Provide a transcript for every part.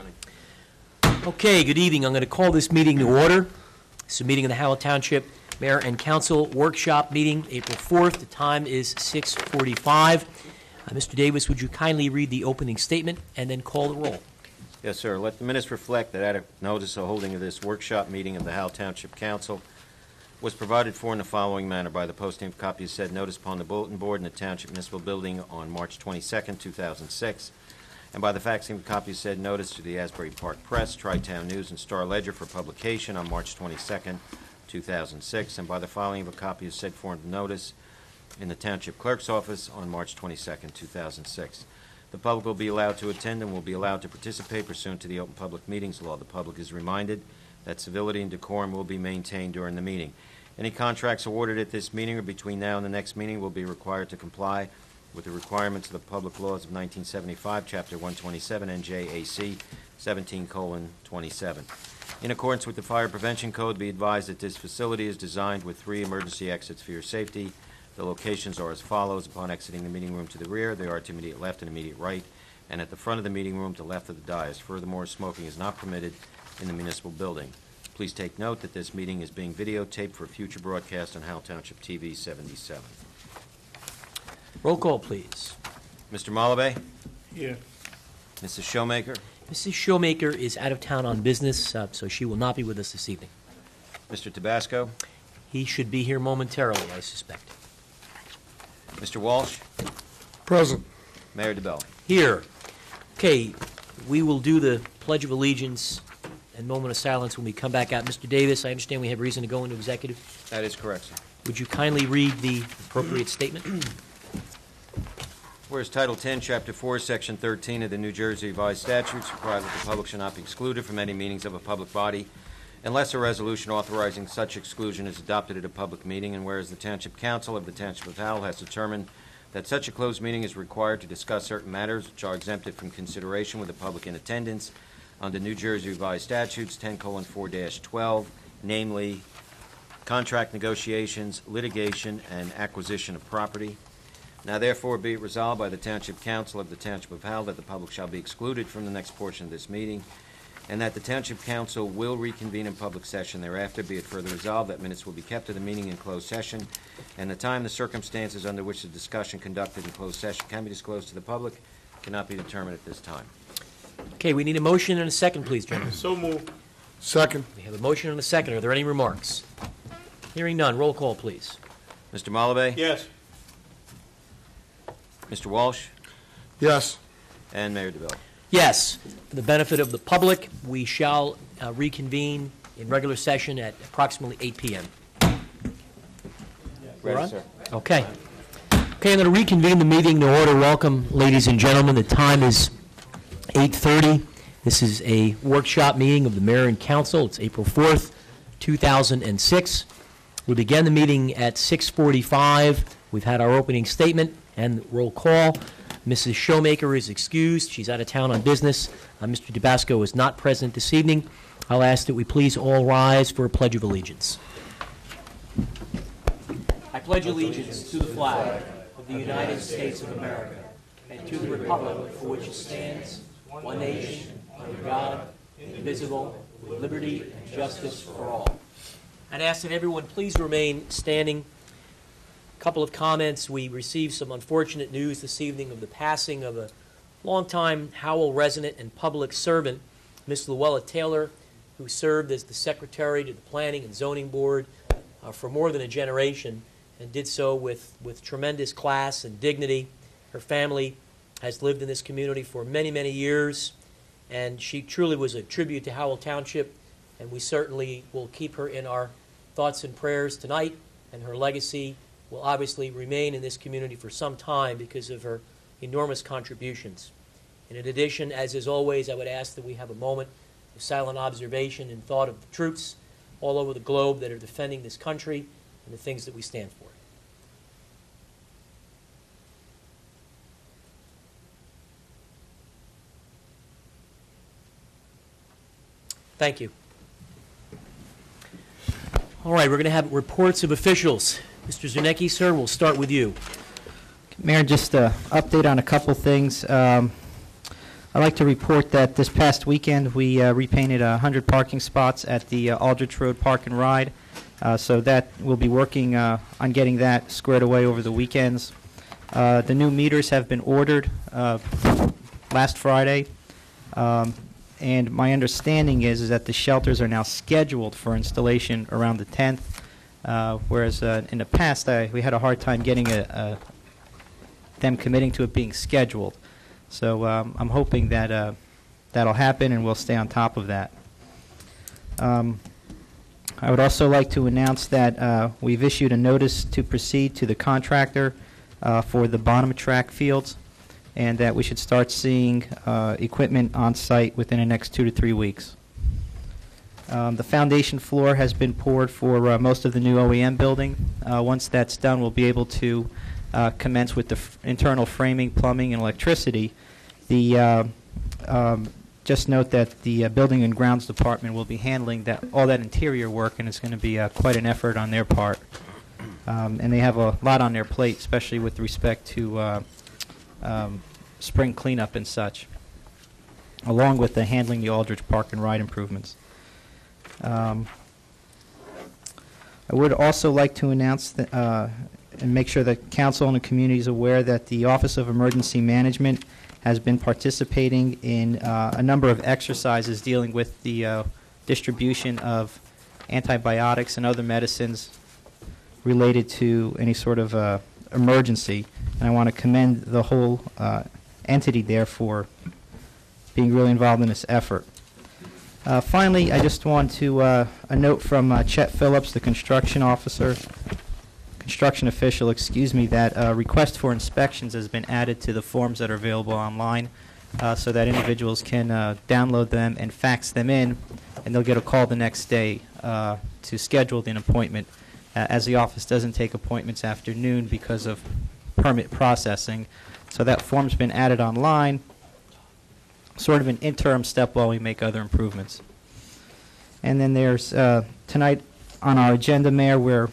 running. Okay, good evening. I'm going to call this meeting to order. It's a meeting of the Howell Township Mayor and Council Workshop Meeting, April 4th. The time is 6:45. Mr. Davis, would you kindly read the opening statement and then call the roll? Yes, sir. Let the minutes reflect that adequate notice of holding of this workshop meeting of the Howell Township Council was provided for in the following manner: by the posting of copies of said notice upon the bulletin board in the Township Municipal Building on March 22nd, 2006, and by the faxing of copies of said notice to the Asbury Park Press, Tri-Town News, and Star Ledger for publication on March 22nd, 2006, and by the filing of a copy of said form of notice in the Township Clerk's Office on March 22nd, 2006. The public will be allowed to attend and will be allowed to participate pursuant to the Open Public Meetings Law. The public is reminded that civility and decorum will be maintained during the meeting. Any contracts awarded at this meeting or between now and the next meeting will be required to comply with the requirements of the public laws of 1975, Chapter 127, NJAC 17:27. In accordance with the Fire Prevention Code, be advised that this facility is designed with 3 emergency exits for your safety. The locations are as follows. Upon exiting the meeting room to the rear, they are to immediate left and immediate right, and at the front of the meeting room to the left of the dais. Furthermore, smoking is not permitted in the municipal building. Please take note that this meeting is being videotaped for future broadcast on Howell Township TV 77. Roll call, please. Mr. Malabay? Here. Mrs. Showmaker? Mrs. Showmaker is out of town on business, so she will not be with us this evening. Mr. Tabasco? He should be here momentarily, I suspect. Mr. Walsh? Present. Mayor DeBelli? Here. Okay, we will do the Pledge of Allegiance and moment of silence when we come back out. Mr. Davis, I understand we have reason to go into executive. That is correct, sir. Would you kindly read the appropriate statement? Whereas Title 10, Chapter 4, Section 13 of the New Jersey Revised Statutes require that the public shall not be excluded from any meetings of a public body unless a resolution authorizing such exclusion is adopted at a public meeting, and whereas the Township Council of the Township of Howell has determined that such a closed meeting is required to discuss certain matters which are exempted from consideration with the public in attendance under New Jersey Revised Statutes 10:4-12, namely contract negotiations, litigation, and acquisition of property. Now therefore be it resolved by the Township Council of the Township of Howell that the public shall be excluded from the next portion of this meeting, and that the Township Council will reconvene in public session thereafter. Be it further resolved that minutes will be kept of the meeting in closed session, and the time, the circumstances under which the discussion conducted in closed session can be disclosed to the public cannot be determined at this time. Okay, we need a motion and a second, please, gentlemen. So moved. Second. We have a motion and a second. Are there any remarks? Hearing none. Roll call, please. Mr. Malabay? Yes. Mr. Walsh? Yes. And Mayor DeBelli? Yes. For the benefit of the public, we shall reconvene in regular session at approximately 8 p.m. We're on? Sir. Okay. Okay, I'm going to reconvene the meeting to order. Welcome, ladies and gentlemen. The time is 8:30. This is a workshop meeting of the Mayor and Council. It's April 4th, 2006. We began the meeting at 6:45. We've had our opening statement and roll call. Mrs. Showmaker is excused. She's out of town on business. Mr. Tabasco is not present this evening. I'll ask that we please all rise for a Pledge of Allegiance. I pledge allegiance to the flag of the United States of America and to the republic for which it stands, one nation, under God, indivisible, with liberty and justice for all. I'd ask that everyone please remain standing. A couple of comments. We received some unfortunate news this evening of the passing of a longtime Howell resident and public servant, Miss Luella Taylor, who served as the secretary to the Planning and Zoning Board for more than a generation and did so with tremendous class and dignity. Her family has lived in this community for many, many years, and she truly was a tribute to Howell Township, and we certainly will keep her in our thoughts and prayers tonight, and her legacy will obviously remain in this community for some time because of her enormous contributions. And in addition, as is always, I would ask that we have a moment of silent observation and thought of the troops all over the globe that are defending this country and the things that we stand for. Thank you. All right, we're going to have reports of officials. Mr. Zernecki, sir, we'll start with you. Mayor, just an update on a couple things. I'd like to report that this past weekend we repainted 100 parking spots at the Aldrich Road Park and Ride. So that we'll be working on getting that squared away over the weekends. The new meters have been ordered last Friday, and my understanding is that the shelters are now scheduled for installation around the 10th, whereas in the past we had a hard time getting them committing to it being scheduled. So I'm hoping that that'll happen, and we'll stay on top of that. I would also like to announce that we've issued a notice to proceed to the contractor for the bottom track fields, and that we should start seeing equipment on site within the next 2 to 3 weeks. The foundation floor has been poured for most of the new OEM building. Once that's done, we'll be able to commence with the internal framing, plumbing, and electricity. Just note that the Building and Grounds Department will be handling all that interior work, and it's going to be quite an effort on their part. And they have a lot on their plate, especially with respect to spring cleanup and such, along with handling the Aldrich Park and Ride improvements. I would also like to announce that, and make sure that council and the community is aware that the Office of Emergency Management has been participating in a number of exercises dealing with the distribution of antibiotics and other medicines related to any sort of emergency. And I want to commend the whole entity there for being really involved in this effort. Finally, I just want to a note from Chet Phillips, the construction official, that a request for inspections has been added to the forms that are available online, so that individuals can download them and fax them in, and they'll get a call the next day to schedule an appointment, as the office doesn't take appointments after noon because of permit processing. So that form's been added online, sort of an interim step while we make other improvements. And then there's tonight on our agenda, Mayor, we're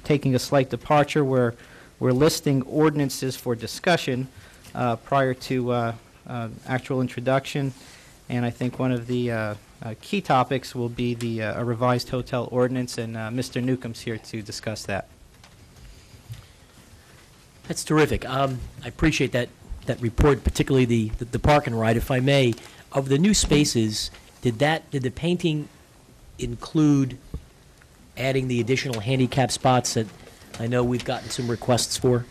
taking a slight departure where we're listing ordinances for discussion prior to actual introduction. And I think one of the key topics will be the a revised hotel ordinance, and Mr. Newcomb's here to discuss that. That's terrific. I appreciate that report, particularly the park and ride. If I may, of the new spaces, did the painting include adding the additional handicap spots that I know we've gotten some requests for?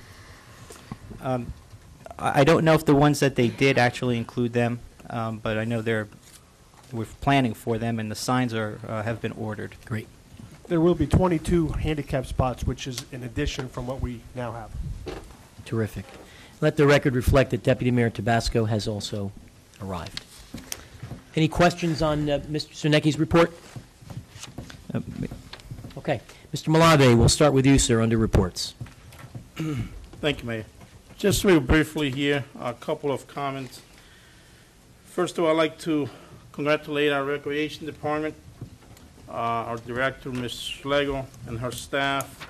I don't know if the ones that they did actually include them, but I know we're planning for them, and the signs have been ordered. Great. There will be 22 handicap spots, which is in addition from what we now have. Terrific. Let the record reflect that Deputy Mayor Tabasco has also arrived. Any questions on Mr. Zernecki's report? Okay. Mr. Malave, we'll start with you, sir, under reports. Thank you, Mayor. Just real briefly here, a couple of comments. First of all, I'd like to congratulate our Recreation Department, our director, Ms. Schlegel, and her staff.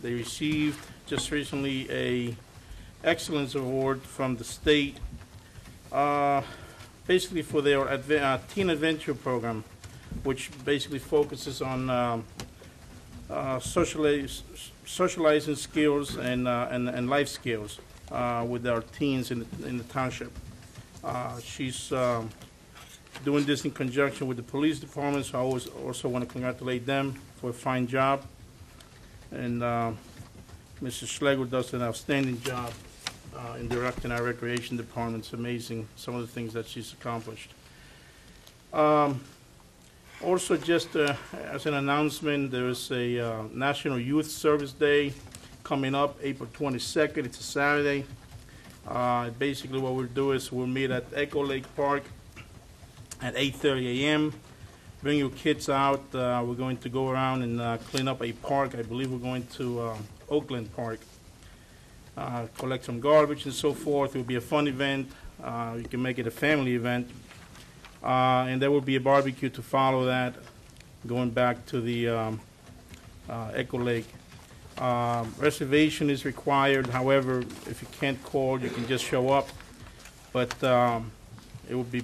They received just recently a Excellence Award from the state, basically for their Teen Adventure program, which basically focuses on socializing skills and life skills with our teens in the township. She's doing this in conjunction with the police department, so I also want to congratulate them for a fine job. And Mrs. Schlegel does an outstanding job in directing our recreation department. It's amazing some of the things that she's accomplished. Also, just as an announcement, there is a National Youth Service Day coming up April 22nd. It's a Saturday. Basically, what we'll do is we'll meet at Echo Lake Park at 8:30 a.m. Bring your kids out. We're going to go around and clean up a park. I believe we're going to Oakland Park. Collect some garbage and so forth. It will be a fun event. You can make it a family event. And there will be a barbecue to follow that, going back to the Echo Lake. Reservation is required. However, if you can't call, you can just show up. but it would be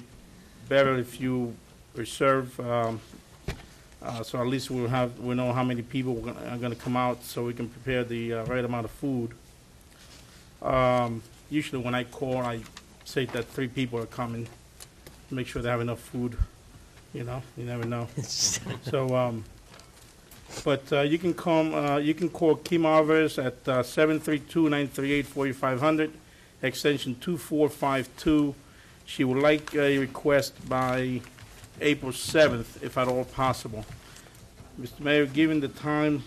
better if you reserve, so at least we know how many people are going to come out, so we can prepare the right amount of food. Usually when I call, I say that 3 people are coming, make sure they have enough food. You know, you never know. So, but you can come. You can call Kim Alvarez at 732-938-4500, extension 2452. She would like a request by April 7th, if at all possible. Mr. Mayor, given the time,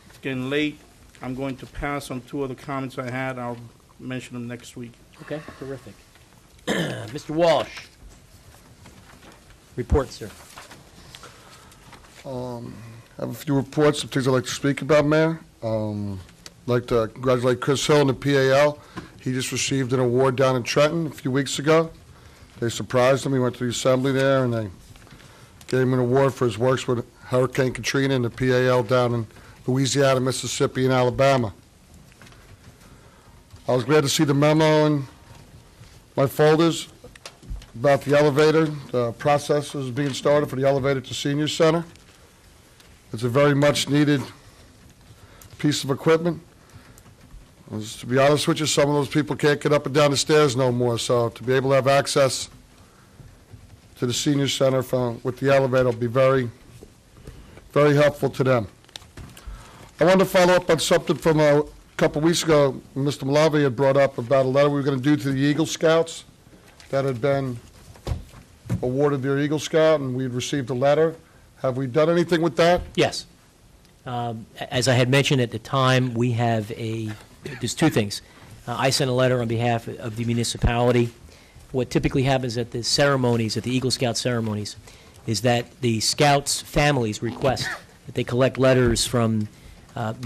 it's getting late. I'm going to pass on 2 other comments I had. I'll mention them next week. Okay, terrific. Mr. Walsh. Report, sir. I have a few reports of things I'd like to speak about, Mayor. I'd like to congratulate Chris Hill and the PAL. He just received an award down in Trenton a few weeks ago. They surprised him. He went to the assembly there, and they gave him an award for his works with Hurricane Katrina and the PAL down in Louisiana, Mississippi, and Alabama. I was glad to see the memo in my folders about the elevator. The process is being started for the elevator to Senior Center. It's a very much needed piece of equipment. To be honest with you, some of those people can't get up and down the stairs no more, so to be able to have access to the Senior Center with the elevator will be very, very helpful to them. I wanted to follow up on something from a couple weeks ago. Mr. Malavi had brought up about a letter we were going to do to the Eagle Scouts that had been awarded their Eagle Scout, and we had received a letter. Have we done anything with that? Yes. As I had mentioned at the time, we have there's 2 things. I sent a letter on behalf of the municipality. What typically happens at the ceremonies, at the Eagle Scout ceremonies, is that the Scouts' families request that they collect letters from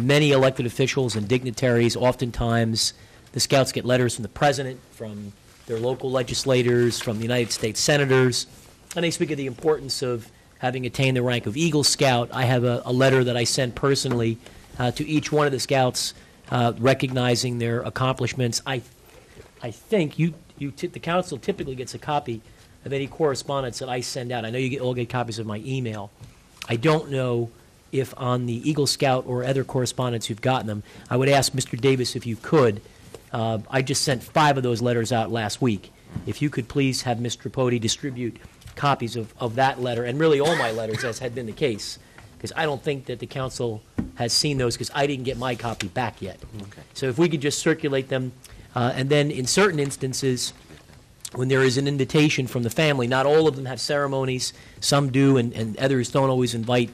many elected officials and dignitaries. Oftentimes, the Scouts get letters from the president, from their local legislators, from the United States senators, and they speak of the importance of having attained the rank of Eagle Scout. I have a letter that I sent personally to each one of the Scouts recognizing their accomplishments. I think the council typically gets a copy of any correspondence that I send out. I know you all get copies of my email. I don't know if on the Eagle Scout or other correspondence you've gotten them. I would ask Mr. Davis if you could. I just sent 5 of those letters out last week. If you could please have Mr. Tripodi distribute copies of that letter, and really all my letters, as had been the case, because I don't think that the council has seen those, because I didn't get my copy back yet. Okay. So if we could just circulate them, and then in certain instances, when there is an invitation from the family, not all of them have ceremonies, some do, and others don't always invite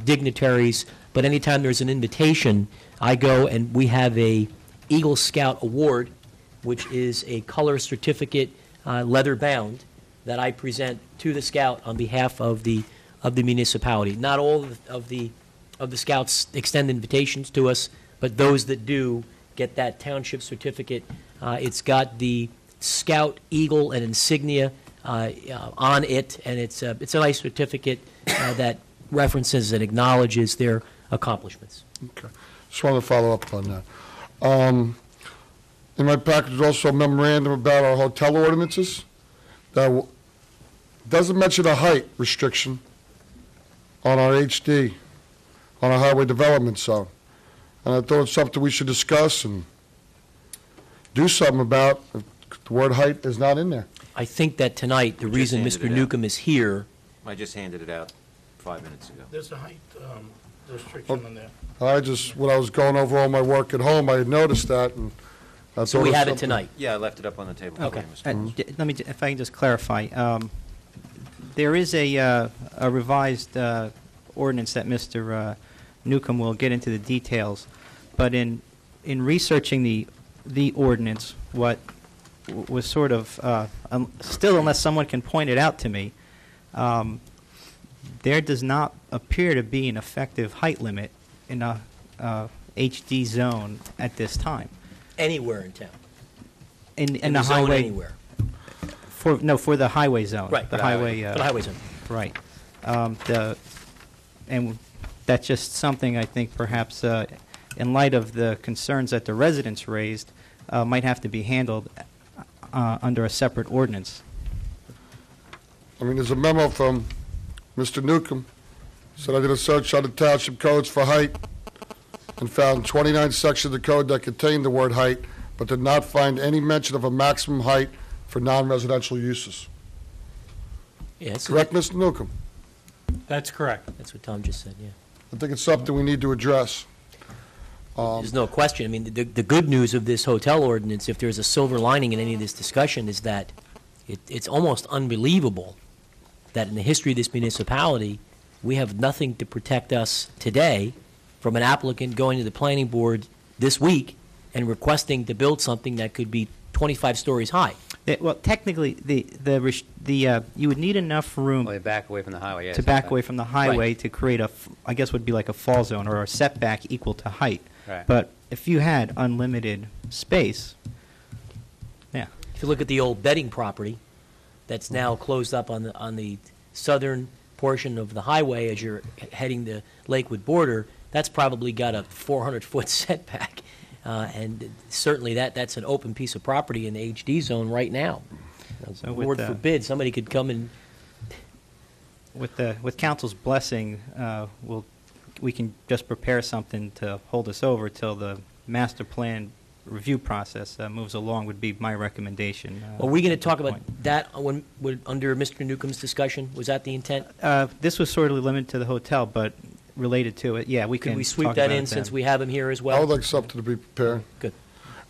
dignitaries, but anytime there's an invitation, I go and we have a Eagle Scout Award, which is a color certificate, leather bound, that I present to the Scout on behalf of the municipality. Not all of the Scouts extend invitations to us, but those that do get that township certificate. It's got the Scout Eagle and insignia on it, and it's a nice certificate that references and acknowledges their accomplishments. Okay. Just wanted to follow up on that. In my package is also a memorandum about our hotel ordinances that doesn't mention a height restriction on our HD, on our highway development zone. And I thought it's something we should discuss and do something about. The word height is not in there. I think that tonight, the reason handed Mr. it out. Newcomb is here, I just handed it out 5 minutes ago. There's a height restriction on there. When I was going over all my work at home, I had noticed that, and I so thought we was have it something- tonight. Yeah, I left it up on the table. for Okay. you, Mr. Walsh. If I can just clarify, there is a revised ordinance that Mr. Newcomb will get into the details, but in researching the ordinance, what was sort of still, unless someone can point it out to me, there does not appear to be an effective height limit in a HD zone at this time. Anywhere in town. In the zone highway anywhere. for the highway zone. Right. The highway. For the highway zone. Right. And that's just something I think perhaps in light of the concerns that the residents raised might have to be handled. under a separate ordinance. I mean, there's a memo from Mr. Newcomb, said I did a search on the township codes for height and found 29 sections of the code that contained the word height, but did not find any mention of a maximum height for non-residential uses. Yes, Correct, Mr. Newcomb? That's correct. that's what Tom just said, yeah. I think it's something we need to address. There's no question. I mean, the good news of this hotel ordinance, if there's a silver lining in any of this discussion, is that it's almost unbelievable that in the history of this municipality, we have nothing to protect us today from an applicant going to the planning board this week and requesting to build something that could be 25 stories high. Well, technically, you would need enough room Well, they back away from the highway, yes. to back away from the highway to create I guess would be like a fall zone or a setback equal to height. Right. But if you had unlimited space, yeah. If you look at the old bedding property that's now closed up on the southern portion of the highway as you're heading the Lakewood border, that's probably got a 400-foot setback. And certainly that's an open piece of property in the HD zone right now. So Lord forbid somebody could come and... With council's blessing, we can just prepare something to hold us over till the master plan review process moves along would be my recommendation. Are we going to at talk this about point. that under Mr. Newcomb's discussion? Was that the intent? This was sort of limited to the hotel, but related to it, yeah, we can Could we sweep talk that about in it since then. we have him here as I well? would like something to be prepared. Good.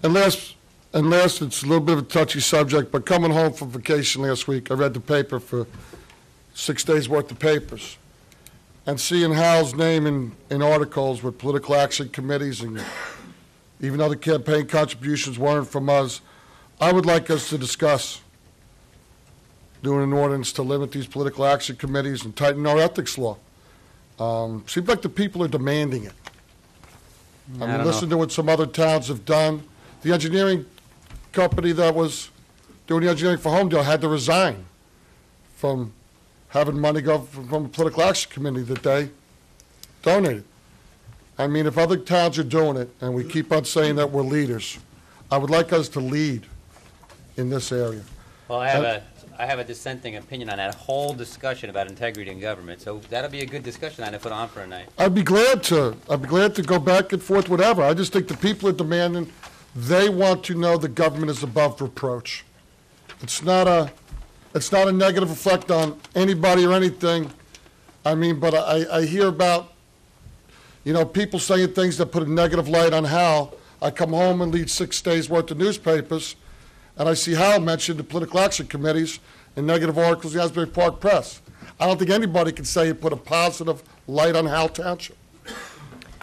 And last, it's a little bit of a touchy subject, but coming home from vacation last week, I read the paper for 6 days' worth of papers. And seeing Howell's name in articles with political action committees, and even though the campaign contributions weren't from us, I would like us to discuss doing an ordinance to limit these political action committees and tighten our ethics law. Seems like the people are demanding it. I mean, listen to what some other towns have done. The engineering company that was doing the engineering for Homedale had to resign from having money go from a political action committee that they donated. I mean, if other towns are doing it, and we keep on saying that we're leaders, I would like us to lead in this area. Well, I have a dissenting opinion on that whole discussion about integrity in government, so that'll be a good discussion item to put on for a night. I'd be glad to go back and forth, whatever. I just think the people are demanding, they want to know the government is above reproach. It's not a negative effect on anybody or anything. I mean, but I hear about, people saying things that put a negative light on Howell. I come home and read 6 days' worth of newspapers, and I see Howell mentioned the political action committees in negative articles in the Asbury Park Press. I don't think anybody can say it put a positive light on Howell Township.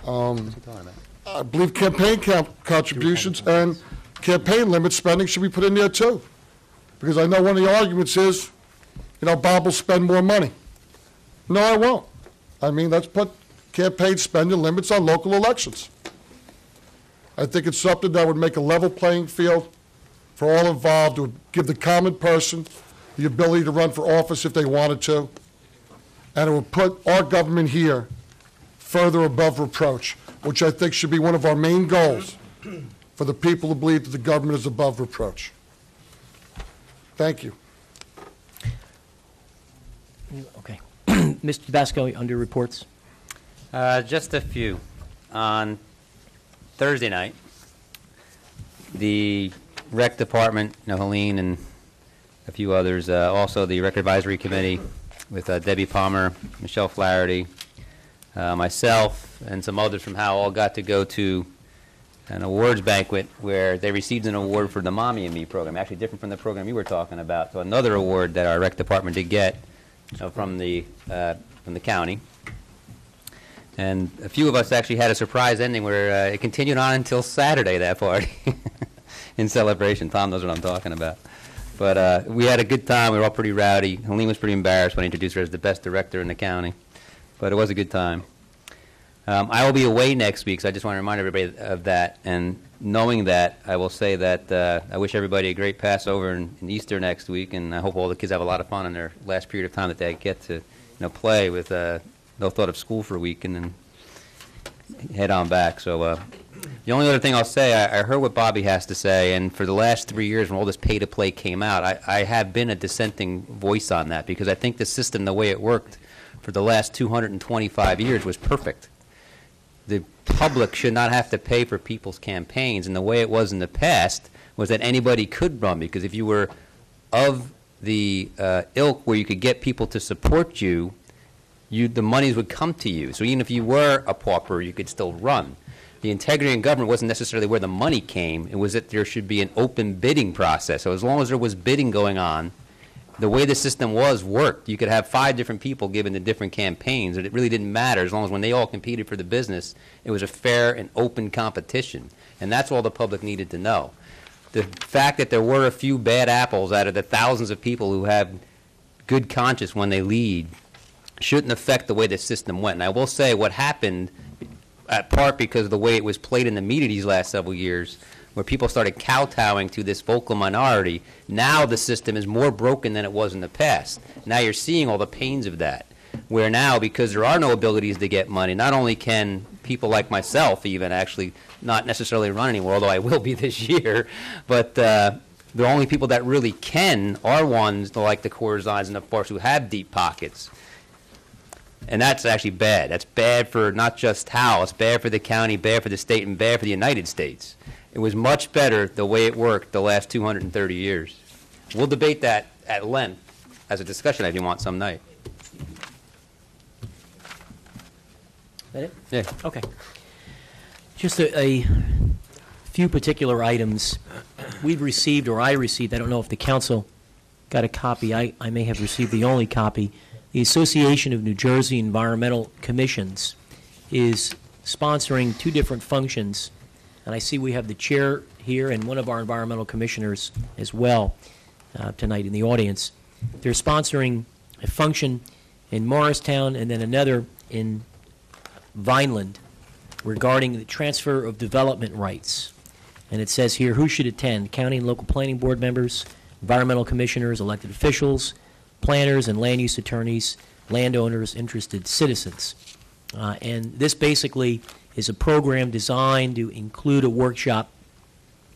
I believe campaign contributions and campaign limit spending should be put in there too. Because I know one of the arguments is, Bob will spend more money. No, I won't. I mean, let's put campaign spending limits on local elections. I think it's something that would make a level playing field for all involved. It would give the common person the ability to run for office if they wanted to. And it would put our government here further above reproach, which I think should be one of our main goals for the people who believe that the government is above reproach. Thank you. Okay. Mr. Tabasco, under reports. Just a few. On Thursday night, the rec department, Helene and a few others, also the rec advisory committee with Debbie Palmer, Michelle Flaherty, myself, and some others from Howell all got to go to an awards banquet where they received an award for the Mommy and Me program, actually different from the program you were talking about. So another award that our rec department did get from the county. And a few of us actually had a surprise ending where it continued on until Saturday, that party, in celebration. Tom knows what I'm talking about. But we had a good time. We were all pretty rowdy. Helene was pretty embarrassed when I introduced her as the best director in the county. But it was a good time. I will be away next week, so I just want to remind everybody of that. And knowing that, I will say that I wish everybody a great Passover and Easter next week, and I hope all the kids have a lot of fun in their last period of time that they get to play with no thought of school for a week and then head on back. So The only other thing I'll say, I heard what Bobby has to say, and for the last 3 years when all this pay-to-play came out, I have been a dissenting voice on that because I think the system, the way it worked for the last 225 years was perfect. The public should not have to pay for people's campaigns, and the way it was in the past was that anybody could run, because if you were of the ilk where you could get people to support you, the monies would come to you. So even if you were a pauper, you could still run. The integrity in government wasn't necessarily where the money came. It was that there should be an open bidding process. So as long as there was bidding going on, the way the system worked. You could have 5 different people given to different campaigns, and it really didn't matter as long as when they all competed for the business, it was a fair and open competition. And that's all the public needed to know. The fact that there were a few bad apples out of the thousands of people who have good conscience when they lead shouldn't affect the way the system went. And I will say what happened, at part because of the way it was played in the media these last several years, where people started kowtowing to this vocal minority. Now the system is more broken than it was in the past. Now you're seeing all the pains of that, where now, because there are no abilities to get money, not only can people like myself even actually not necessarily run anymore, although I will be this year, but the only people that really can are ones like the Corzines and the Farks who have deep pockets. And that's actually bad. That's bad for not just Howell. It's bad for the county, bad for the state, and bad for the United States. It was much better the way it worked the last 230 years. We'll debate that at length as a discussion if you want some night. That it? Yeah. Okay. Just a few particular items we've received, or I received. I don't know if the council got a copy. I may have received the only copy. The Association of New Jersey Environmental Commissions is sponsoring 2 different functions, and I see we have the chair here and one of our environmental commissioners as well tonight in the audience. They're sponsoring a function in Morristown and then another in Vineland regarding the transfer of development rights. And it says here, who should attend? County and local planning board members, environmental commissioners, elected officials, planners and land use attorneys, landowners, interested citizens. And this basically is a program designed to include a workshop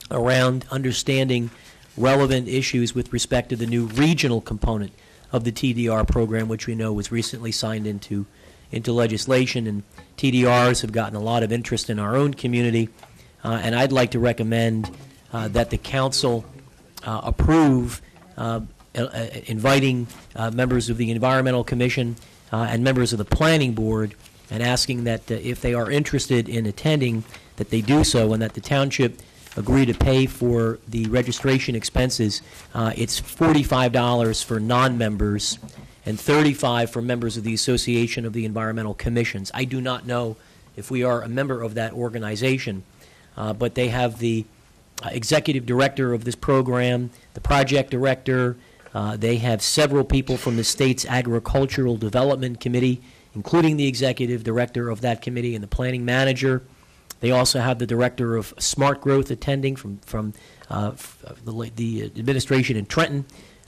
around understanding relevant issues with respect to the new regional component of the TDR program, which we know was recently signed into legislation, and TDRs have gotten a lot of interest in our own community. And I'd like to recommend that the council approve inviting members of the Environmental Commission and members of the Planning Board, and asking that if they are interested in attending, that they do so, and that the township agree to pay for the registration expenses. It's $45 for non-members and $35 for members of the Association of the Environmental Commissions. I do not know if we are a member of that organization, but they have the executive director of this program, the project director. They have several people from the state's Agricultural Development Committee, including the executive director of that committee and the planning manager. They also have the director of Smart Growth attending from the administration in Trenton,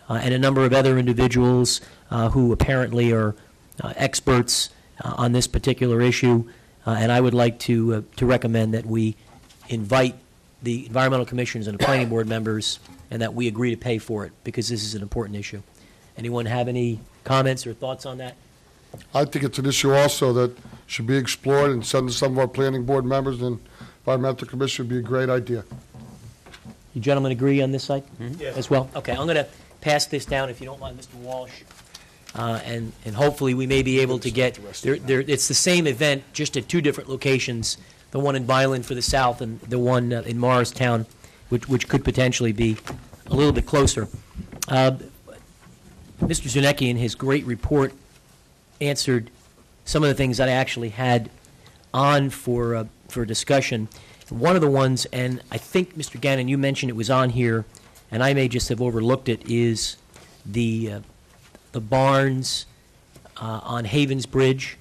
and a number of other individuals who apparently are experts on this particular issue. And I would like to recommend that we invite the environmental commissions and the planning board members, and that we agree to pay for it, because this is an important issue. Anyone have any comments or thoughts on that? I think it's an issue also that should be explored, and send to some of our planning board members and environmental commission would be a great idea. You gentlemen agree on this side? Yes. As well? Okay, I'm going to pass this down, if you don't mind, Mr. Walsh. And hopefully we may be able to get, it's the same event, just at 2 different locations, the one in Vineland for the south and the one in Morristown, which could potentially be a little bit closer. Mr. Zunecki, in his great report, answered some of the things that I actually had on for discussion. One of the ones, and I think, Mr. Gannon, you mentioned it was on here, and I may just have overlooked it, is the barns on Havens Bridge.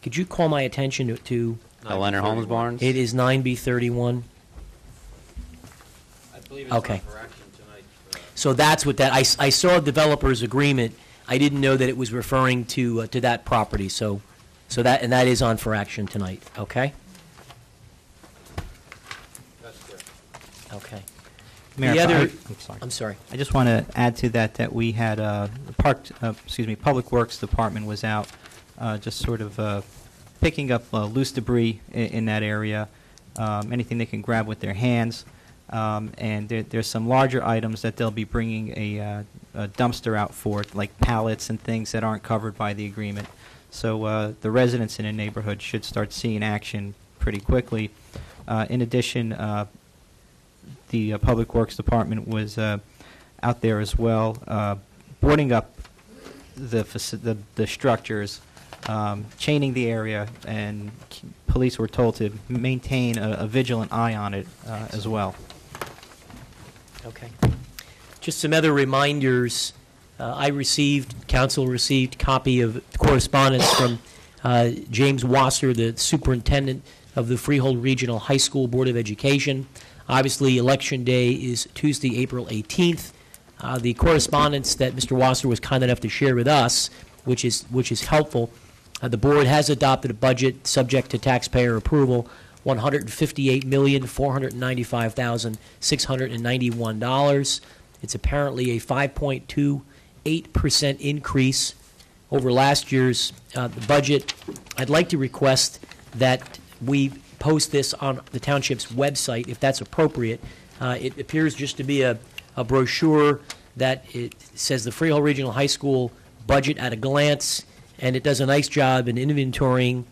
Could you call my attention to Leonard Holmes Barnes? it is 9B31? I believe it's Okay. up for action tonight. So that's what that, I saw developer's agreement. I didn't know that it was referring to that property, so that, and that is on for action tonight, okay? Okay. Mayor, The if other, I'm sorry. I'm sorry. I just want to add to that we had Public Works Department was out just sort of picking up loose debris in that area, anything they can grab with their hands. And there's some larger items that they'll be bringing a dumpster out for, like pallets and things that aren't covered by the agreement. So the residents in the neighborhood should start seeing action pretty quickly. In addition, the Public Works Department was out there as well, boarding up the structures, chaining the area, and police were told to maintain a vigilant eye on it as well. Okay. Just some other reminders. Council received copy of correspondence from James Wasser, the superintendent of the Freehold Regional High School Board of Education. Obviously, Election Day is Tuesday, April 18th. The correspondence that Mr. Wasser was kind enough to share with us, which is helpful. The board has adopted a budget subject to taxpayer approval, $158,495,691. It's apparently a 5.28% increase over last year's budget. I'd like to request that we post this on the township's website, if that's appropriate. It appears just to be a brochure that it says the Freehold Regional High School budget at a glance, and it does a nice job in inventorying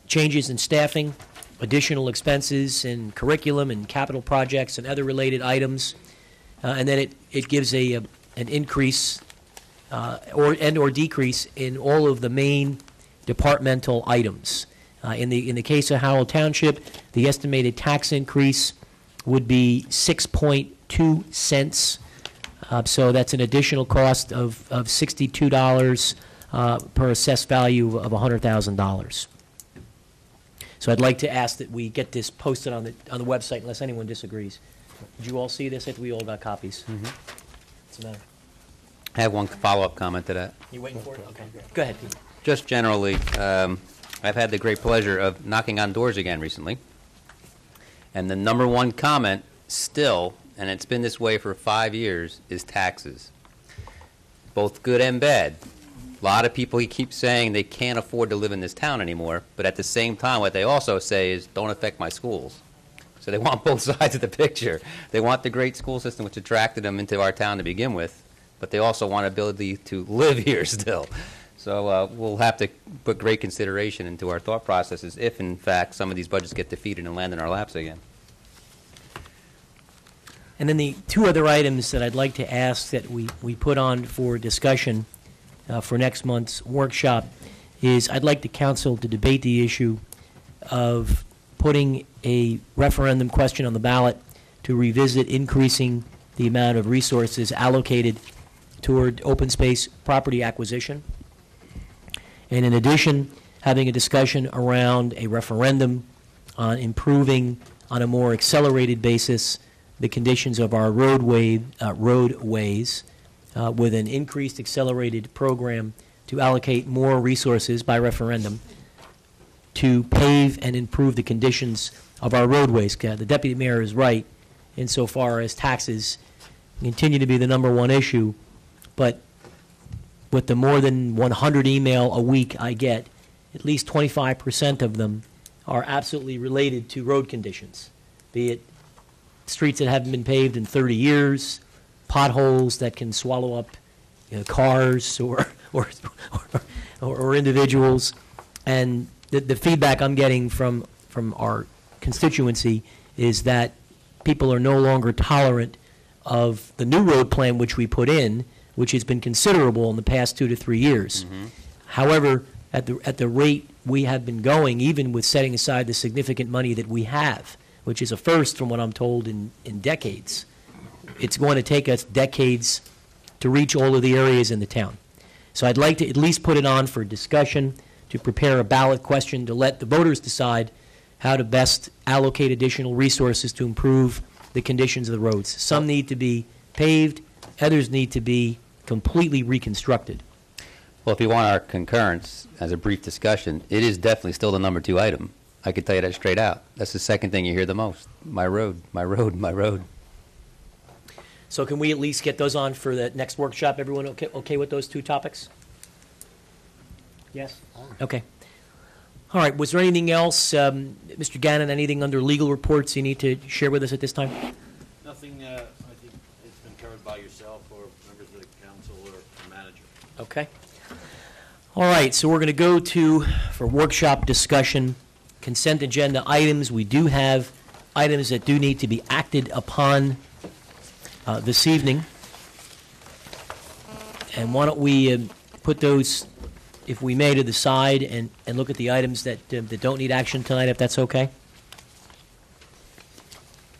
changes in staffing, additional expenses in curriculum and capital projects and other related items. And then it gives an increase or decrease in all of the main departmental items. In the case of Howell Township, the estimated tax increase would be 6.2 cents. So that's an additional cost of $62 per assessed value of $100,000. So I'd like to ask that we get this posted on the website unless anyone disagrees. Did you all see this? I think we all got copies. Mm-hmm. What's the matter? I have one follow-up comment to that. You waiting for it? Okay. Go ahead, Pete. Just generally, I've had the great pleasure of knocking on doors again recently. And the number one comment still, and it's been this way for 5 years, is taxes. Both good and bad. A lot of people keep saying they can't afford to live in this town anymore, but at the same time, what they also say is, don't affect my schools. So they want both sides of the picture. They want the great school system, which attracted them into our town to begin with, but they also want ability to live here still. So we'll have to put great consideration into our thought processes if, in fact, some of these budgets get defeated and land in our laps again. And then the two other items that I'd like to ask that we put on for discussion for next month's workshop is I'd like the council to debate the issue of putting a referendum question on the ballot to revisit increasing the amount of resources allocated toward open space property acquisition. And in addition, having a discussion around a referendum on improving on a more accelerated basis the conditions of our roadways with an increased accelerated program to allocate more resources by referendum to pave and improve the conditions of our roadways. The deputy mayor is right insofar as taxes continue to be the number one issue, but with the more than 100 email a week I get, at least 25% of them are absolutely related to road conditions, be it streets that haven't been paved in 30 years, potholes that can swallow up cars or individuals. And the feedback I'm getting from our constituency is that people are no longer tolerant of the new road plan which we put in, which has been considerable in the past 2 to 3 years. Mm-hmm. However, at the rate we have been going, even with setting aside the significant money that we have, which is a first from what I'm told in decades, it's going to take us decades to reach all of the areas in the town. So I'd like to at least put it on for discussion, to prepare a ballot question to let the voters decide how to best allocate additional resources to improve the conditions of the roads. Some need to be paved, others need to be completely reconstructed. Well, if you want our concurrence as a brief discussion, it is definitely still the number 2 item. I can tell you that straight out. That's the second thing you hear the most. My road, my road, my road. So can we at least get those on for the next workshop? Everyone okay with those two topics? Yes? Okay. All right, was there anything else, Mr. Gannon, anything under legal reports you need to share with us at this time? Nothing, I think it's been covered by yourself or members of the council or the manager. Okay. All right, so we're going to go to, for workshop discussion, consent agenda items. We do have items that do need to be acted upon this evening. And why don't we put those, if we may, to the side and look at the items that don't need action tonight, if that's okay?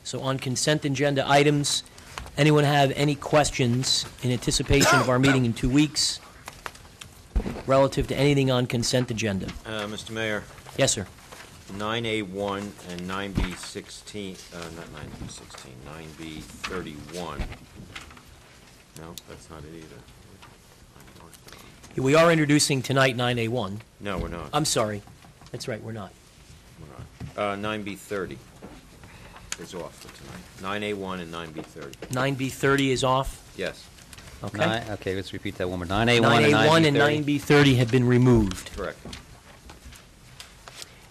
So on consent agenda items, anyone have any questions in anticipation of our meeting in 2 weeks relative to anything on consent agenda? Mr. Mayor, Yes, sir. 9A1 and 9B16, not 9B16, 9B31. No, that's not it either. We are introducing tonight 9A1. No, we're not. I'm sorry. That's right, we're not. We're not. 9B30 is off for tonight. 9A1 and 9B30. 9B30 is off. Yes, Okay. Okay, let's repeat that one more. 9A1 9A1 and and 9B30. 9B30 have been removed. correct.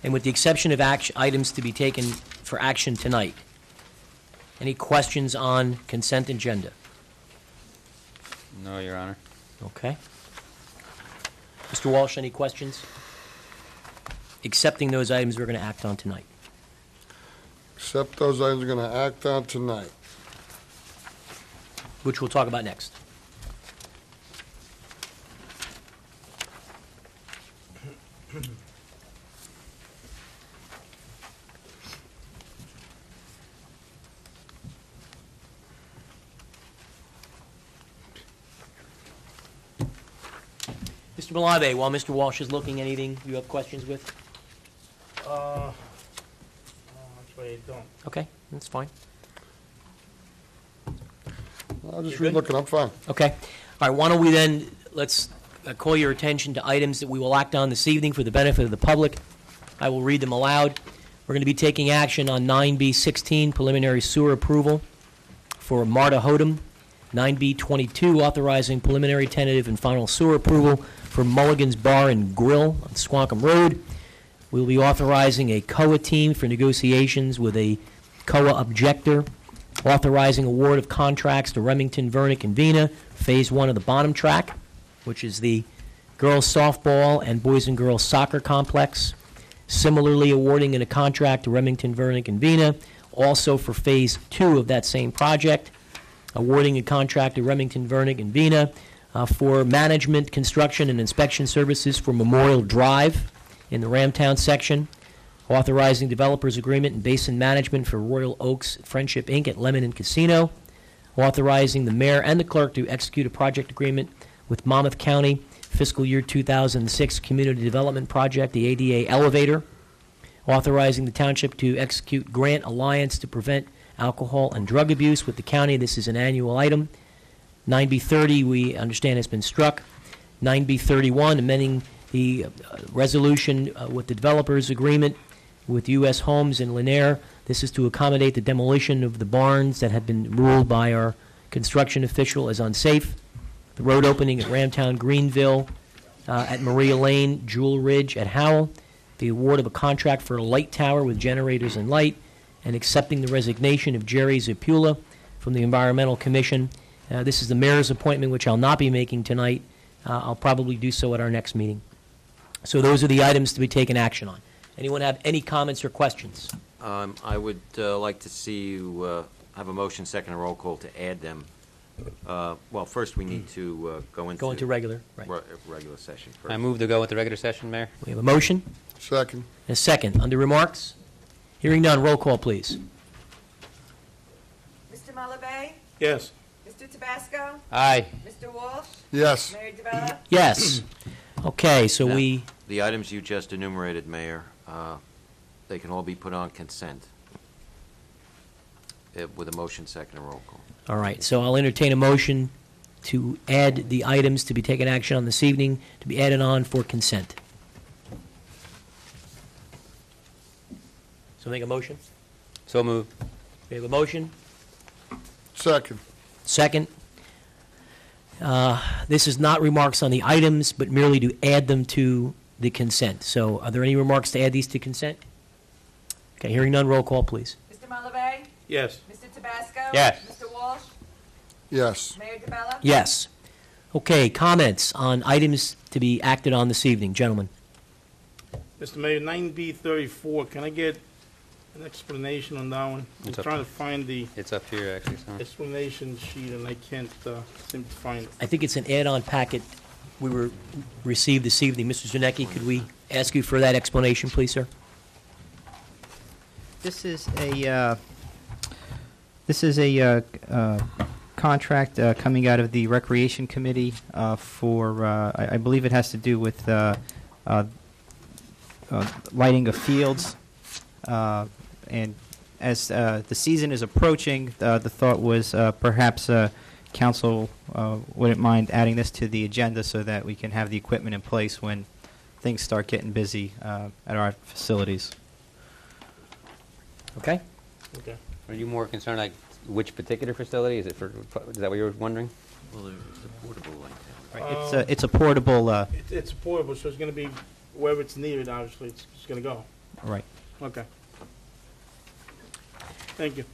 And with the exception of items to be taken for action tonight, any questions on consent agenda? No, Your Honor. Okay. Mr. Walsh, any questions? Accepting those items we're going to act on tonight. Except those items we're going to act on tonight. Which we'll talk about next. Mr. Malave, while Mr. Walsh is looking, anything you have questions with? Actually, I don't. Okay, that's fine. I'll just You're good? re-looking, I'm fine. Okay. All right, why don't we then, let's call your attention to items that we will act on this evening for the benefit of the public. I will read them aloud. We're going to be taking action on 9B16, preliminary sewer approval for Marta Hodem. 9B22, authorizing preliminary, tentative, and final sewer approval for Mulligan's Bar and Grill on Squonkam Road. We will be authorizing a COA team for negotiations with a COA objector, authorizing award of contracts to Remington, Vernick, and Vina, Phase 1 of the bottom track, which is the girls softball and boys and girls soccer complex. Similarly, awarding a contract to Remington, Vernick, and Vina, also for Phase 2 of that same project. Awarding a contract to Remington, Vernick, and Vina for management, construction, and inspection services for Memorial Drive in the Ramtown section. Authorizing developers agreement and basin management for Royal Oaks Friendship, Inc. at Lemon and Casino. Authorizing the mayor and the clerk to execute a project agreement with Monmouth County fiscal year 2006 Community Development Project, the ADA Elevator. Authorizing the township to execute grant alliance to prevent alcohol and drug abuse with the county. This is an annual item. 9B30, we understand, has been struck. 9B31, amending the resolution with the developers agreement with U.S. Homes in Lanier. This is to accommodate the demolition of the barns that have been ruled by our construction official as unsafe. The road opening at Ramtown Greenville, at Maria Lane, Jewel Ridge at Howell. The award of a contract for a light tower with generators and light, and accepting the resignation of Jerry Zapula from the Environmental Commission. This is the mayor's appointment, which I'll not be making tonight. I'll probably do so at our next meeting. So those are the items to be taken action on. Anyone have any comments or questions? I would like to see you have a motion, second, and roll call to add them. Well, first we need to go into... Go into regular, right. Regular session first. I move to go with the regular session, Mayor. We have a motion Second. and a second. Under remarks? Hearing none, roll call, please. Mr. Malabay? Yes. Mr. Tabasco? Aye. Mr. Walsh? Yes. Mayor DeBella? Yes. Okay, so Now, we, the items you just enumerated, Mayor, they can all be put on consent with a motion, second, and roll call. all right, so I'll entertain a motion to add the items to be taken action on this evening to be added on for consent. So make a motion? So moved. We have a motion? Second. Second. This is not remarks on the items, but merely to add them to the consent. So are there any remarks to add these to consent? Okay, hearing none, roll call, please. Mr. Malave? Yes. Mr. Tabasco? Yes. Mr. Walsh? Yes. Mayor DeBella? Yes. Okay, comments on items to be acted on this evening, gentlemen? Mr. Mayor, 9B34, can I get an explanation on that one? I'm It's up. trying to find the It's up here, actually, so. explanation sheet, and I can't seem to find it. I think it's an add-on packet we received this evening. Mr. Zernecki, could we ask you for that explanation, please, sir? This is a contract coming out of the Recreation Committee for, I believe it has to do with lighting of fields. And as the season is approaching, the thought was perhaps council wouldn't mind adding this to the agenda so that we can have the equipment in place when things start getting busy at our facilities. Okay. Okay. Are you more concerned, like, which particular facility? Is that what you were wondering? Well, it's a portable like that. Right. It's a portable, It's portable, so it's going to be wherever it's needed, obviously, it's going to go. right. Okay. Thank you.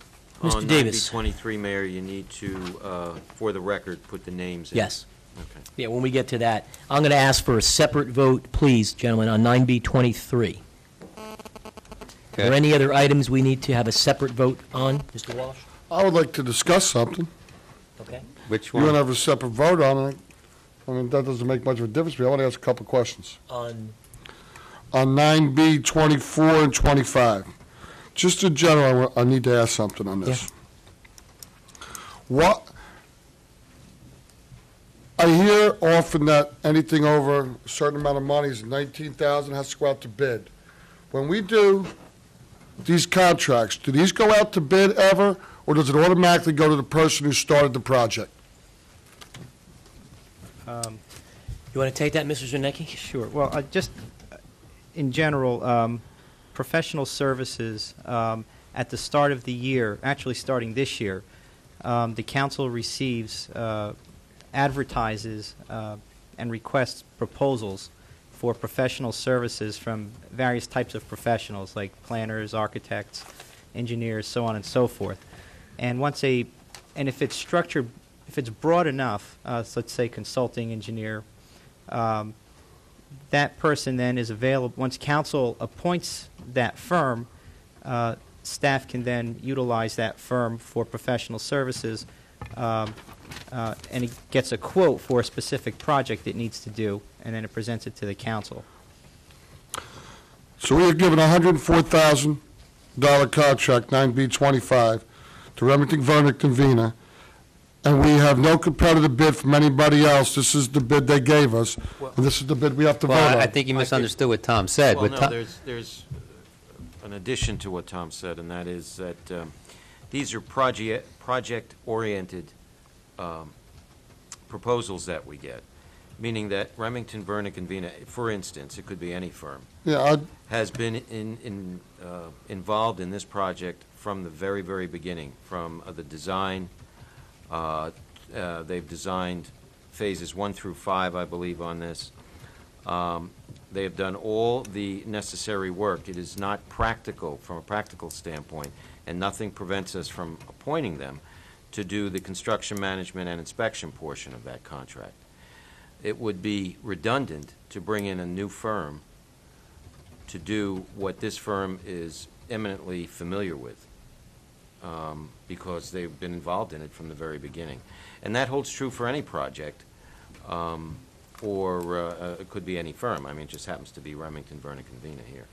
Mr. Davis. On 9B23, Mayor, you need to, for the record, put the names in. Yes. Okay. Yeah, when we get to that, I'm going to ask for a separate vote, please, gentlemen, on 9B23. Are there any other items we need to have a separate vote on, Mr. Walsh? I would like to discuss something. Okay. Which You want one? to have a separate vote on it. I mean, that doesn't make much of a difference, but I want to ask a couple of questions. On, On 9B 24 and 25, just in general, I need to ask something on this. What, I hear often that anything over a certain amount of money is 19,000 has to go out to bid. When we do these contracts, do these go out to bid ever, or does it automatically go to the person who started the project? you want to take that, Mr. Zernecki? Sure. Well, just in general, professional services, at the start of the year, actually starting this year, the council receives, advertises, and requests proposals for professional services from various types of professionals, like planners, architects, engineers, so on and so forth. And if it's structured, if it's broad enough, so let's say consulting engineer, that person then is available. Once council appoints that firm, staff can then utilize that firm for professional services, and it gets a quote for a specific project it needs to do, and then it presents it to the council. So we are given a $104,000 contract, 9B25, to Remington Vernick Convena, and we have no competitive bid from anybody else. This is the bid they gave us, and this is the bid we have to vote Well, on. I think you misunderstood what Tom said. Well, What no, Tom- there's an addition to what Tom said, and that is that these are project-oriented proposals that we get, meaning that Remington, Vernick, and Vena, for instance, it could be any firm, Yeah, has been involved in this project from the very, very beginning, from the design. They've designed phases 1 through 5, I believe, on this. They have done all the necessary work. It is not practical from a practical standpoint, and nothing prevents us from appointing them to do the construction management and inspection portion of that contract. It would be redundant to bring in a new firm to do what this firm is eminently familiar with, because they've been involved in it from the very beginning. And that holds true for any project, or it could be any firm. I mean, it just happens to be Remington, Vernick, and Vena here.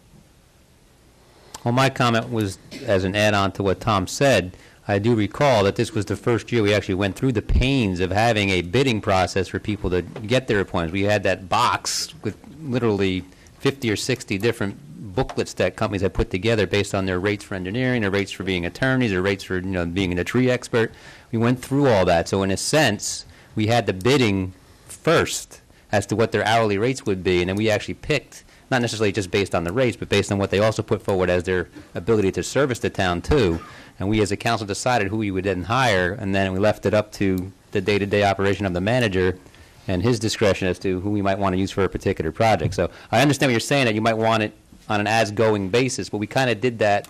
Well, my comment was as an add-on to what Tom said. I do recall that this was the first year we actually went through the pains of having a bidding process for people to get their appointments. We had that box with literally 50 or 60 different booklets that companies had put together based on their rates for engineering, their rates for being attorneys, their rates for being a tree expert. We went through all that. So in a sense, we had the bidding first as to what their hourly rates would be, and then we actually picked, not necessarily just based on the rates, but based on what they also put forward as their ability to service the town too. And we as a council decided who we would then hire, and then we left it up to the day-to-day operation of the manager and his discretion as to who we might want to use for a particular project. So I understand what you're saying, that you might want it on an as-going basis, but we kind of did that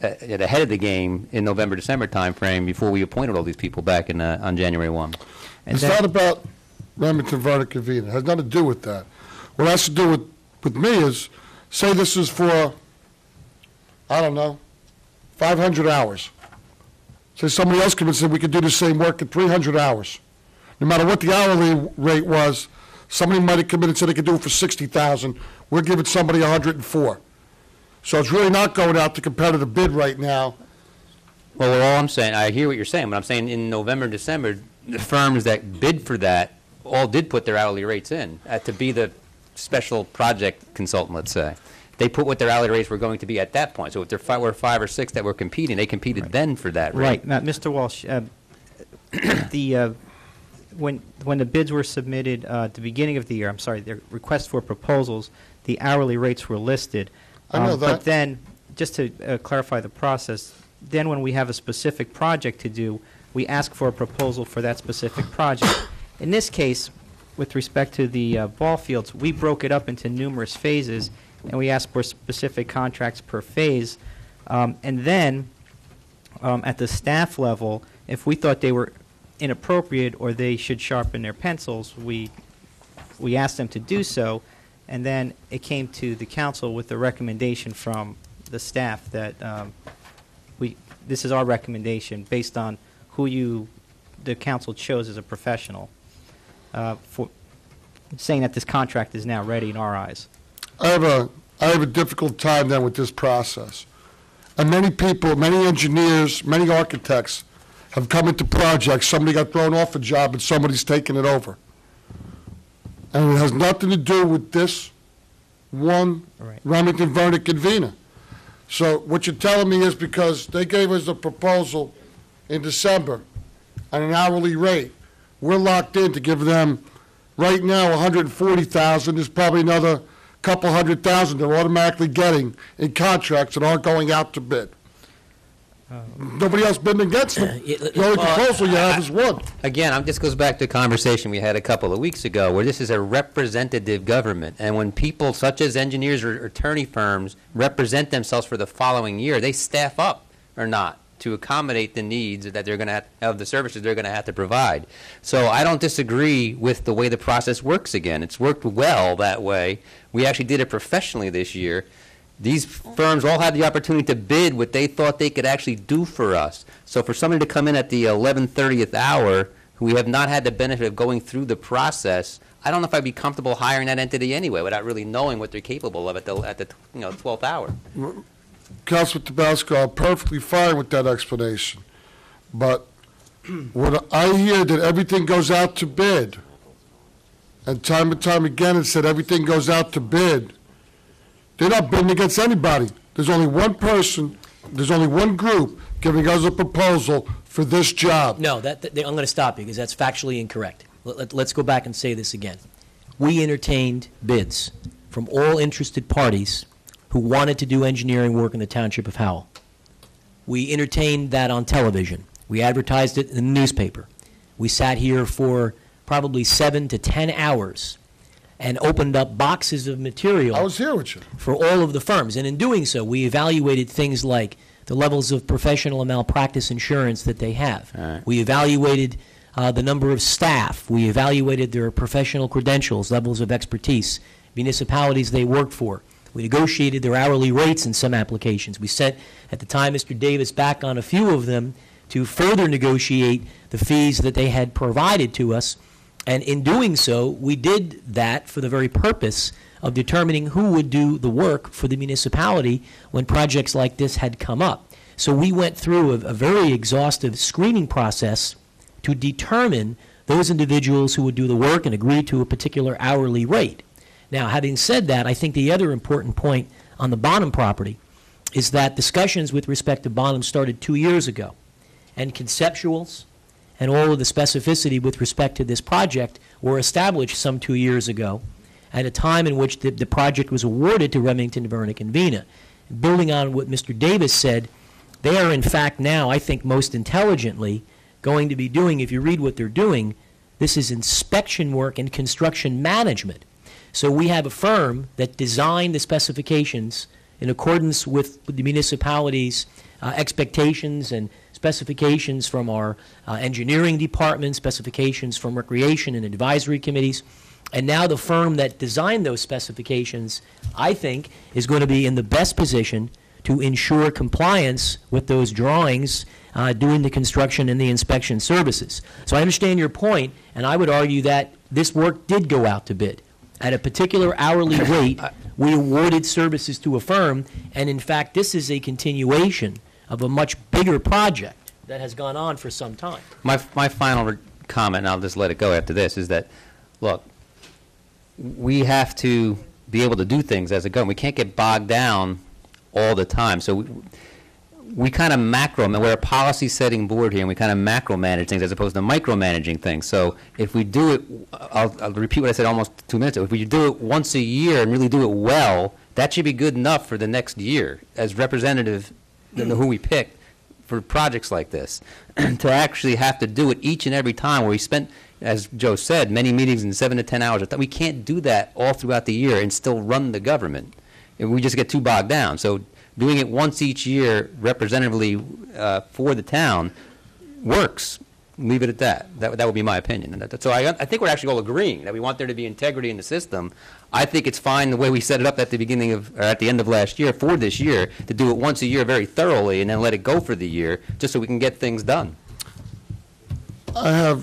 ahead of the game in November, December timeframe before we appointed all these people back in on January 1. It's not about Remington, Vernon, Covina. It has nothing to do with that. What it has to do with me is, say this is for, I don't know, 500 hours. Say somebody else comes and said we could do the same work in 300 hours. No matter what the hourly rate was, somebody might have come in and said they could do it for 60,000. We're giving somebody 104. So it's really not going out to competitive bid right now. Well, all I'm saying, I hear what you're saying, but I'm saying in November and December, the firms that bid for that all did put their hourly rates in to be the special project consultant, let's say. They put what their hourly rates were going to be at that point. So if there were 5 or 6 that were competing, they competed then for that rate. Right. Now, Mr. Walsh, when the bids were submitted at the beginning of the year, the request for proposals, the hourly rates were listed. I know that. But then, just to clarify the process, then when we have a specific project to do, we ask for a proposal for that specific project. In this case, with respect to the ball fields, we broke it up into numerous phases, and we asked for specific contracts per phase. And then, at the staff level, if we thought they were inappropriate or they should sharpen their pencils, we asked them to do so, and then it came to the council with a recommendation from the staff that this is our recommendation based on who the council chose as a professional, for saying that this contract is now ready in our eyes. I have a difficult time then with this process. And many people, many engineers, many architects have come into projects, somebody got thrown off a job and somebody's taken it over. And it has nothing to do with this one Right. Remington, Vernon, Covina. So what you're telling me is because they gave us a proposal in December at an hourly rate, we're locked in to give them right now 140,000. There's probably another couple 100,000 they're automatically getting in contracts that aren't going out to bid. Nobody else bidding against them. The only proposal you have is one. Again, this goes back to a conversation we had a couple of weeks ago, where this is a representative government, and when people such as engineers or attorney firms represent themselves for the following year, they staff up or not to accommodate the needs that they're going to have, the services they're going to have to provide. So I don't disagree with the way the process works. Again, it's worked well that way. We actually did it professionally this year. These firms all had the opportunity to bid what they thought they could actually do for us. So for somebody to come in at the 11:30th hour, who we have not had the benefit of going through the process, I don't know if I'd be comfortable hiring that entity anyway without really knowing what they're capable of at the 12th hour. Councilman Tabasco, I'm perfectly fine with that explanation. But when I hear that everything goes out to bid, and time again it said everything goes out to bid, they're not bidding against anybody. There's only one person, there's only one group giving us a proposal for this job. No, I'm going to stop you because that's factually incorrect. Let's go back and say this again. We entertained bids from all interested parties who wanted to do engineering work in the Township of Howell. We entertained that on television. We advertised it in the newspaper. We sat here for probably 7 to 10 hours and opened up boxes of material. I was here with you. For all of the firms. And in doing so, we evaluated things like the levels of professional and malpractice insurance that they have. Right. We evaluated the number of staff. We evaluated their professional credentials, levels of expertise, municipalities they worked for. We negotiated their hourly rates in some applications. We sent, at the time, Mr. Davis back on a few of them to further negotiate the fees that they had provided to us. And in doing so, we did that for the very purpose of determining who would do the work for the municipality when projects like this had come up. So we went through a very exhaustive screening process to determine those individuals who would do the work and agree to a particular hourly rate. Now, having said that, I think the other important point on the Bonham property is that discussions with respect to Bonham started 2 years ago, and conceptuals and all of the specificity with respect to this project were established some 2 years ago at a time in which the project was awarded to Remington, Vernick, and Vina. Building on what Mr. Davis said, they are in fact now, I think most intelligently, going to be doing, if you read what they're doing, this is inspection work and construction management. So we have a firm that designed the specifications in accordance with the municipality's expectations and specifications from our engineering department, specifications from recreation and advisory committees. And now the firm that designed those specifications, I think, is going to be in the best position to ensure compliance with those drawings doing the construction and the inspection services. So I understand your point, and I would argue that this work did go out to bid. At a particular hourly rate, we awarded services to a firm, and in fact, this is a continuation of a much bigger project that has gone on for some time. My final comment, and I'll just let it go after this, is that, look, we have to be able to do things as it goes. We can't get bogged down all the time. So we kind of we're a policy-setting board here, and we kind of macro-manage things as opposed to micromanaging things. So if we do it, I'll repeat what I said almost 2 minutes ago. If we do it once a year and really do it well, that should be good enough for the next year as representative than who we pick for projects like this. To actually have to do it each and every time where we spent, as Joe said, many meetings in 7 to 10 hours. We can't do that all throughout the year and still run the government. We just get too bogged down. So doing it once each year representatively for the town works. Leave it at that. That would be my opinion. And so I think we're actually all agreeing that we want there to be integrity in the system. I think it's fine the way we set it up at the beginning of, or at the end of last year for this year, to do it once a year very thoroughly and then let it go for the year just so we can get things done. I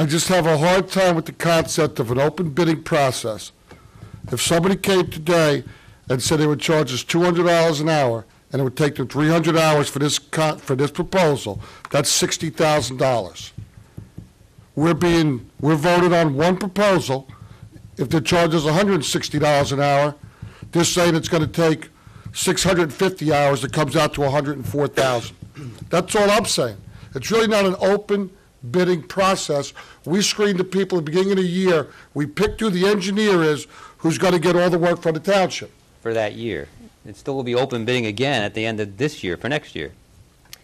just have a hard time with the concept of an open bidding process. If somebody came today and said they would charge us $200 an hour and it would take them 300 hours for this proposal, that's $60,000. We're voted on one proposal. If they charge us $160 an hour, they're saying it's going to take 650 hours. It comes out to $104,000. That's all I'm saying. It's really not an open bidding process. We screen the people at the beginning of the year. We pick who the engineer is who's going to get all the work from the township. For that year. It still will be open bidding again at the end of this year for next year.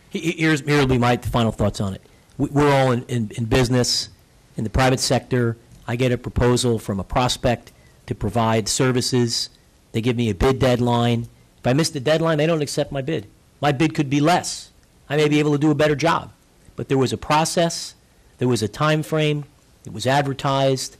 Here will be my final thoughts on it. We're all in business, in the private sector. I get a proposal from a prospect to provide services. They give me a bid deadline. If I miss the deadline, they don't accept my bid. My bid could be less. I may be able to do a better job. But there was a process. There was a time frame. It was advertised.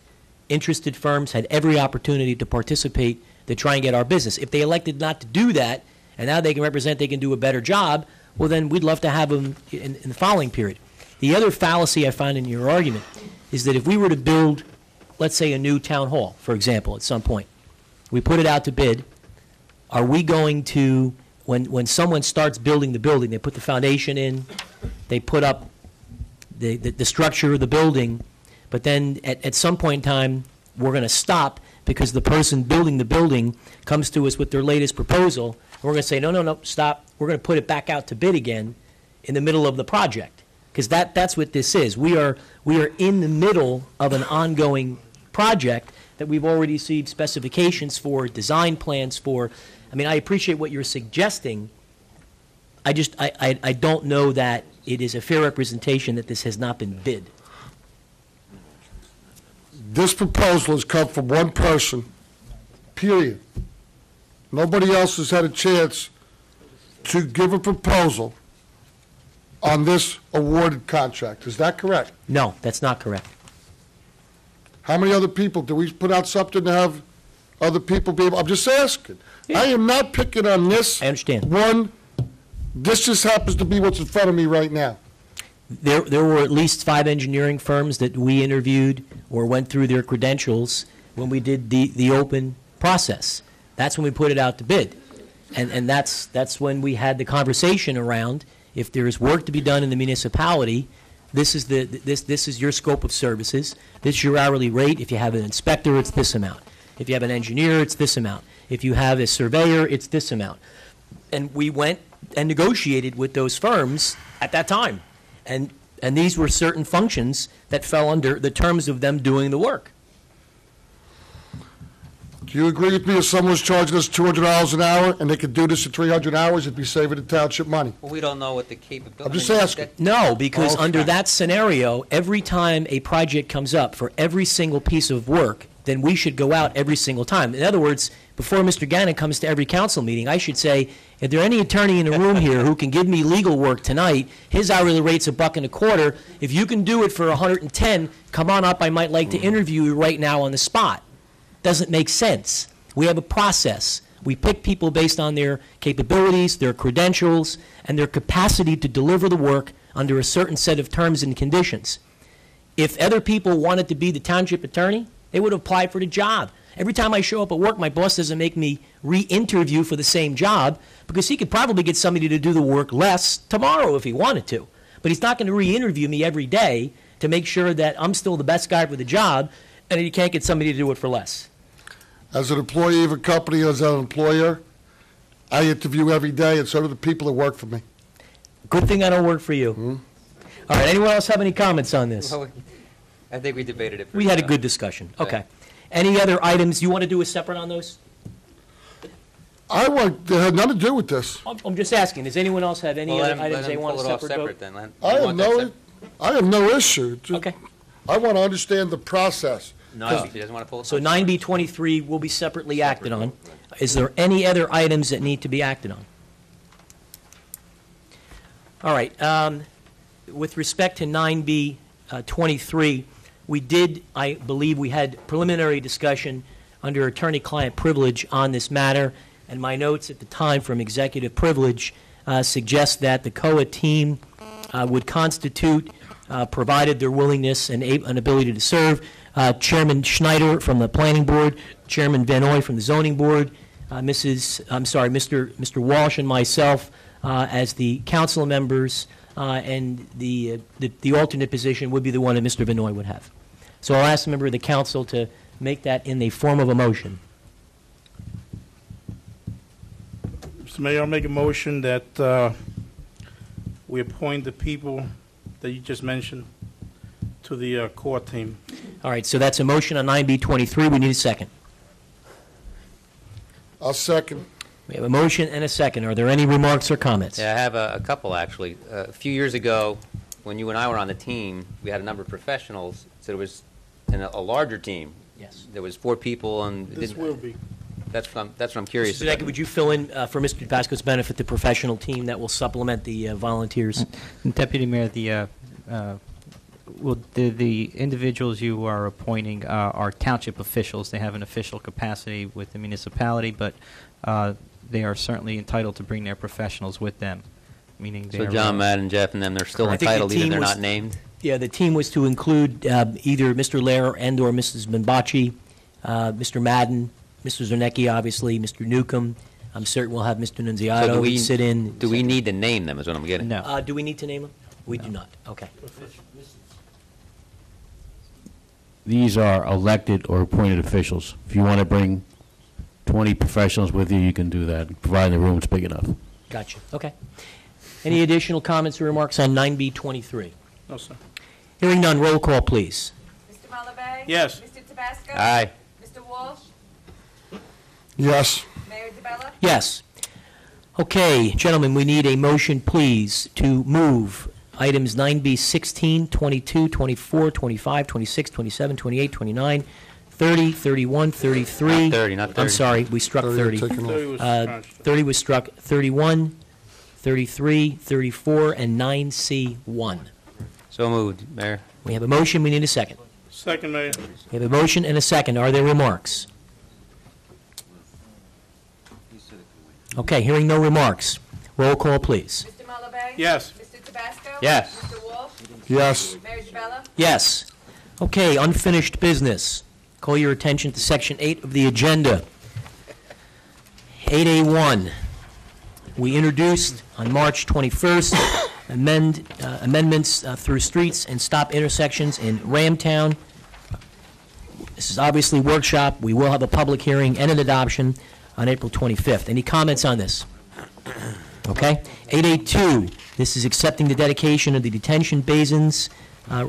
Interested firms had every opportunity to participate to try and get our business. If they elected not to do that, and now they can represent they can do a better job, well, then we'd love to have them in the following period. The other fallacy I find in your argument is that if we were to build, let's say, a new town hall, for example, at some point, we put it out to bid, are we going to, when someone starts building the building, they put the foundation in, they put up the structure of the building, but then at some point in time, we're going to stop because the person building the building comes to us with their latest proposal, and we're going to say, no, stop. We're going to put it back out to bid again in the middle of the project, because that's what this is. We are in the middle of an ongoing project that we've already received specifications for, design plans for. I mean, I appreciate what you're suggesting. I don't know that it is a fair representation that this has not been bid. This proposal has come from one person, period. Nobody else has had a chance to give a proposal on this awarded contract. Is that correct? No, that's not correct. How many other people, do we put out something to have other people be able, I'm just asking. Yeah. I am not picking on this. I understand. One, this just happens to be what's in front of me right now. There were at least 5 engineering firms that we interviewed or went through their credentials when we did the open process. That's when we put it out to bid. And that's when we had the conversation around, if there is work to be done in the municipality, this is your scope of services, this is your hourly rate. If you have an inspector, it's this amount. If you have an engineer, it's this amount. If you have a surveyor, it's this amount. And we went and negotiated with those firms at that time. And And these were certain functions that fell under the terms of them doing the work. Do you agree with me if someone was charging us $200 an hour and they could do this in 300 hours, it'd be saving the township money? Well, we don't know what the capability. I'm just asking. No, because Okay. under that scenario, every time a project comes up for every single piece of work, then we should go out every single time. In other words, before Mr. Gannon comes to every council meeting, I should say, if there any attorney in the room here who can give me legal work tonight, his hourly rate's $1.25. If you can do it for 110, come on up. I might like to interview you right now on the spot. Doesn't make sense. We have a process. We pick people based on their capabilities, their credentials, and their capacity to deliver the work under a certain set of terms and conditions. If other people wanted to be the township attorney, they would apply for the job. Every time I show up at work, my boss doesn't make me re-interview for the same job because he could probably get somebody to do the work less tomorrow if he wanted to. But he's not going to re-interview me every day to make sure that I'm still the best guy for the job and he can't get somebody to do it for less. As an employee of a company, as an employer, I interview every day, and so do the people that work for me. Good thing I don't work for you. All right, anyone else have any comments on this? Well, I think we debated it. We had a good discussion. Okay. Any other items you want to do a separate on those? I want, it had nothing to do with this. I'm just asking, does anyone else have any other items they want to pull it off separate vote? separate then. I have no issue. Just- Okay. I want to understand the process. No, he doesn't want to pull it. So 9B23 will be separately acted on. Is there any other items that need to be acted on? All right. With respect to 9B23, we did, I believe, we had preliminary discussion under attorney-client privilege on this matter, and my notes at the time from executive privilege suggest that the COA team would constitute, provided their willingness and ability to serve, Chairman Schneider from the Planning Board, Chairman Van Oy from the Zoning Board, Mr. Walsh and myself as the council members, and the alternate position would be the one that Mr. Van Oy would have. So I'll ask a member of the council to make that in the form of a motion. Mr. Mayor, I'll make a motion that we appoint the people that you just mentioned to the core team. All right, so that's a motion on 9B23. We need a second. I'll second. We have a motion and a second. Are there any remarks or comments? Yeah, I have a couple, actually. A few years ago, when you and I were on the team, we had a number of professionals, so it was in a larger team. Yes. There was 4 people, and This will be. that's what I'm curious Mr. Zedek, about. would you fill in for Mr. Tabasco's benefit the professional team that will supplement the volunteers? Deputy Mayor, the individuals you are appointing are township officials. They have an official capacity with the municipality, but they are certainly entitled to bring their professionals with them, meaning So they're... John, Matt, and Jeff and them, they're still I think the entitled, even team they're was- not named? Yeah, the team was to include either Mr. Lair and/or Mrs. Benbacci, Mr. Madden, Mr. Zernecki, obviously, Mr. Newcomb. I'm certain we'll have Mr. So Nunziato sit in. do we need to name them, is what I'm getting? No. Do we need to name them? We do not. Okay. These are elected or appointed officials. If you want to bring 20 professionals with you, you can do that, providing the room's big enough. Gotcha. Okay. Any additional comments or remarks on 9B23? No, sir. Hearing none, roll call, please. Mr. Malabay? Yes. Mr. Tabasco? Aye. Mr. Walsh? Yes. Mayor DeBella? Yes. Okay, gentlemen, we need a motion, please, to move items 9B 16, 22, 24, 25, 26, 27, 28, 29, 30, 31, 33. Not 30, not 30. I'm sorry, we struck 30. Taken off. 30 was 30 was struck, 31, 33, 34, and 9C1. So moved, Mayor. We have a motion, we need a second. Second, Mayor. We have a motion and a second. Are there remarks? Okay, hearing no remarks. Roll call, please. Mr. Malabay? Yes. Mr. Tabasco? Yes. Mr. Walsh? Yes. Mayor DeBella? Yes. Okay, unfinished business. Call your attention to Section 8 of the agenda. 8A1. We introduced on March 21st amendments through streets and stop intersections in Ramtown. This is obviously workshop. We will have a public hearing and an adoption on April 25th. Any comments on this? Okay. 882, this is accepting the dedication of the detention basins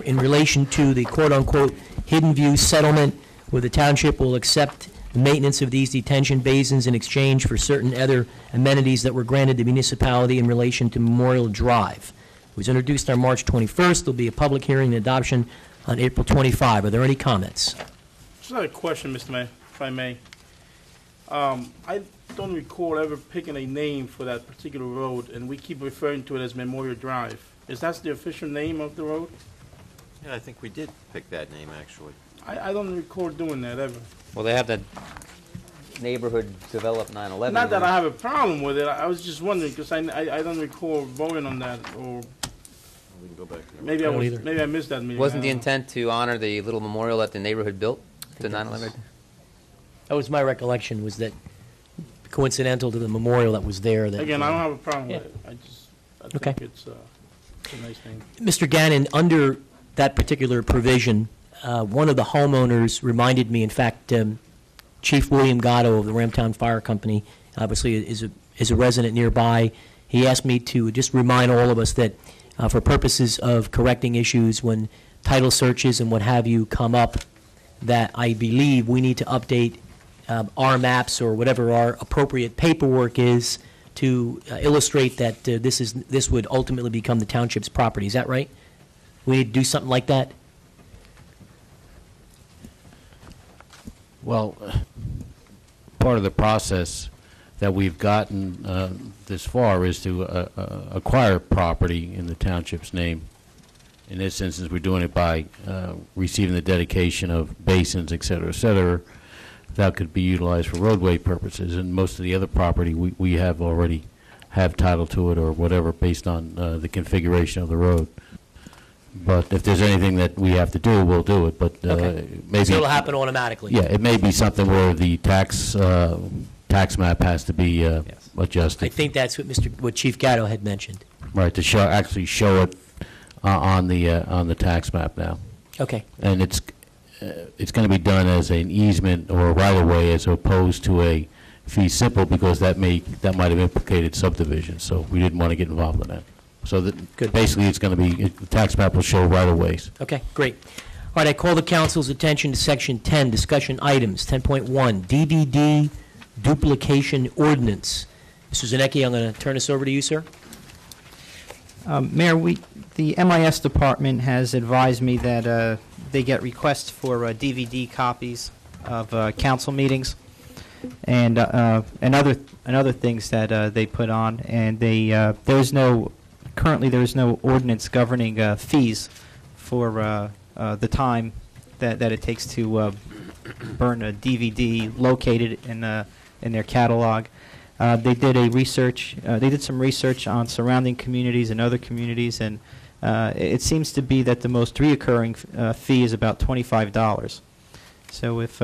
in relation to the quote-unquote Hidden View settlement, where the township will accept the maintenance of these detention basins in exchange for certain other amenities that were granted the municipality in relation to Memorial Drive. It was introduced on March 21st. There'll be a public hearing and adoption on April 25. Are there any comments? Just had a question, Mr. Mayor, if I may. I don't recall ever picking a name for that particular road, and we keep referring to it as Memorial Drive. Is that the official name of the road? Yeah, I think we did pick that name, actually. I don't recall doing that ever. Well, they have that neighborhood develop 9/11. Not that I have a problem with it. I was just wondering, because I don't recall voting on that, or We can go back to that. maybe I missed that meeting. Wasn't I the don't know. intent to honor the little memorial that the neighborhood built to 9/11? That was my recollection, was that coincidental to the memorial that was there. That, Again, I don't have a problem with Yeah. it. I Okay. think it's a nice thing. Mr. Gannon, under that particular provision, one of the homeowners reminded me, in fact, Chief William Gatto of the Ramtown Fire Company, obviously is a resident nearby. He asked me to just remind all of us that for purposes of correcting issues when title searches and what have you come up, that I believe we need to update our maps or whatever our appropriate paperwork is to illustrate that this would ultimately become the township's property. Is that right? We need to do something like that? Well, part of the process that we've gotten this far is to acquire property in the township's name. In this instance, we're doing it by receiving the dedication of basins, et cetera, that could be utilized for roadway purposes. And most of the other property, we have already have title to it or whatever based on the configuration of the road. But if there's anything that we have to do, we'll do it. But Okay. maybe So it'll happen automatically? Yeah, it may be something where the tax map has to be adjusted. I think that's what Chief Gatto had mentioned. Right, to actually show it on the tax map now. Okay. And it's going to be done as an easement or a right-of-way as opposed to a fee simple, because that might have implicated subdivision, so we didn't want to get involved in that. So Good. basically, it's going to be, the tax map will show right-of-ways. Okay, great. All right, I call the council's attention to Section 10, discussion items, 10.1, DVD duplication ordinance. Mr. Zanecki, I'm going to turn this over to you, sir. Mayor, the MIS department has advised me that they get requests for DVD copies of council meetings and other things that they put on, and currently there is no ordinance governing fees for the time that it takes to burn a DVD located in their catalog. They did some research on surrounding communities and other communities, and it seems to be that the most reoccurring fee is about $25. So if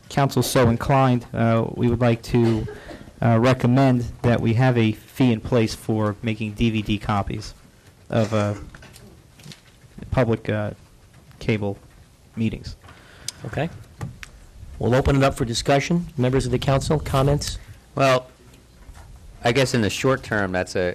council's so inclined, we would like to recommend that we have a fee in place for making DVD copies of public cable meetings. Okay. We'll open it up for discussion. Members of the council, comments? Well, I guess in the short term, that's a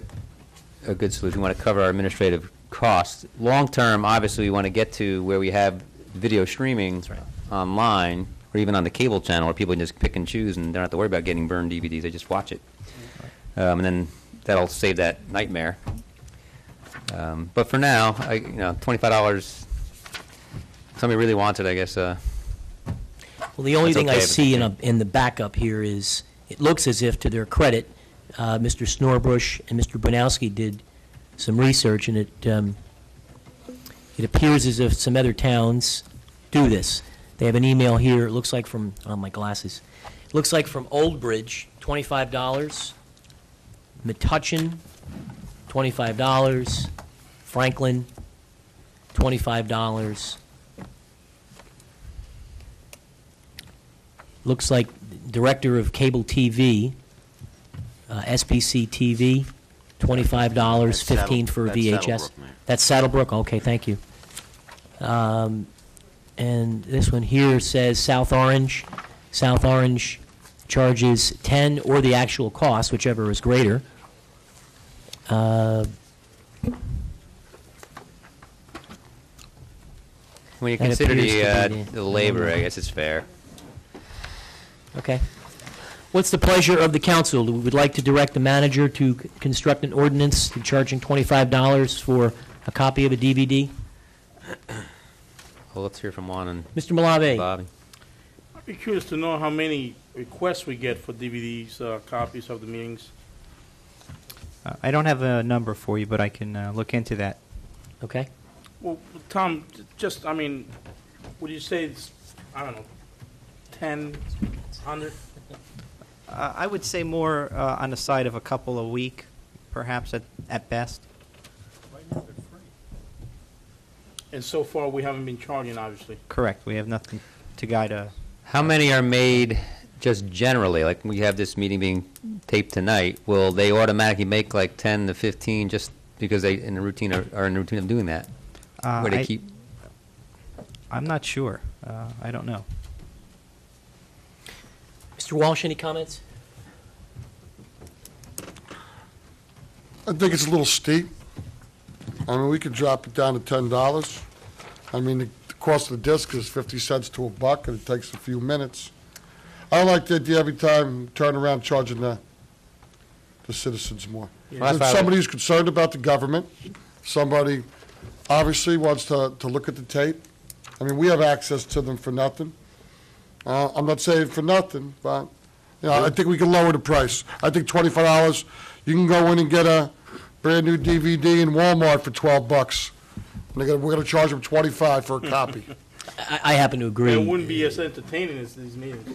good solution. We want to cover our administrative costs. Long term, obviously, we want to get to where we have video streaming online, or even on the cable channel, where people can just pick and choose and don't have to worry about getting burned DVDs. They just watch it. And then that'll save that nightmare. But for now, $25, somebody really wants it, I guess. Well, the only That's thing I okay, see but- in the backup here is, it looks as if, to their credit, Mr. Snorbush and Mr. Brunowski did some research, and it appears as if some other towns do this. They have an email here, it looks like from, my glasses, it looks like from Old Bridge, $25, Metuchen, $25, Franklin, $25. Looks like Director of Cable TV, SPC TV, $25, 15 for That's VHS. Saddlebrook, Mayor. That's Saddlebrook, okay, thank you. And this one here says South Orange. South Orange charges 10 or the actual cost, whichever is greater. When you That consider appears to be the labor, I guess it's fair. Okay. What's the pleasure of the council? We would like to direct the manager to construct an ordinance charging $25 for a copy of a DVD. Well, let's hear from Juan and Mr. Malave? Bobby. I'd be curious to know how many requests we get for DVDs, copies of the meetings. I don't have a number for you, but I can look into that. Okay. Well, Tom, just, I mean, would you say it's, I don't know, 10, 100? I would say more on the side of a couple a week, perhaps at best. And so far, we haven't been charging, obviously. Correct. We have nothing to guide a. How many are made just generally? Like we have this meeting being taped tonight. Will they automatically make like 10 to 15 just because they in the routine are in the routine of doing that? Where they keep. I'm not sure. I don't know. Mr. Walsh, any comments? I think it's a little steep. I mean, we could drop it down to $10. I mean, the cost of the disc is 50 cents to $1, and it takes a few minutes. I don't like the idea every time turn around charging the citizens more. Well, If somebody who's concerned about the government, somebody obviously wants to look at the tape. I mean, we have access to them for nothing. I'm not saying for nothing, but I think we can lower the price. I think $25, you can go in and get a brand new DVD in Walmart for $12. And we're going to charge them $25 for a copy. I happen to agree. It wouldn't be as entertaining as these meetings.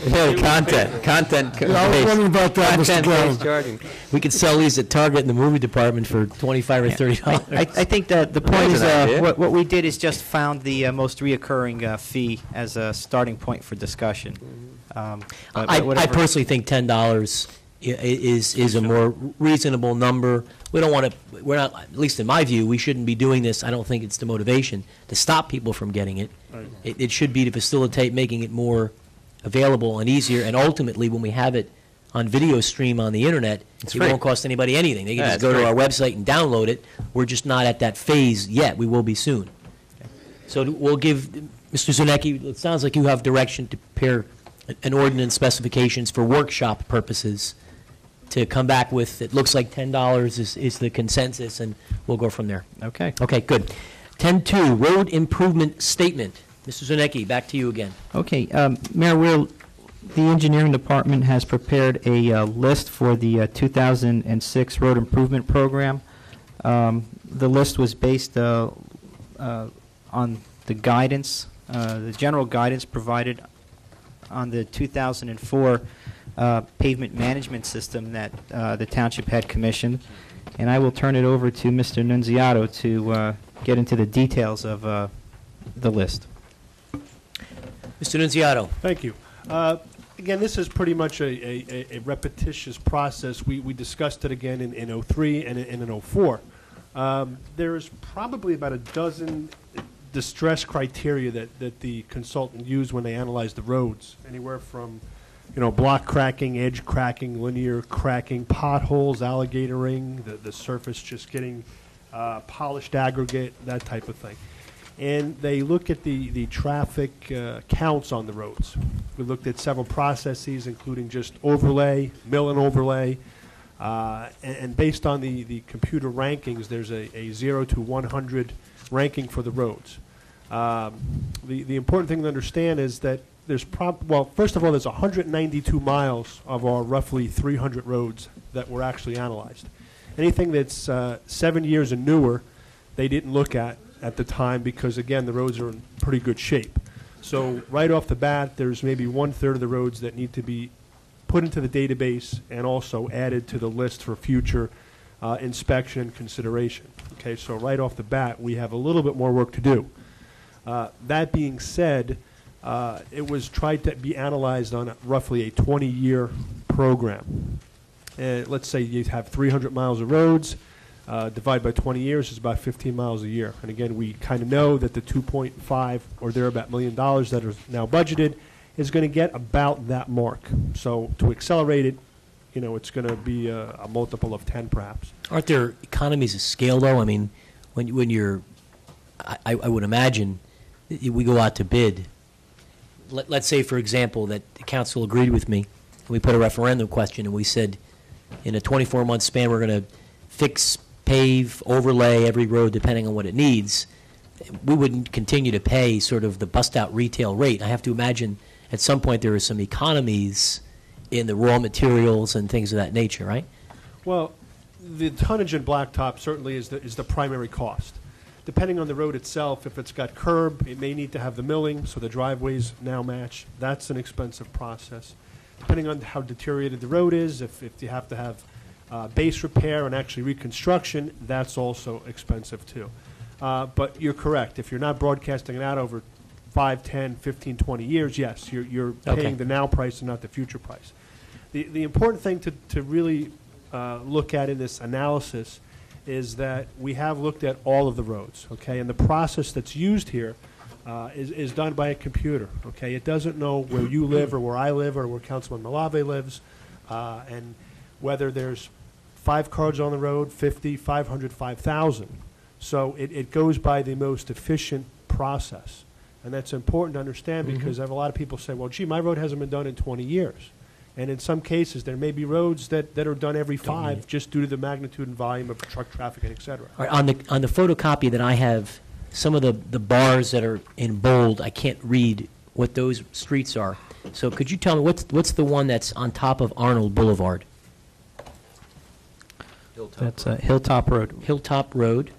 Content. Yeah, I was wondering about that, Mr. Content-based Brown. charging. We could sell these at Target in the movie department for $25 or $30. I think that the point That's is an idea. what we did is just found the most reoccurring fee as a starting point for discussion. I Whatever- personally think $10 is a more reasonable number. We don't want to, we're not, at least in my view, we shouldn't be doing this. I don't think it's the motivation to stop people from getting it. Right. It should be to facilitate making it more available and easier, and ultimately, when we have it on video stream on the internet, it free. won't cost anybody anything. They can Yeah, just it's go to free. our website and download it. We're just not at that phase yet. We will be soon. So we'll give, Mr. Zunecki, it sounds like you have direction to prepare an ordinance specifications for workshop purposes to come back with, it looks like $10 is the consensus, and we'll go from there. Okay. Okay, good. 10.2, road improvement statement. Mr. Zunecki, back to you again. Okay, Mayor Will, the engineering department has prepared a list for the 2006 road improvement program. The list was based on the guidance, the general guidance provided on the 2004 pavement management system that the township had commissioned. And I will turn it over to Mr. Nunziato to get into the details of the list. Mr. Nunziato. Thank you. Again, this is pretty much a repetitious process. We discussed it again in '03 and in '04. There's probably about a dozen distress criteria that the consultant used when they analyzed the roads, anywhere from block cracking, edge cracking, linear cracking, potholes, alligatoring, the surface just getting polished aggregate, that type of thing. And they look at the traffic counts on the roads. We looked at several processes, including just overlay, mill and overlay, and based on the computer rankings, there's a 0 to 100 ranking for the roads. The important thing to understand is that there's first of all, there's 192 miles of our roughly 300 roads that were actually analyzed. Anything that's 7 years and newer, they didn't look at the time because, again, the roads are in pretty good shape. So right off the bat, there's maybe 1/3 of the roads that need to be put into the database and also added to the list for future inspection and consideration. Okay, so right off the bat, we have a little bit more work to do. That being said, it was tried to be analyzed on roughly a 20-year program. Let's say you have 300 miles of roads, divide by 20 years is about 15 miles a year. And again, we kind of know that the 2.5 or thereabout $1 million that is now budgeted is going to get about that mark. So to accelerate it, it's going to be a multiple of 10 perhaps. Aren't there economies of scale, though? I mean, when you're, I would imagine, we go out to bid. Let's say, for example, that the council agreed with me, and we put a referendum question, and we said, in a 24-month span, we're going to fix, pave, overlay every road depending on what it needs. We wouldn't continue to pay sort of the bust-out retail rate. I have to imagine at some point there are some economies in the raw materials and things of that nature, right? Well, the tonnage in blacktop certainly is the primary cost. Depending on the road itself, if it's got curb, it may need to have the milling, so the driveways now match. That's an expensive process. Depending on how deteriorated the road is, if you have to have base repair and actually reconstruction, that's also expensive too. But you're correct. If you're not broadcasting it out over 5, 10, 15, 20 years, yes, you're paying Okay. the now price and not the future price. The important thing to really look at in this analysis is that we have looked at all of the roads, okay? And the process that's used here is done by a computer, okay? It doesn't know where you live or where I live or where Councilman Malave lives, and whether there's 5 cars on the road, 50, 500, 5,000. So it goes by the most efficient process. And that's important to understand because I have a lot of people say, well, gee, my road hasn't been done in 20 years. And in some cases, there may be roads that are done every 5 just due to the magnitude and volume of truck traffic and et cetera. All right, on the photocopy that I have, some of the bars that are in bold, I can't read what those streets are. So could you tell me what's the one that's on top of Arnold Boulevard? That's Hilltop Road. Hilltop Road.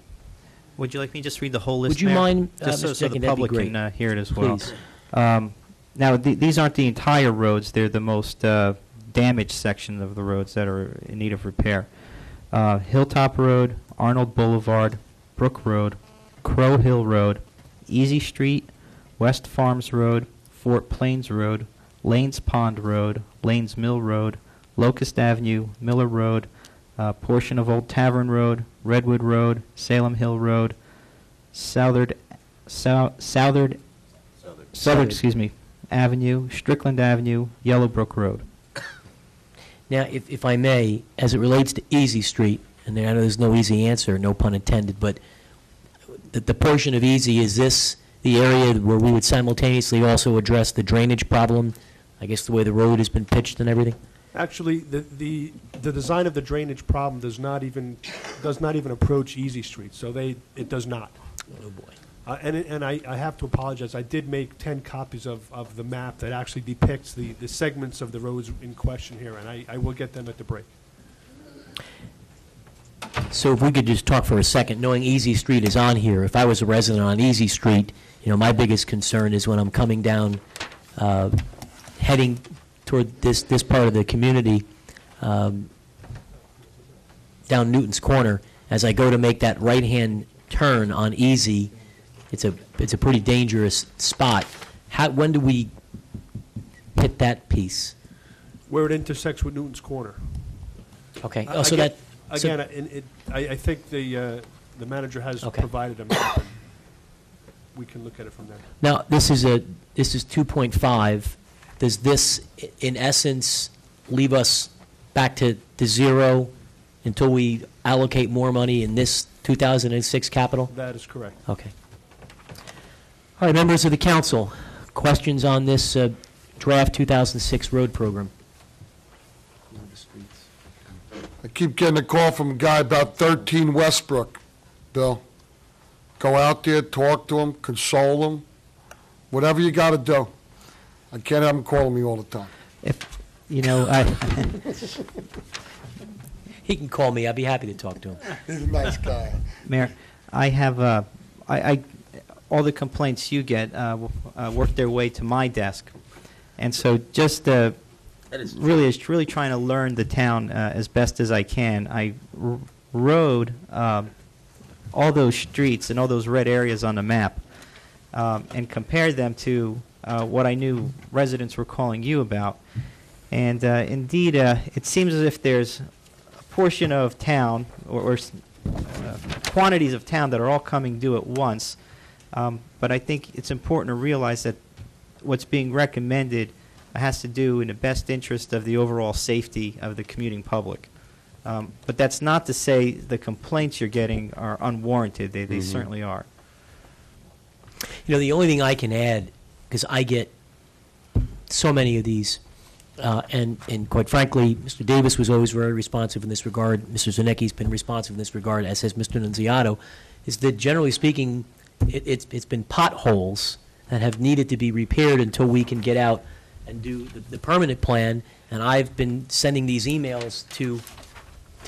Would you like me to just read the whole list, Would you Mayor? mind, Just so Mr. the Deacon, that'd be public great. can hear it as well. Please. Now, these aren't the entire roads. They're the most damaged section of the roads that are in need of repair. Hilltop Road, Arnold Boulevard, Brook Road, Crow Hill Road, Easy Street, West Farms Road, Fort Plains Road, Lanes Pond Road, Lanes Mill Road, Locust Avenue, Miller Road, portion of Old Tavern Road, Redwood Road, Salem Hill Road, Southard Avenue, Strickland Avenue, Yellowbrook Road. Now, if I may, as it relates to Easy Street, and I know there's no easy answer, no pun intended, but the portion of Easy, is this the area where we would simultaneously also address the drainage problem? I guess the way the road has been pitched and everything? Actually, the design of the drainage problem does not even approach Easy Street, so it does not. Oh, boy. And I have to apologize. I did make 10 copies of the map that actually depicts the segments of the roads in question here, and I will get them at the break. So if we could just talk for a second, knowing Easy Street is on here, if I was a resident on Easy Street, my biggest concern is when I'm coming down, heading toward this part of the community, down Newton's Corner, as I go to make that right-hand turn on Easy, it's a pretty dangerous spot. When do we hit that piece? Where it intersects with Newton's Corner. Okay. I think the manager has Okay. provided a map. And we can look at it from there. Now, this is 2.5. Does this, in essence, leave us back to zero until we allocate more money in this 2006 capital? That is correct. Okay. All right, members of the council, questions on this draft 2006 road program? I keep getting a call from a guy about 13 Westbrook, Bill. Go out there, talk to him, console him, whatever you got to do. I can't have him calling me all the time. If He can call me. I'd be happy to talk to him. He's a nice guy. Mayor, I have all the complaints you get work their way to my desk, and so just really trying to learn the town as best as I can. I rode all those streets and all those red areas on the map and compared them to what I knew residents were calling you about, and indeed it seems as if there's a portion of town or quantities of town that are all coming due at once. But I think it's important to realize that what's being recommended has to do in the best interest of the overall safety of the commuting public. But that's not to say the complaints you're getting are unwarranted. They certainly are. You know, the only thing I can add, because I get so many of these, and quite frankly, Mr. Davis was always very responsive in this regard. Mr. Zanecki's been responsive in this regard, as has Mr. Nunziato, is that generally speaking, it's been potholes that have needed to be repaired until we can get out and do the permanent plan. And I've been sending these emails to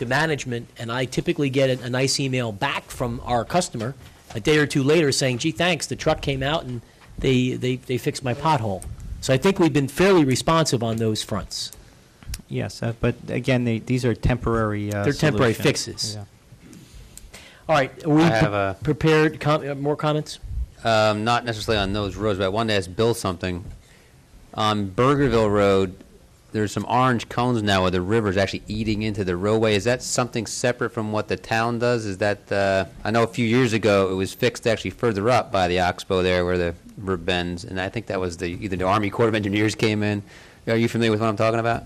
management, and I typically get a nice email back from our customer a day or two later saying, gee, thanks, the truck came out and they fixed my pothole. So I think we've been fairly responsive on those fronts. Yes, but again, these are temporary They're temporary solutions. fixes. Yeah. All right, are we I have prepared? More comments? Not necessarily on those roads, but I wanted to ask Bill something. On Burgerville Road, there's some orange cones now where the river's actually eating into the roadway. Is that something separate from what the town does? Is that, I know a few years ago it was fixed actually further up by the Oxbow there where the river bends, and I think that was either the Army Corps of Engineers came in. Are you familiar with what I'm talking about?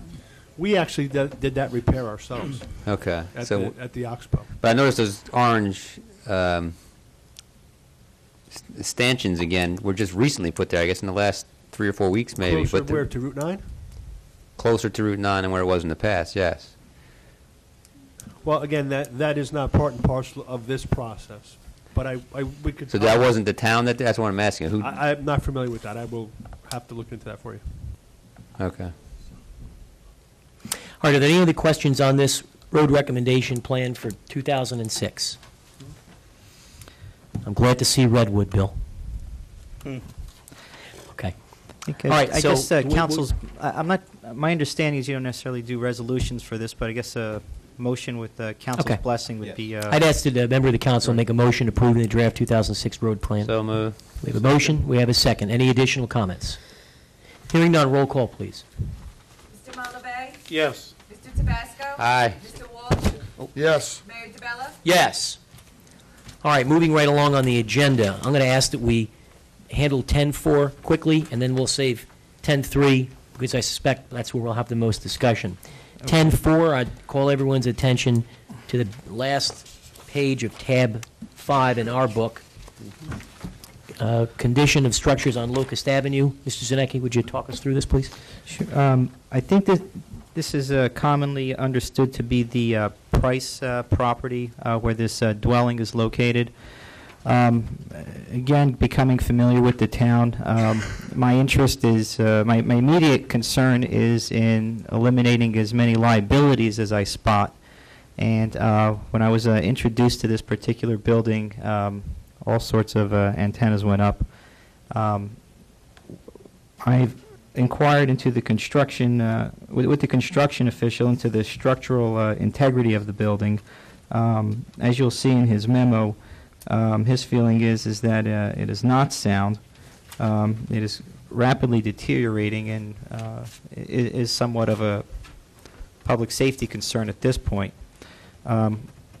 We actually did that repair ourselves Okay. at So, the Oxbow. but I noticed those orange stanchions again were just recently put there, I guess in the last 3 or 4 weeks maybe. Closer but where, to Route 9? Closer to Route 9 than where it was in the past, yes. Well, again, that is not part and parcel of this process. But we could. So that wasn't the town that's what I'm asking. Who? I'm not familiar with that. I will have to look into that for you. Okay. All right, are there any other questions on this road recommendation plan for 2006? I'm glad to see Redwood, Bill. Okay. Okay. All right, I so guess council's, I'm not, my understanding is you don't necessarily do resolutions for this, but I guess a motion with council's Okay. blessing would be. I'd ask the member of the council make a motion approving the draft 2006 road plan. So moved. We have a motion, we have a second. Any additional comments? Hearing none, roll call, please. Mr. Malabay? Yes. Mr. Tabasco? Aye. Mr. Walsh? Yes. Mayor DeBella? Yes. All right, moving right along on the agenda, I'm going to ask that we handle 10-4 quickly, and then we'll save 10-3, because I suspect that's where we'll have the most discussion. 10-4, I'd call everyone's attention to the last page of tab 5 in our book. Condition of structures on Locust Avenue. Mr. Zanecki, would you talk us through this, please? Sure. I think that this is commonly understood to be the Price property where this dwelling is located. Again, becoming familiar with the town, my interest is, my immediate concern is in eliminating as many liabilities as I spot. And when I was introduced to this particular building, all sorts of antennas went up. I've inquired into the construction, with the construction official, into the structural integrity of the building. As you'll see in his memo, his feeling is that it is not sound. It is rapidly deteriorating and is somewhat of a public safety concern at this point.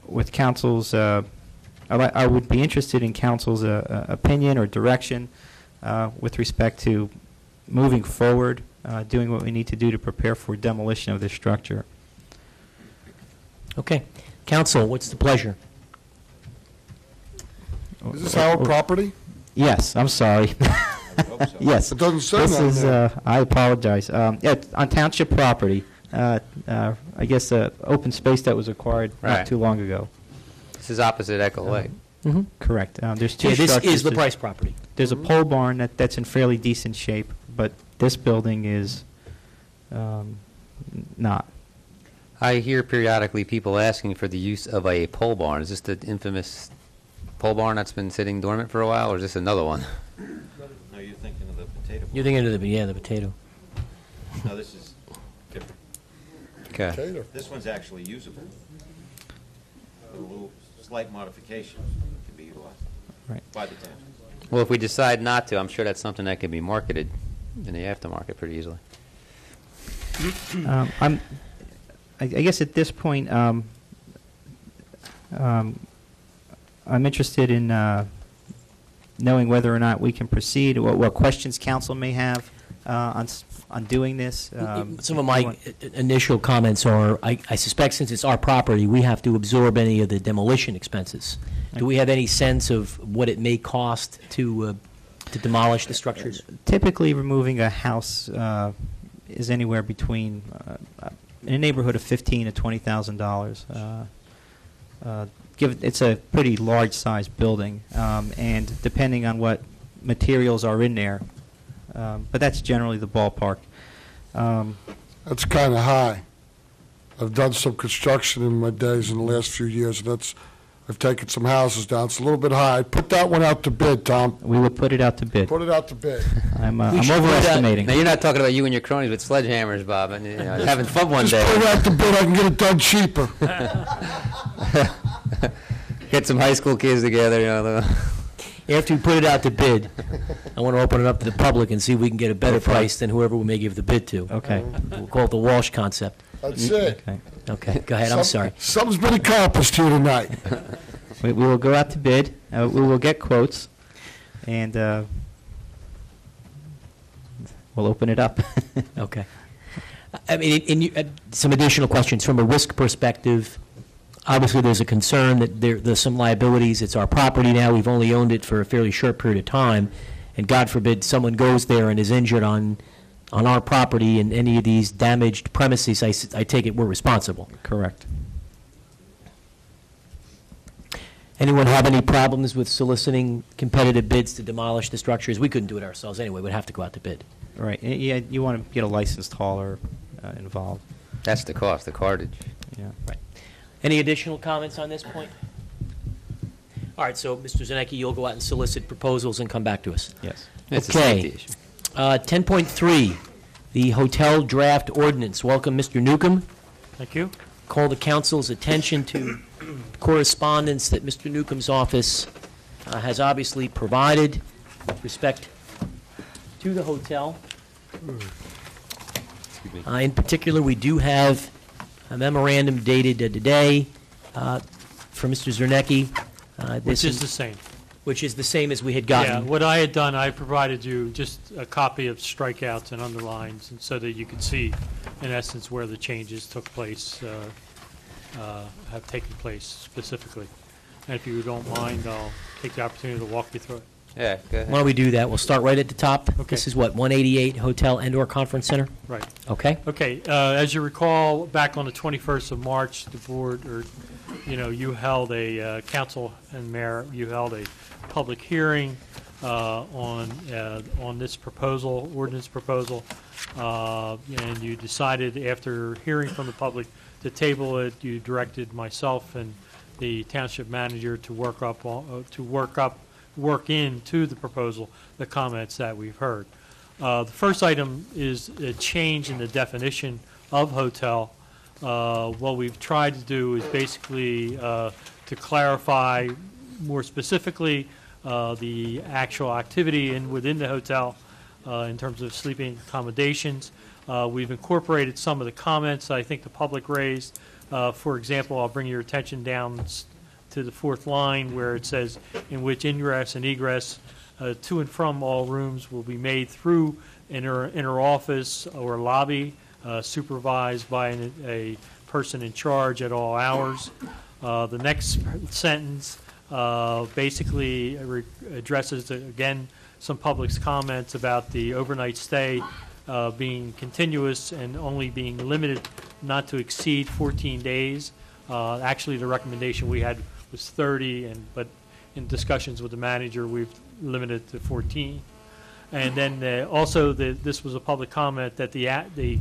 With council's, I would be interested in council's opinion or direction with respect to moving forward, doing what we need to do to prepare for demolition of this structure. Okay. Council, what's the pleasure? Is this our property? Yes, I'm sorry. Yes. It doesn't say This that is, there. I apologize. Yeah, on township property, I guess open space that was acquired not Right. too long ago. This is opposite Echo Lake. Mm-hmm. Correct. There's two Yeah, this structures. is the Price property. There's a pole barn that's in fairly decent shape, but this building is not. I hear periodically people asking for the use of a pole barn. Is this the infamous pole barn that's been sitting dormant for a while, or is this another one? No, you're thinking of the potato. You're thinking of the potato. No, this is different. Okay. Tater. This one's actually usable. With a little slight modification can be utilized Right. by the town. Well, if we decide not to, I'm sure that's something that can be marketed in the aftermarket pretty easily. I guess at this point, I'm interested in knowing whether or not we can proceed, what questions council may have on doing this. Some of my initial comments are, I suspect since it's our property, we have to absorb any of the demolition expenses. Do we have any sense of what it may cost to demolish the structures? Typically, removing a house is anywhere between in a neighborhood of $15,000 to $20,000. It's a pretty large-sized building, and depending on what materials are in there, but that's generally the ballpark. That's kind of high. I've done some construction in my days in the last few years, and I've taken some houses down. It's a little bit high. Put that one out to bid, Tom. We would put it out to bid. Put it out to bid. I'm overestimating. Now, you're not talking about you and your cronies with sledgehammers, Bob, and having fun one Just day. put it out to bid. I can get it done cheaper. Get some high school kids together, After we put it out to bid, I want to open it up to the public and see if we can get a better price than whoever we may give the bid to. Okay. We'll call it the Walsh concept. That's it. Okay. Okay, go ahead, I'm sorry. Something's been accomplished here tonight. We will go out to bid. We will get quotes, and we'll open it up. Okay. I mean, some additional questions. From a risk perspective, obviously there's a concern that there's some liabilities. It's our property now. We've only owned it for a fairly short period of time, and God forbid someone goes there and is injured on our property and any of these damaged premises, I take it we're responsible. Correct. Anyone have any problems with soliciting competitive bids to demolish the structures? We couldn't do it ourselves anyway. We'd have to go out to bid. Right. Yeah, you want to get a licensed hauler involved. That's the cost, the cartage. Yeah. Right. Any additional comments on this point? All right, so Mr. Zanecki, you'll go out and solicit proposals and come back to us. Yes. It's a Okay. safety issue. 10.3, the hotel draft ordinance. Welcome, Mr. Newcomb. Thank you. Call the council's attention to correspondence that Mr. Newcomb's office has obviously provided with respect to the hotel. In particular, we do have a memorandum dated today from Mr. Zernecki. Which is the same. Which is the same as we had Yeah, gotten. what I had done, I provided you just a copy of strikeouts and underlines, and so that you could see, in essence, where the changes took place, have taken place specifically. And if you don't mind, I'll take the opportunity to walk you through it. Yeah, go ahead. Why don't we do that? We'll start right at the top. Okay. This is what, 188 Hotel and/or Conference Center? Right. Okay. Okay, as you recall, back on the 21st of March, the board, you held a, council and mayor, you held a public hearing on this proposal, ordinance proposal, and you decided after hearing from the public to table it. You directed myself and the township manager to work into the proposal the comments that we've heard. The first item is a change in the definition of hotel. What we've tried to do is basically to clarify more specifically the actual activity within the hotel in terms of sleeping accommodations. We've incorporated some of the comments I think the public raised. For example, I'll bring your attention down to the fourth line where it says, in which ingress and egress to and from all rooms will be made through inner office or lobby, supervised by a person in charge at all hours. The next sentence basically addresses, again, some public's comments about the overnight stay being continuous and only being limited not to exceed 14 days. Actually, the recommendation we had was 30, but in discussions with the manager, we've limited it to 14. And then also, this was a public comment that the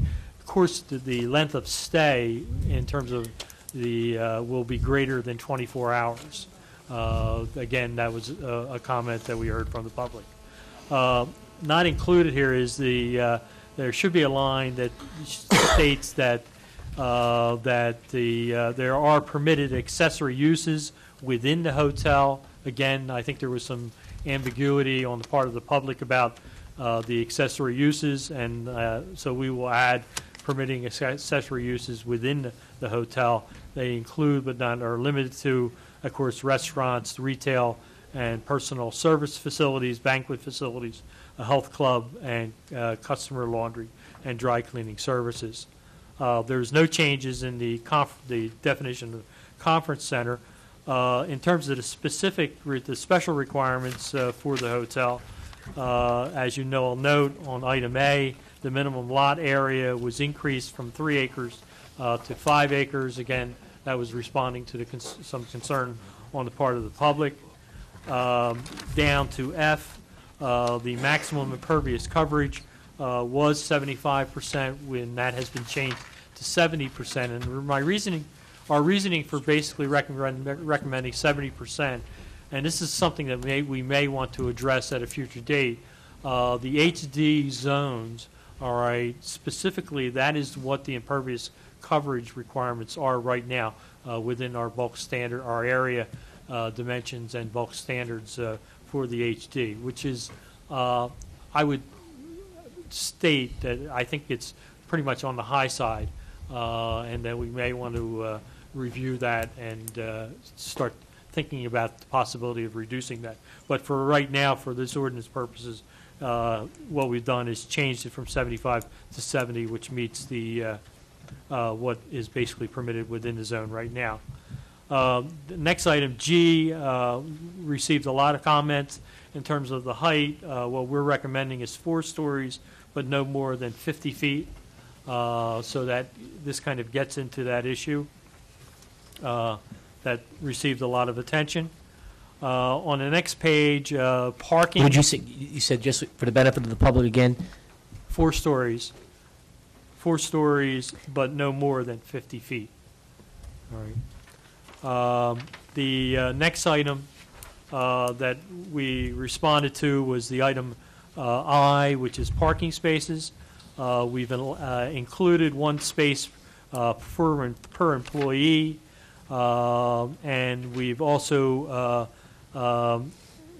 length of stay in terms of the will be greater than 24 hours. Again, that was a comment that we heard from the public. Not included here is there should be a line that states that there are permitted accessory uses within the hotel. Again, I think there was some ambiguity on the part of the public about the accessory uses, and so we will add permitting accessory uses within the hotel. They include but not are limited to, of course, restaurants, retail, and personal service facilities, banquet facilities, a health club, and customer laundry and dry cleaning services. There's no changes in the definition of conference center. In terms of the the special requirements for the hotel, as you know, I'll note on item A, the minimum lot area was increased from 3 acres to 5 acres. Again, that was responding to some concern on the part of the public. Down to F, the maximum impervious coverage was 75%, when that has been changed to 70%. And our reasoning for basically recommending 70%, and this is something that we may want to address at a future date, the HD zones, all right, specifically that is what the impervious coverage requirements are right now within our bulk standard, our area dimensions and bulk standards for the HD, which is, I would state that I think it's pretty much on the high side, and that we may want to review that and start thinking about the possibility of reducing that. But for right now, for this ordinance purposes, what we've done is changed it from 75 to 70, which meets the what is basically permitted within the zone right now. The next item, G, received a lot of comments in terms of the height. What we're recommending is 4 stories, but no more than 50 feet, so that this kind of gets into that issue that received a lot of attention. On the next page, parking. Would you say, you said just for the benefit of the public again? 4 stories. 4 stories, but no more than 50 feet. All right. The next item that we responded to was the item I, which is parking spaces. We've included 1 space per employee, and we've also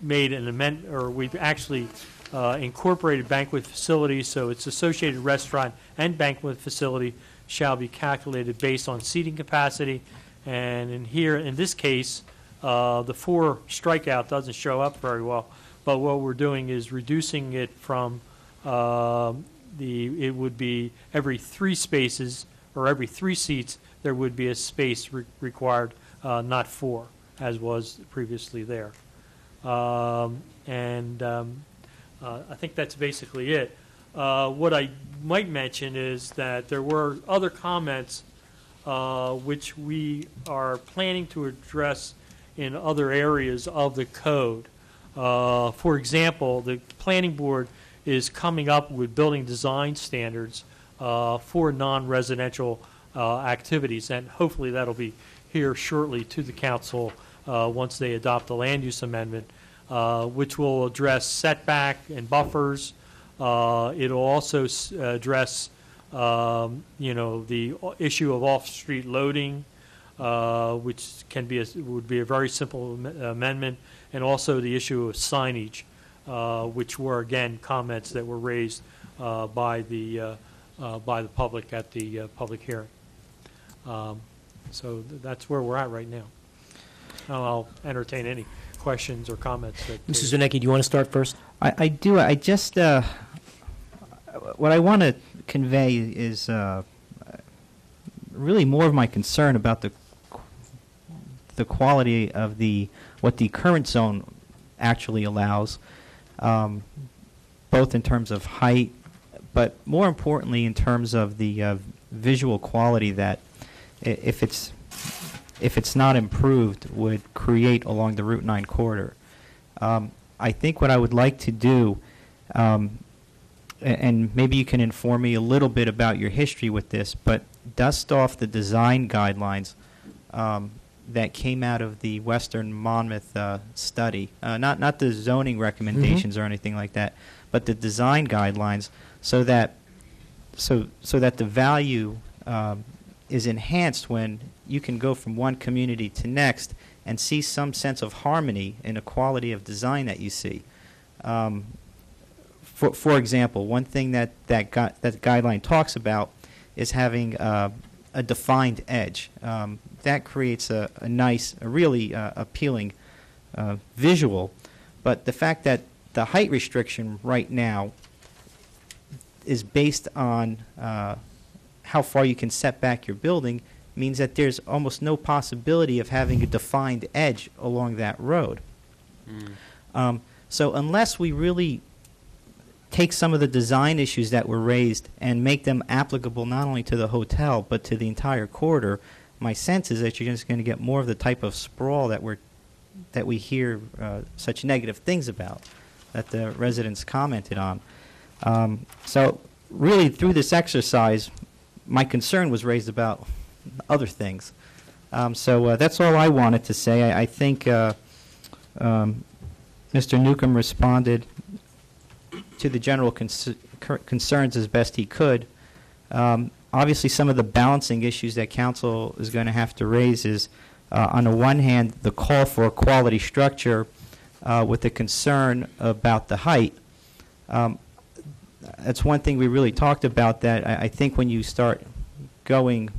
made an amendment, or we've actually incorporated banquet facilities, so its associated restaurant and banquet facility shall be calculated based on seating capacity. And in this case, the 4 strikeout doesn't show up very well, but what we're doing is reducing it from it would be every 3 spaces, or every 3 seats, there would be a space required, not 4, as was previously there. I think that's basically it. What I might mention is that there were other comments which we are planning to address in other areas of the code. For example, the planning board is coming up with building design standards for non-residential activities, and hopefully that'll be here shortly to the council once they adopt the land use amendment, which will address setback and buffers. It'll also address the issue of off-street loading, which would be a very simple amendment, and also the issue of signage, which were again comments that were raised by the public at the public hearing. So that's where we're at right now. I'll entertain any questions or comments. Mrs. Zernecki, do you want to start first? I do. I just what I want to convey is really more of my concern about the quality of what the current zone actually allows, both in terms of height, but more importantly in terms of the visual quality that, if it's not improved, would create along the Route 9 corridor. I think what I would like to do, and maybe you can inform me a little bit about your history with this, but dust off the design guidelines that came out of the Western Monmouth study, not the zoning recommendations or anything like that, but the design guidelines, so that the value is enhanced when you can go from one community to next and see some sense of harmony in the quality of design that you see. For example, one thing that guideline talks about is having a defined edge. That creates a nice, a really appealing visual, but the fact that the height restriction right now is based on how far you can set back your building means that there's almost no possibility of having a defined edge along that road. So unless we really take some of the design issues that were raised and make them applicable not only to the hotel but to the entire corridor, my sense is that you're just going to get more of the type of sprawl that we hear such negative things about, that the residents commented on. So really, through this exercise, my concern was raised about other things. So that's all I wanted to say. I think Mr. Newcomb responded to the general concerns as best he could. Obviously, some of the balancing issues that council is going to have to raise is, on the one hand, the call for a quality structure with the concern about the height. That's one thing we really talked about, that I think when you start going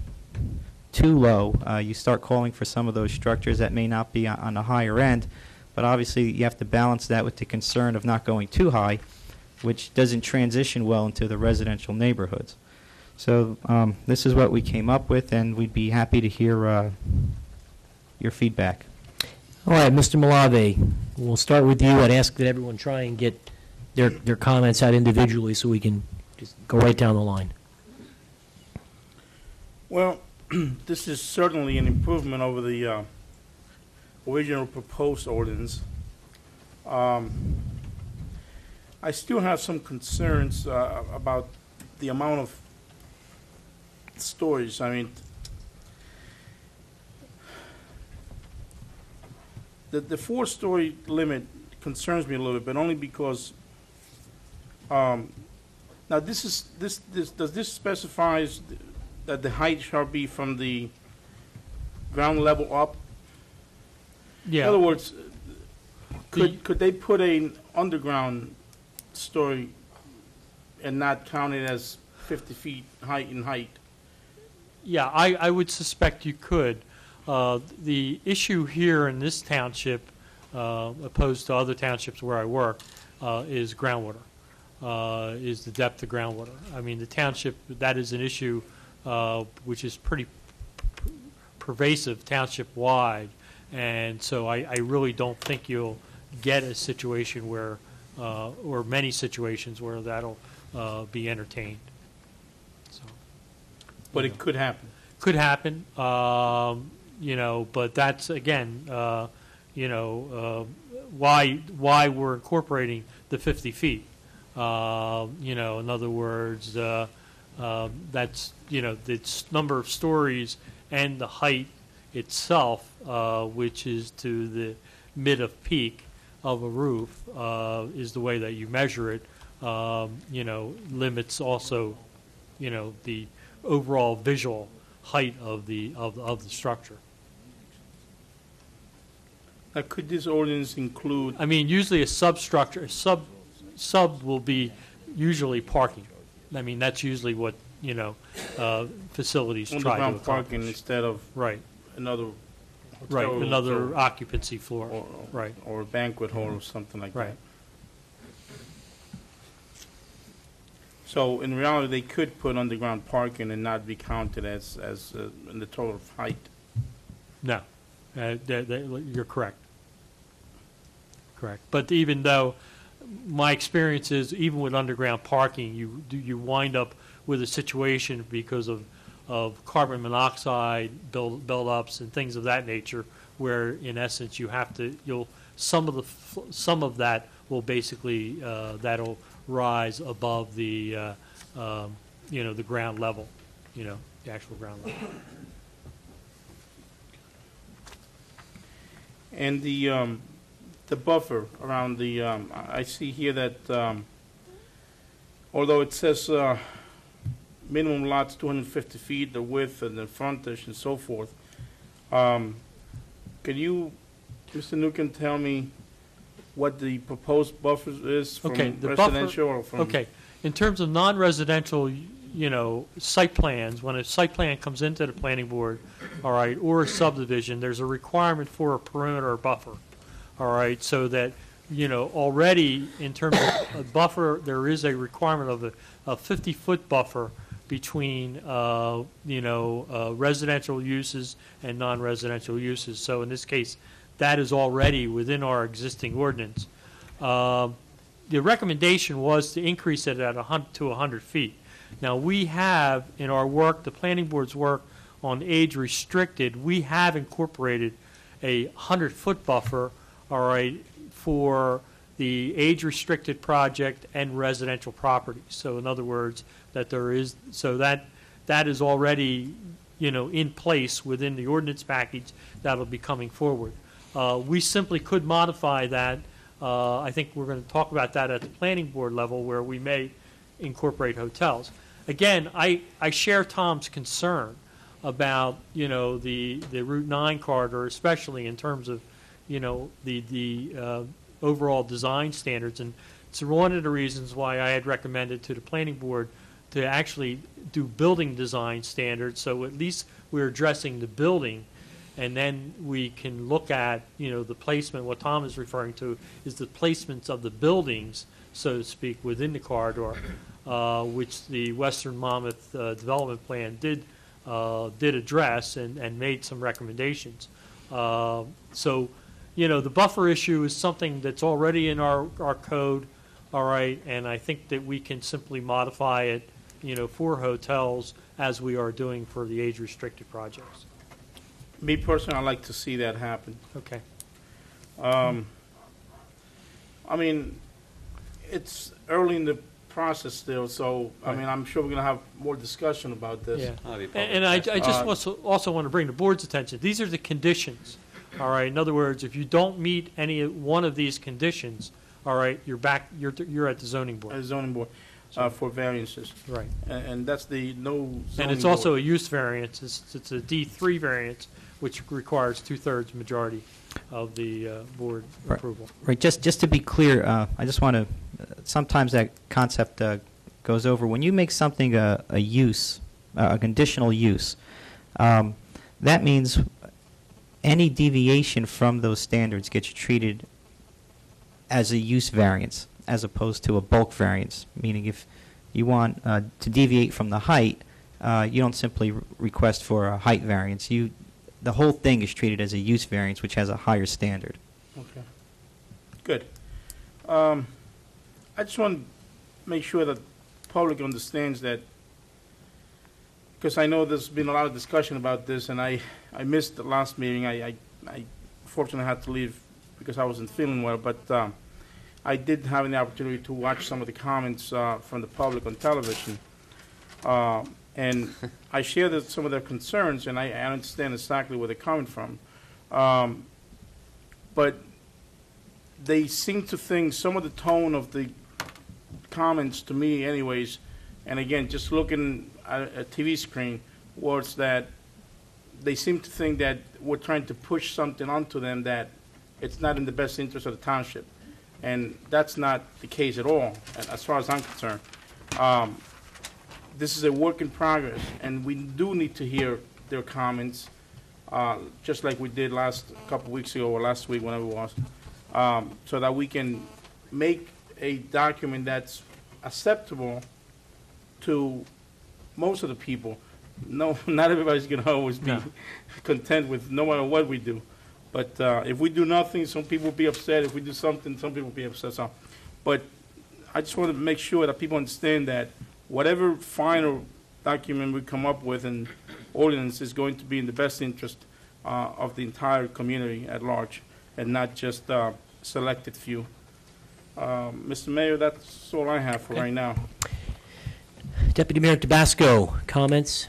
too low, you start calling for some of those structures that may not be on the higher end, but obviously you have to balance that with the concern of not going too high, which doesn't transition well into the residential neighborhoods. So this is what we came up with, and we'd be happy to hear your feedback. All right, Mr. Malave, we'll start with you. I'd ask that everyone try and get their comments out individually so we can just go right down the line. Well, this is certainly an improvement over the original proposed ordinance. I still have some concerns about the amount of storage. I mean, the 4-story limit concerns me a little bit, but only because now does this specifies that the height shall be from the ground level up? Yeah. In other words, could they put an underground story and not count it as 50 feet height in height? Yeah, I would suspect you could. The issue here in this township, opposed to other townships where I work, is groundwater, is the depth of groundwater. I mean, the township, that is an issue which is pretty pervasive township-wide, and so I really don't think you'll get a situation where, or many situations where that'll be entertained. So, But it could happen. could happen, you know, but that's, again, you know, why we're incorporating the 50 feet. You know, in other words, that's, you know, the number of stories and the height itself, which is to the mid of peak of a roof, is the way that you measure it, you know, limits also, you know, the overall visual height of the structure. Now, could this ordinance include? I mean, usually a substructure, sub will be usually parking. I mean, that's usually what, you know, facilities try to Underground accomplish. parking instead of Right, another right, hotel another or- occupancy floor, or, right. or a banquet hall or something like Right. that. So in reality, they could put underground parking and not be counted as in the total height. No, you're correct. Correct. But even though, my experience is, even with underground parking, you wind up with a situation because of carbon monoxide buildups and things of that nature, where in essence you have to, some of that will basically that'll rise above the you know, the ground level, you know, the actual ground level. And the buffer around the, I see here that although it says minimum lots 250 feet, the width and the frontage and so forth, can you, Mr. Newcomb, tell me what the proposed buffer is from Okay, the residential or buffer, from? okay, in terms of non-residential, you know, site plans, when a site plan comes into the planning board, all right, or a subdivision, there's a requirement for a perimeter buffer. all right, so that, already in terms of a buffer, there is a requirement of a 50-foot buffer between, residential uses and non-residential uses. So in this case, that is already within our existing ordinance. The recommendation was to increase it at 100 to 100 feet. Now, we have, in our work, the planning board's work on age restricted, we have incorporated a 100-foot buffer, all right, for the age restricted project and residential property. So in other words, that there is, so that is already, in place within the ordinance package that'll be coming forward. We simply could modify that. I think we're going to talk about that at the planning board level, where we may incorporate hotels. Again, I share Tom's concern about, the Route 9 corridor, especially in terms of, the overall design standards. And it's one of the reasons why I had recommended to the planning board to actually do building design standards, so at least we're addressing the building, and then we can look at, the placement. What Tom is referring to is the placements of the buildings, so to speak, within the corridor, which the Western Monmouth Development Plan did address and made some recommendations. So, the buffer issue is something that's already in our code, all right, and I think that we can simply modify it, for hotels as we are doing for the age-restricted projects. Me personally, I'd like to see that happen. Okay. I mean, it's early in the process still, so, I mean, I'm sure we're going to have more discussion about this. Yeah. And I just also want to bring the board's attention. These are the conditions, all right? In other words, if you don't meet any one of these conditions, all right, you're at the zoning board. Zoning board for variances. Right. And that's the no zoning And it's also a use variance. It's a D3 variance, which requires 2/3 majority of the board approval. Right, just to be clear, I just want to, sometimes that concept goes over. When you make something a use, a conditional use, that means any deviation from those standards gets treated as a use variance, as opposed to a bulk variance, meaning if you want to deviate from the height, you don't simply request for a height variance. The whole thing is treated as a use variance, which has a higher standard. Okay. Good. I just want to make sure that the public understands that, because I know there's been a lot of discussion about this, and I missed the last meeting. I fortunately had to leave because I wasn't feeling well, but I did have an opportunity to watch some of the comments from the public on television. And I share some of their concerns, and I understand exactly where they're coming from. But they seem to think some of the tone of the comments, to me anyways, and again, just looking at a TV screen, was that they seem to think that we're trying to push something onto them that it's not in the best interest of the township. And that's not the case at all, as far as I'm concerned. This is a work in progress, and we do need to hear their comments, just like we did couple weeks ago or last week, whenever it was, so that we can make a document that's acceptable to most of the people. No, not everybody's going to always be content with no matter what we do. But if we do nothing, some people will be upset. If we do something, some people will be upset. So, but I just want to make sure that people understand that whatever final document we come up with and ordinance is going to be in the best interest of the entire community at large, and not just selected few. Mr. Mayor, that's all I have for right now. Deputy Mayor Tabasco, comments?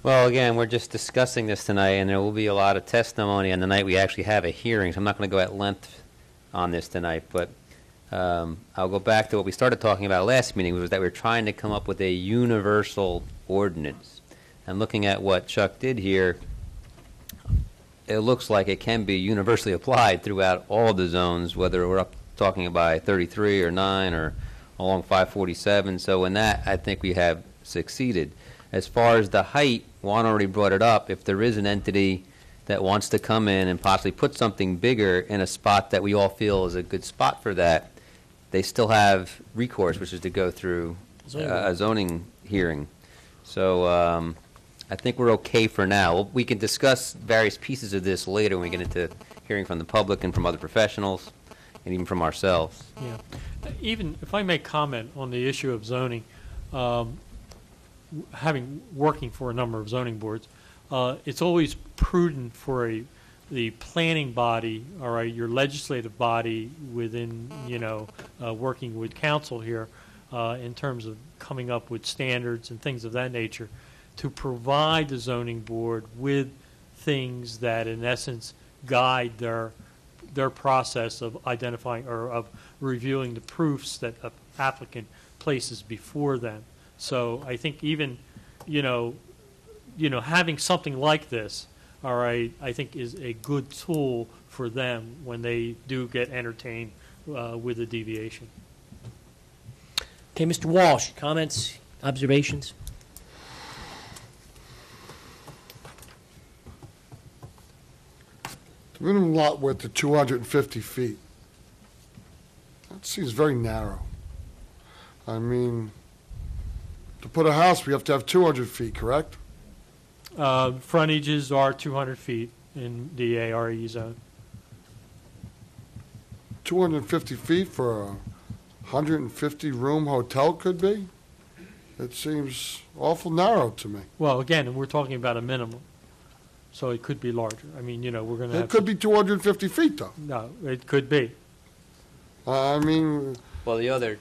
Well, again, we're just discussing this tonight, and there will be a lot of testimony on the night we actually have a hearing, so I'm not going to go at length on this tonight, but I'll go back to what we started talking about last meeting, which was that we were trying to come up with a universal ordinance. And looking at what Chuck did here, it looks like it can be universally applied throughout all the zones, whether we're up talking about 33 or 9 or along 547. So in that, I think we have succeeded. As far as the height, Juan already brought it up. If there is an entity that wants to come in and possibly put something bigger in a spot that we all feel is a good spot for that, they still have recourse, which is to go through a zoning hearing. So I think we're okay for now. We can discuss various pieces of this later when we get into hearing from the public and from other professionals and even from ourselves. Yeah. Even if I may comment on the issue of zoning, working for a number of zoning boards, it's always prudent for the planning body, all right, your legislative body within, working with council here in terms of coming up with standards and things of that nature, to provide the zoning board with things that in essence guide their process of identifying or of reviewing the proofs that an applicant places before them. So I think even, having something like this, all right, I think is a good tool for them when they do get entertained with a deviation. Okay, Mr. Walsh, comments, observations? The minimum lot width of 250 feet. That seems very narrow. I mean, to put a house, we have to have 200 feet, correct? Frontages are 200 feet in the ARE zone. 250 feet for a 150-room hotel could be? It seems awful narrow to me. Well, again, we're talking about a minimum, so it could be larger. I mean, we're going to have... It could be 250 feet, though. No, it could be. I mean... Well, the other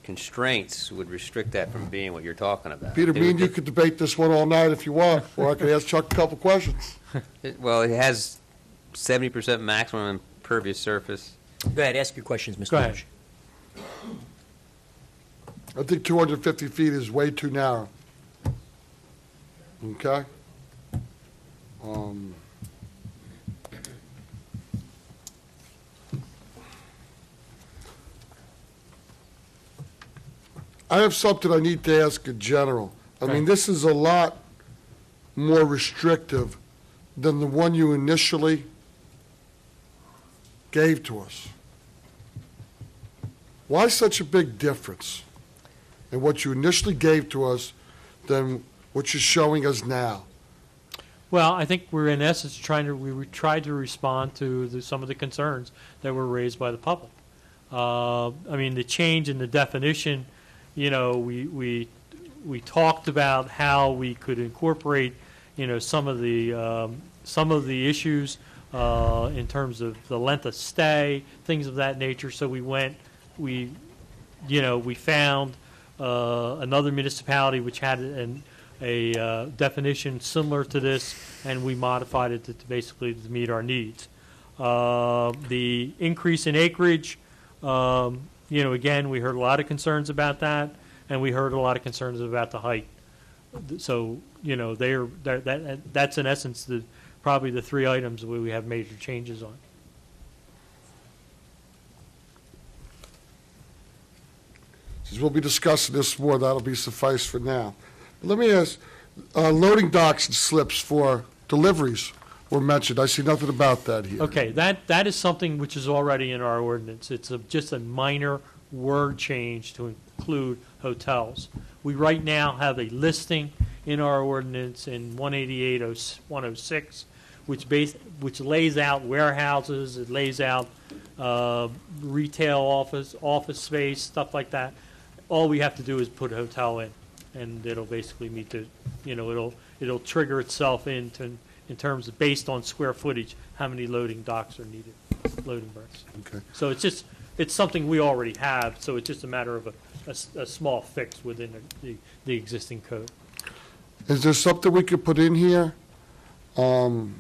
constraints would restrict that from being what you're talking about. Peter, me and you could debate this one all night if you want, or I could ask Chuck a couple questions. It has 70% maximum impervious surface. Go ahead, ask your questions, Mr. Go ahead. Walsh. I think 250 feet is way too narrow. Okay? I have something I need to ask in general. I mean, this is a lot more restrictive than the one you initially gave to us. Why such a big difference in what you initially gave to us than what you're showing us now? Well, I think we're in essence we tried to respond to some of the concerns that were raised by the public. I mean, the change in the definition, we talked about how we could incorporate, some of the issues in terms of the length of stay, things of that nature. So we found another municipality which had a definition similar to this, and we modified it to basically to meet our needs. The increase in acreage, again, we heard a lot of concerns about that, and we heard a lot of concerns about the height. So, that's in essence probably the three items where we have major changes on. Since we'll be discussing this more, that'll be suffice for now. Let me ask, loading docks and slips for deliveries were mentioned. I see nothing about that here. Okay, that is something which is already in our ordinance. It's just a minor word change to include hotels. We right now have a listing in our ordinance in 188-106, which lays out warehouses, it lays out retail office space, stuff like that. All we have to do is put a hotel in, and it'll basically meet the, it'll trigger itself in terms of based on square footage, how many loading docks are needed, loading berths. Okay. So it's something we already have, so it's just a matter of a small fix within the existing code. Is there something we could put in here, saying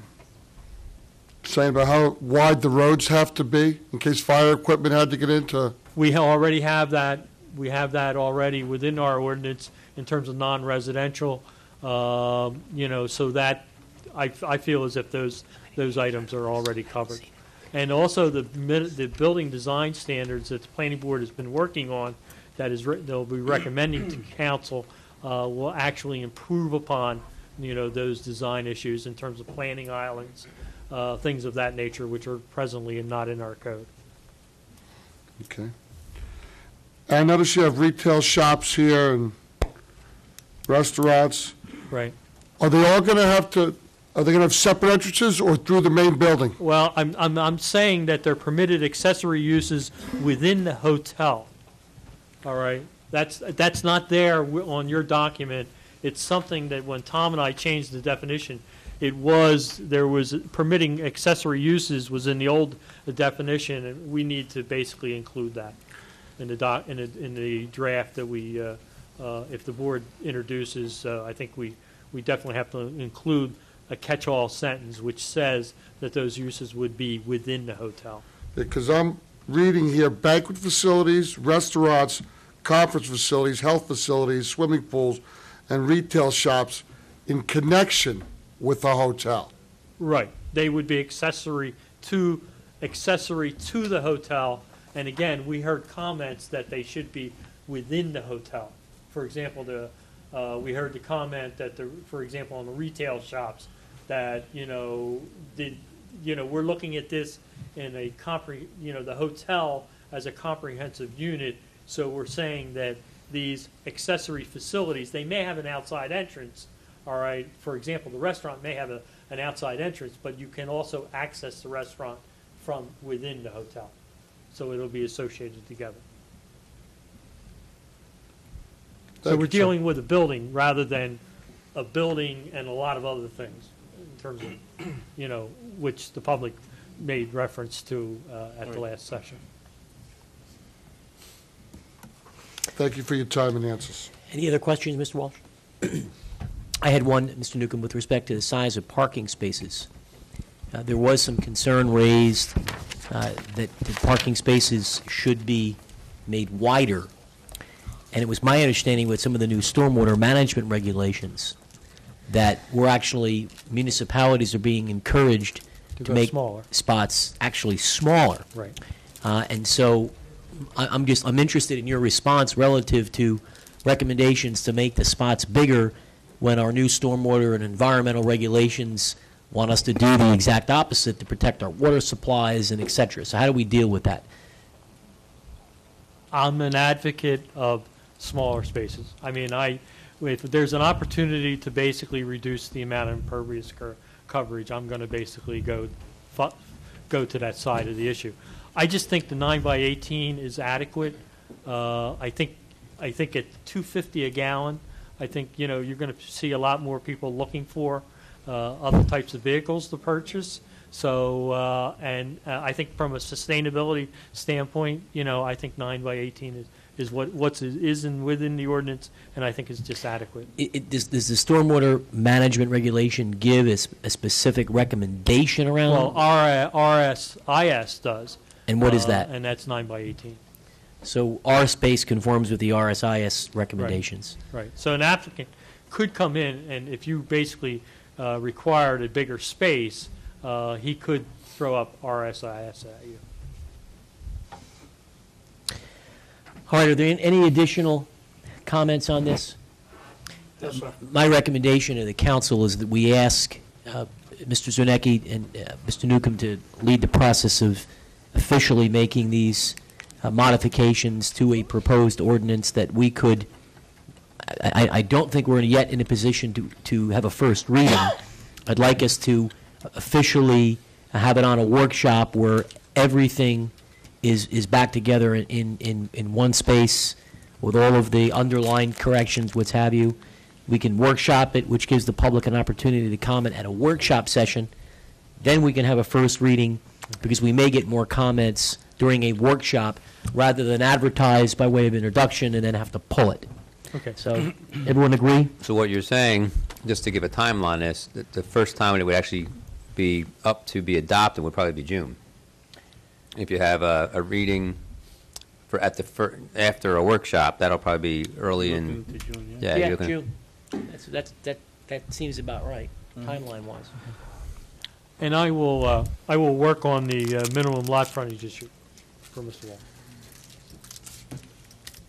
about how wide the roads have to be in case fire equipment had to get into? We already have that. We have that already within our ordinance in terms of non-residential, so that I feel as if those items are already covered. And also the building design standards that the planning board has been working on, they'll be recommending to council, will actually improve upon those design issues in terms of planning islands, things of that nature, which are presently not in our code. Okay. I notice you have retail shops here and restaurants. Right. Are they all going to have separate entrances or through the main building? Well, I'm saying that they're permitted accessory uses within the hotel. All right? That's not there on your document. It's something that when Tom and I changed the definition, there was permitting accessory uses was in the old definition, and we need to basically include that in the draft that we, if the board introduces, I think we definitely have to include a catch-all sentence which says that those uses would be within the hotel. Because I'm reading here banquet facilities, restaurants, conference facilities, health facilities, swimming pools, and retail shops in connection with the hotel. Right. They would be accessory to the hotel. And again, we heard comments that they should be within the hotel. For example, we heard the comment that, for example, on the retail shops, that we're looking at this in a the hotel as a comprehensive unit. So we're saying that these accessory facilities, they may have an outside entrance. All right. For example, the restaurant may have an outside entrance, but you can also access the restaurant from within the hotel. So it'll be associated together. So we're dealing with a building rather than a building and a lot of other things in terms of, which the public made reference to at the last session. Thank you for your time and answers. Any other questions, Mr. Walsh? I had one, Mr. Newcomb, with respect to the size of parking spaces. There was some concern raised that the parking spaces should be made wider. And it was my understanding with some of the new stormwater management regulations that municipalities are being encouraged to make smaller spots actually smaller. Right. And so I'm interested in your response relative to recommendations to make the spots bigger when our new stormwater and environmental regulations want us to do the exact opposite to protect our water supplies and et cetera. So how do we deal with that? I'm an advocate of smaller spaces. I mean, if there's an opportunity to basically reduce the amount of impervious coverage, I'm going to basically go to that side of the issue. I just think the 9 by 18 is adequate. I think at $2.50 a gallon, I think you're going to see a lot more people looking for other types of vehicles to purchase. So I think from a sustainability standpoint, I think 9 by 18 is within the ordinance, and I think is just adequate. Does the stormwater management regulation give a specific recommendation around? Well, RSIS does. And what is that? And that's 9 by 18. So our space conforms with the RSIS recommendations. Right. So an applicant could come in, and if you basically required a bigger space, he could throw up RSIS at you. All right, are there any additional comments on this? Yes, sir. My recommendation to the council is that we ask Mr. Zernecki and Mr. Newcomb to lead the process of officially making these modifications to a proposed ordinance that we could, I don't think we're yet in a position to have a first reading. I'd like us to officially have it on a workshop where everything is back together in one space with all of the underlined corrections, what have you. We can workshop it, which gives the public an opportunity to comment at a workshop session. Then we can have a first reading, because we may get more comments during a workshop rather than advertise by way of introduction and then have to pull it. Okay. So, everyone agree? So what you're saying, just to give a timeline, is that the first time it would actually be up to be adopted would probably be June. If you have a reading after a workshop, that'll probably be early in. Looking to June, Yeah, you're looking- June. That seems about right, timeline-wise. And I will work on the minimum lot frontage issue for Mr. Wall.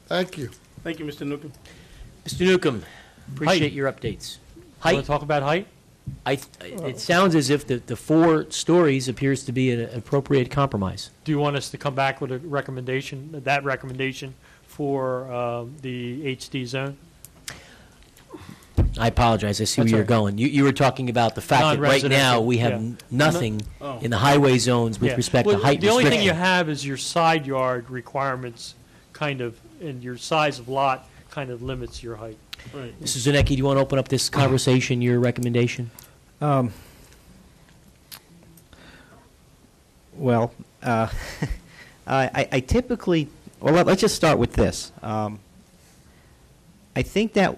Thank you. Thank you, Mr. Newcomb. Mr. Newcomb, appreciate your updates. Want Height, to talk about height? it sounds as if the 4 stories appears to be an appropriate compromise. Do you want us to come back with a recommendation, that recommendation for the HD zone? I apologize, I see where That's you're all right. going. You were talking about the fact that right now, Non-residential, we have yeah. nothing Oh. in the highway zones with Yeah. respect Well, to height the only thing you restriction. have is your side yard requirements, kind of, and your size of lot kind of limits your height. Right. Mr. Zunecki, do you want to open up this conversation, your recommendation? Well, I typically, well, let's just start with this. I think that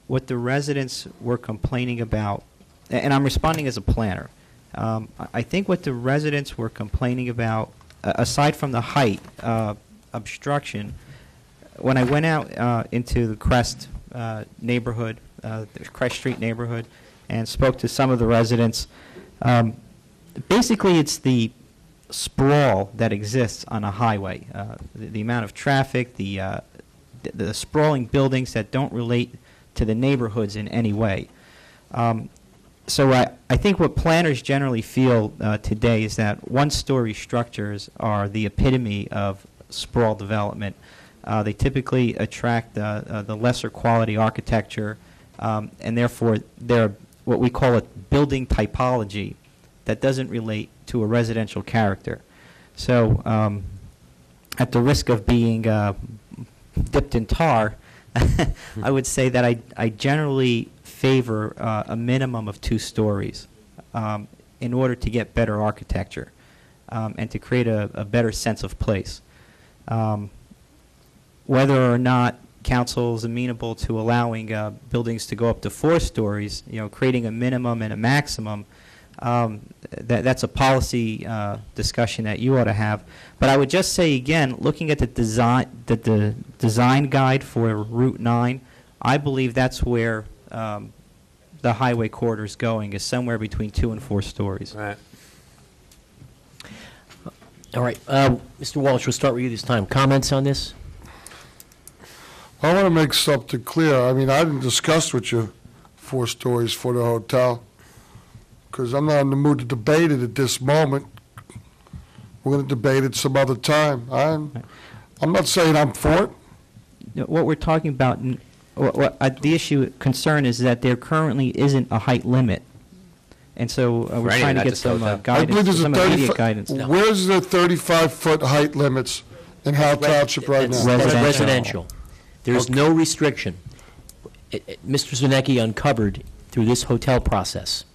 what the residents were complaining about, and I'm responding as a planner, I think what the residents were complaining about, aside from the height obstruction, when I went out into the Crest neighborhood, the Crest Street neighborhood, and spoke to some of the residents, basically it's the sprawl that exists on a highway, the amount of traffic, the sprawling buildings that don't relate to the neighborhoods in any way. So I think what planners generally feel today is that one-story structures are the epitome of sprawl development. They typically attract the lesser quality architecture, and therefore they're what we call a building typology that doesn't relate to a residential character. So at the risk of being dipped in tar, I would say that I generally favor a minimum of 2 stories in order to get better architecture and to create a better sense of place. Whether or not council is amenable to allowing buildings to go up to 4 stories, creating a minimum and a maximum, that's a policy discussion that you ought to have. But I would just say again, looking at the design guide for Route 9, I believe that's where the highway corridor is going, is somewhere between 2 and 4 stories. Right. All right, Mr. Walsh, we'll start with you this time. Comments on this? I want to make something clear. I mean, I didn't discuss with you 4 stories for the hotel, because I'm not in the mood to debate it at this moment. We're going to debate it some other time. I'm not saying I'm for it. What we're talking about, the concern is that there currently isn't a height limit. And so we're Right, trying to not get just some hotel. I believe guidance, there's a some immediate guidance. No. Where's the 35-foot height limits in Howell Township right That's now? Residential. residential. There's no restriction. Mr. Zunecki uncovered through this hotel process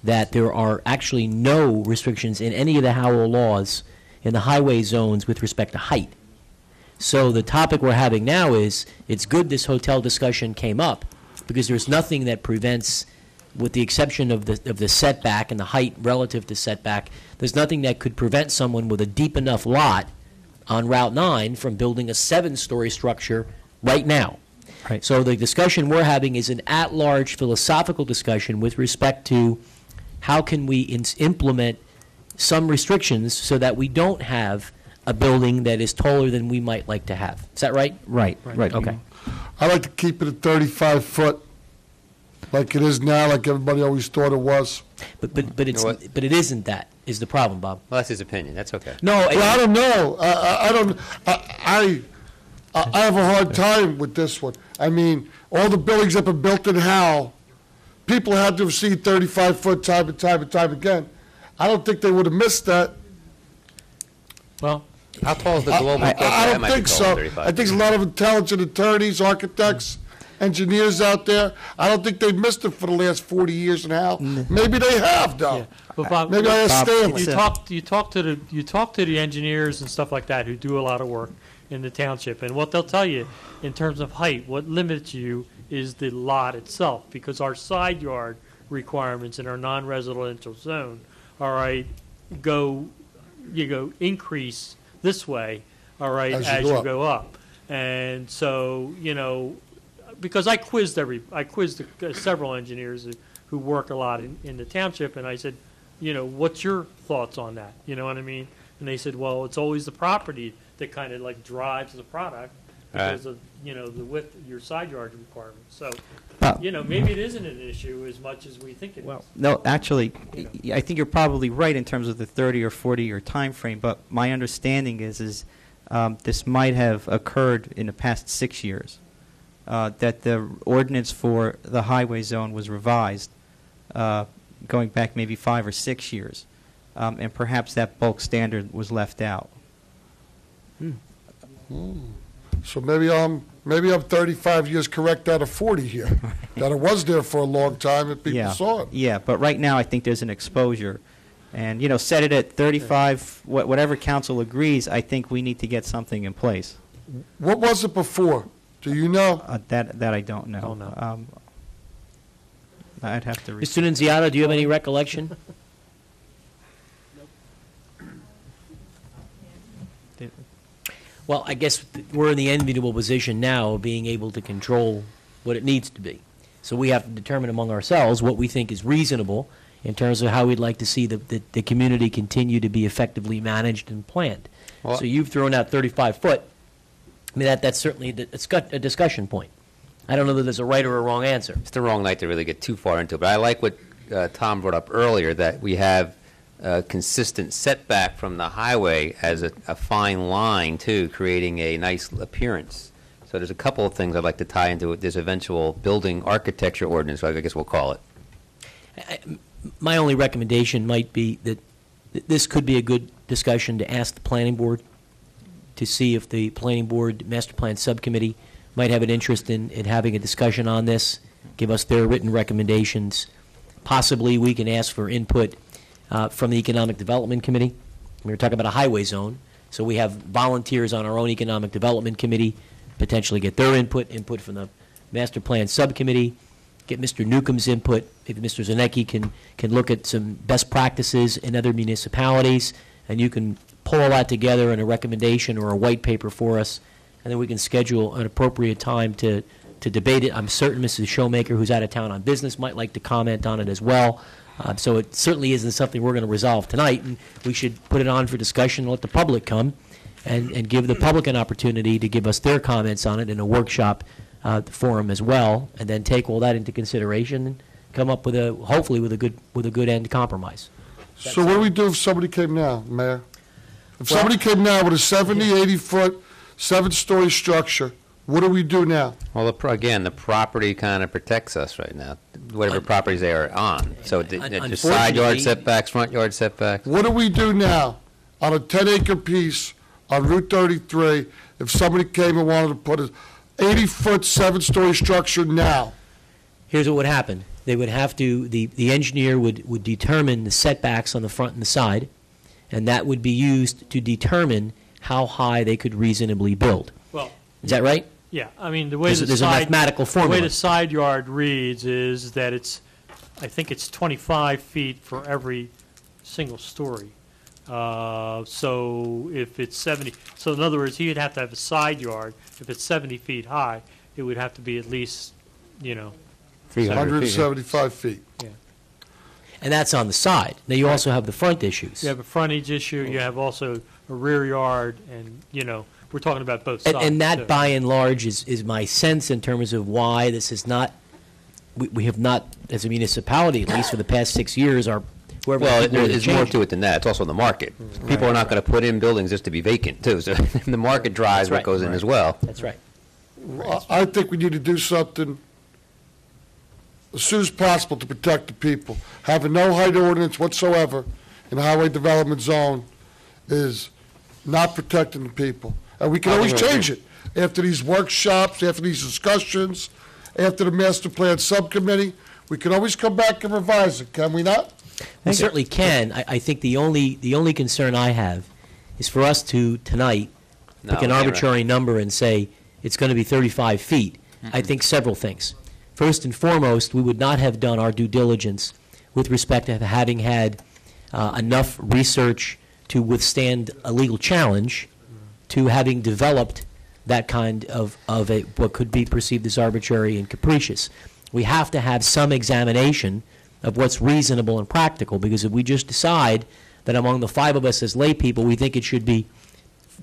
that there are actually no restrictions in any of the Howell laws in the highway zones with respect to height. So the topic we're having now is, it's good this hotel discussion came up, because there's nothing that prevents, with the exception of the setback and the height relative to setback, there's nothing that could prevent someone with a deep enough lot on Route 9 from building a 7-story structure right now. Right. So the discussion we're having is an at-large philosophical discussion with respect to how can we implement some restrictions so that we don't have a building that is taller than we might like to have. Is that right? Right. Okay. I like to keep it at 35 foot, like it is now, like everybody always thought it was. But it's know what? but it isn't that is the problem, Bob. Well, that's his opinion. That's okay. No, Well, I don't know. I have a hard time with this one. I mean, all the buildings that have been built in Howell, people had to have seen 35 foot time and time and time again. I don't think they would have missed that. Well, How tall is the global? I don't think so. I think there's a lot of intelligent attorneys, architects, engineers out there. I don't think they've missed it for the last 40 years in Howell. Maybe they have, though. yeah. But Bob, Maybe I asked Stanley. you talk to the engineers and stuff like that who do a lot of work in the township, and what they'll tell you in terms of height, what limits you is the lot itself, because our side yard requirements in our non-residential zone, all right, increase this way, all right, As you as go you up. go up, and so because I quizzed several engineers who work a lot in the township, and I said, what's your thoughts on that? You know what I mean? And they said, well, it's always the property that kind of like drives the product. because of, the width, your side yard requirement. So, Uh, maybe it isn't an issue as much as we think it is. No, actually, I think you're probably right in terms of the 30 or 40-year time frame, but my understanding is this might have occurred in the past 6 years, that the ordinance for the highway zone was revised going back maybe 5 or 6 years, and perhaps that bulk standard was left out. So maybe I'm 35 years correct out of 40 here, that it was there for a long time and people saw it. Yeah, but right now I think there's an exposure. And, set it at 35, whatever council agrees, I think we need to get something in place. What was it before? Do you know? That I don't know. Don't know. I'd have to... Mr. Nunziata, do you have any recollection? Well, I guess we're in the enviable position now of being able to control what it needs to be. So we have to determine among ourselves what we think is reasonable in terms of how we'd like to see the community continue to be effectively managed and planned. Well- So you've thrown out 35 foot. I mean, that's certainly a discussion point. I don't know that there's a right or a wrong answer. It's the wrong night to really get too far into it, but I like what Tom brought up earlier, that we have a consistent setback from the highway as a fine line, too, creating a nice appearance. So there's a couple of things I'd like to tie into this eventual building architecture ordinance, I guess we'll call it. My only recommendation might be that this could be a good discussion to ask the planning board to see if the planning board master plan subcommittee might have an interest in having a discussion on this, give us their written recommendations. Possibly we can ask for input from the Economic Development Committee. We were talking about a highway zone, so we have volunteers on our own Economic Development Committee, potentially get their input from the master plan subcommittee, get Mr. Newcomb's input, if Mr. Zanecki can look at some best practices in other municipalities, and you can pull all that together in a recommendation or a white paper for us, and then we can schedule an appropriate time to debate it. I'm certain Mrs. Showmaker, who's out of town on business, might like to comment on it as well. So it certainly isn't something we're going to resolve tonight, and we should put it on for discussion and let the public come and give the public an opportunity to give us their comments on it in a workshop forum as well, and then take all that into consideration and come up with hopefully with a good end compromise. So what do we do if somebody came now, Mayor? If somebody came now with a 70, 80-foot, 7-story structure, what do we do now? Well, again, the property kind of protects us right now, whatever properties they are on. So the side yard setbacks, front yard setbacks. What do we do now on a 10-acre piece on Route 33 if somebody came and wanted to put a 80-foot, 7-story structure now? Here's what would happen. They would have to, the engineer would determine the setbacks on the front and the side, and that would be used to determine how high they could reasonably build. Well, Is that right? yeah, I mean, the way There's a mathematical the formula. way the side yard reads is that I think it's 25 feet for every single story. So if it's 70, so in other words, he'd have to have a side yard. If it's 70 feet high, it would have to be at least, 300 feet. 175 feet. And that's on the side. Now, you also have the front issues. You have a frontage issue, you have also a rear yard, and, we're talking about both sides. And that, too. by and large, is my sense in terms of why this is not, we have not, as a municipality, at least for the past 6 years, whoever. Well, there's more to it than that. It's also the market. People are not going to put in buildings just to be vacant, too. So the market drives what goes in as well. That's right. I think we need to do something as soon as possible to protect the people. Having no height ordinance whatsoever in the highway development zone is not protecting the people. And we can always change it after these workshops, after these discussions, after the master plan subcommittee. We can always come back and revise it, can we not? We certainly can. I think the only concern I have is for us to, tonight, pick an arbitrary number and say it's going to be 35 feet. I think several things. First and foremost, we would not have done our due diligence with respect to having had enough research to withstand a legal challenge, to having developed that kind of what could be perceived as arbitrary and capricious. We have to have some examination of what's reasonable and practical, because if we just decide that among the 5 of us as lay people we think it should be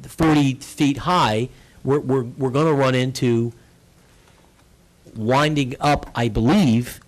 40 feet high, we're going to run into winding up, I believe,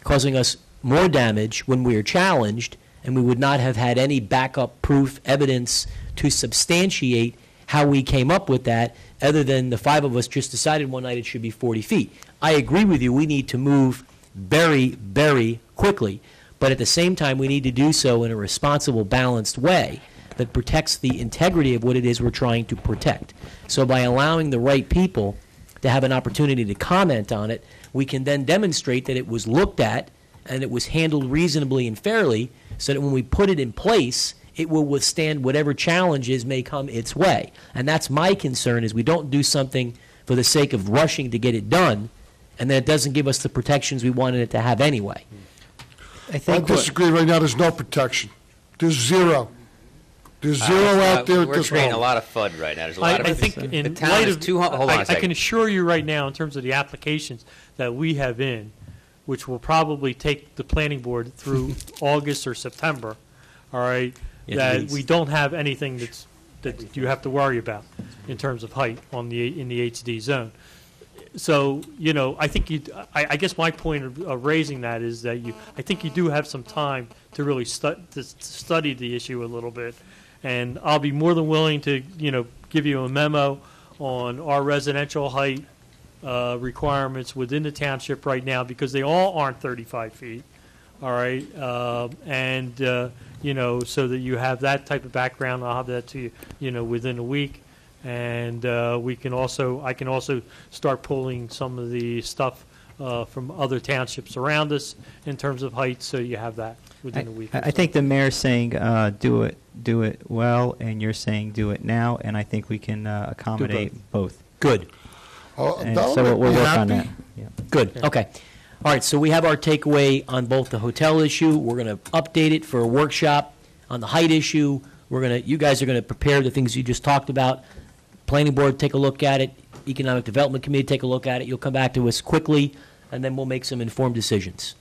causing us more damage when we are challenged, and we would not have had any backup proof evidence to substantiate how we came up with that, other than the five of us just decided one night it should be 40 feet. I agree with you. We need to move very, very quickly, but at the same time, we need to do so in a responsible, balanced way that protects the integrity of what it is we're trying to protect. So by allowing the right people to have an opportunity to comment on it, we can then demonstrate that it was looked at and it was handled reasonably and fairly, so that when we put it in place, it will withstand whatever challenges may come its way. And that's my concern, is we don't do something for the sake of rushing to get it done, and then it doesn't give us the protections we wanted it to have anyway. I disagree right now. There's no protection. There's zero. There's zero out there at We're this creating a moment. lot of FUD right now. There's a lot I of. think The in town light is of, hold on a I second. can assure you right now, in terms of the applications that we have in, which will probably take the planning board through August or September, all right, At that least. we don't have anything that you have to worry about in terms of height in the HD zone. So, I think I guess my point of raising that is that I think you do have some time to really study the issue a little bit. And I'll be more than willing to, give you a memo on our residential height requirements within the township right now, because they all aren't 35 feet, all right? So that you have that type of background. I'll have that to you, within a week. And I can also start pulling some of the stuff from other townships around us in terms of height, so you have that within a week. I think the mayor's saying do it well, and you're saying do it now, and I think we can accommodate both. Good. And Don't so we'll be work on happy. that. Yeah. Good. Okay. All right. So we have our takeaway on both the hotel issue. We're going to update it for a workshop on the height issue. You guys are going to prepare the things you just talked about. Planning board, take a look at it. Economic Development Committee, take a look at it. You'll come back to us quickly, and then we'll make some informed decisions.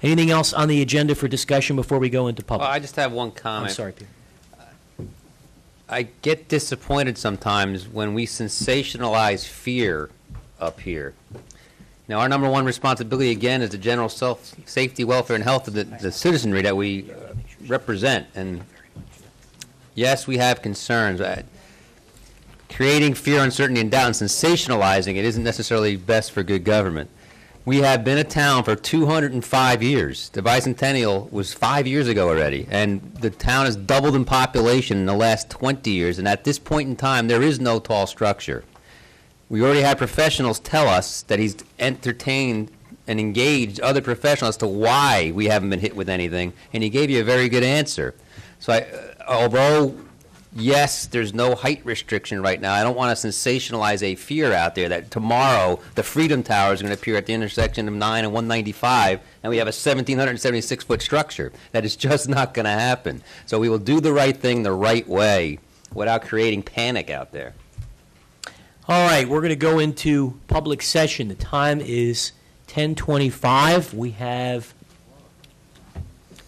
Anything else on the agenda for discussion before we go into public? Well, I just have one comment. I'm sorry, Peter. I get disappointed sometimes when we sensationalize fear up here. Now, our number one responsibility, again, is the general safety, welfare, and health of the citizenry that we represent. And yes, we have concerns. Creating fear, uncertainty, and doubt and sensationalizing it isn't necessarily best for good government. We have been a town for 205 years. The bicentennial was 5 years ago already, and the town has doubled in population in the last 20 years, and at this point in time, there is no tall structure. We already had professionals tell us that he's entertained and engaged other professionals as to why we haven't been hit with anything, and he gave you a very good answer. So although yes, there's no height restriction right now, I don't want to sensationalize a fear out there that tomorrow the Freedom Tower is going to appear at the intersection of 9 and 195, and we have a 1,776-foot structure. That is just not going to happen. So we will do the right thing the right way without creating panic out there. All right, we're going to go into public session. The time is 10:25. We have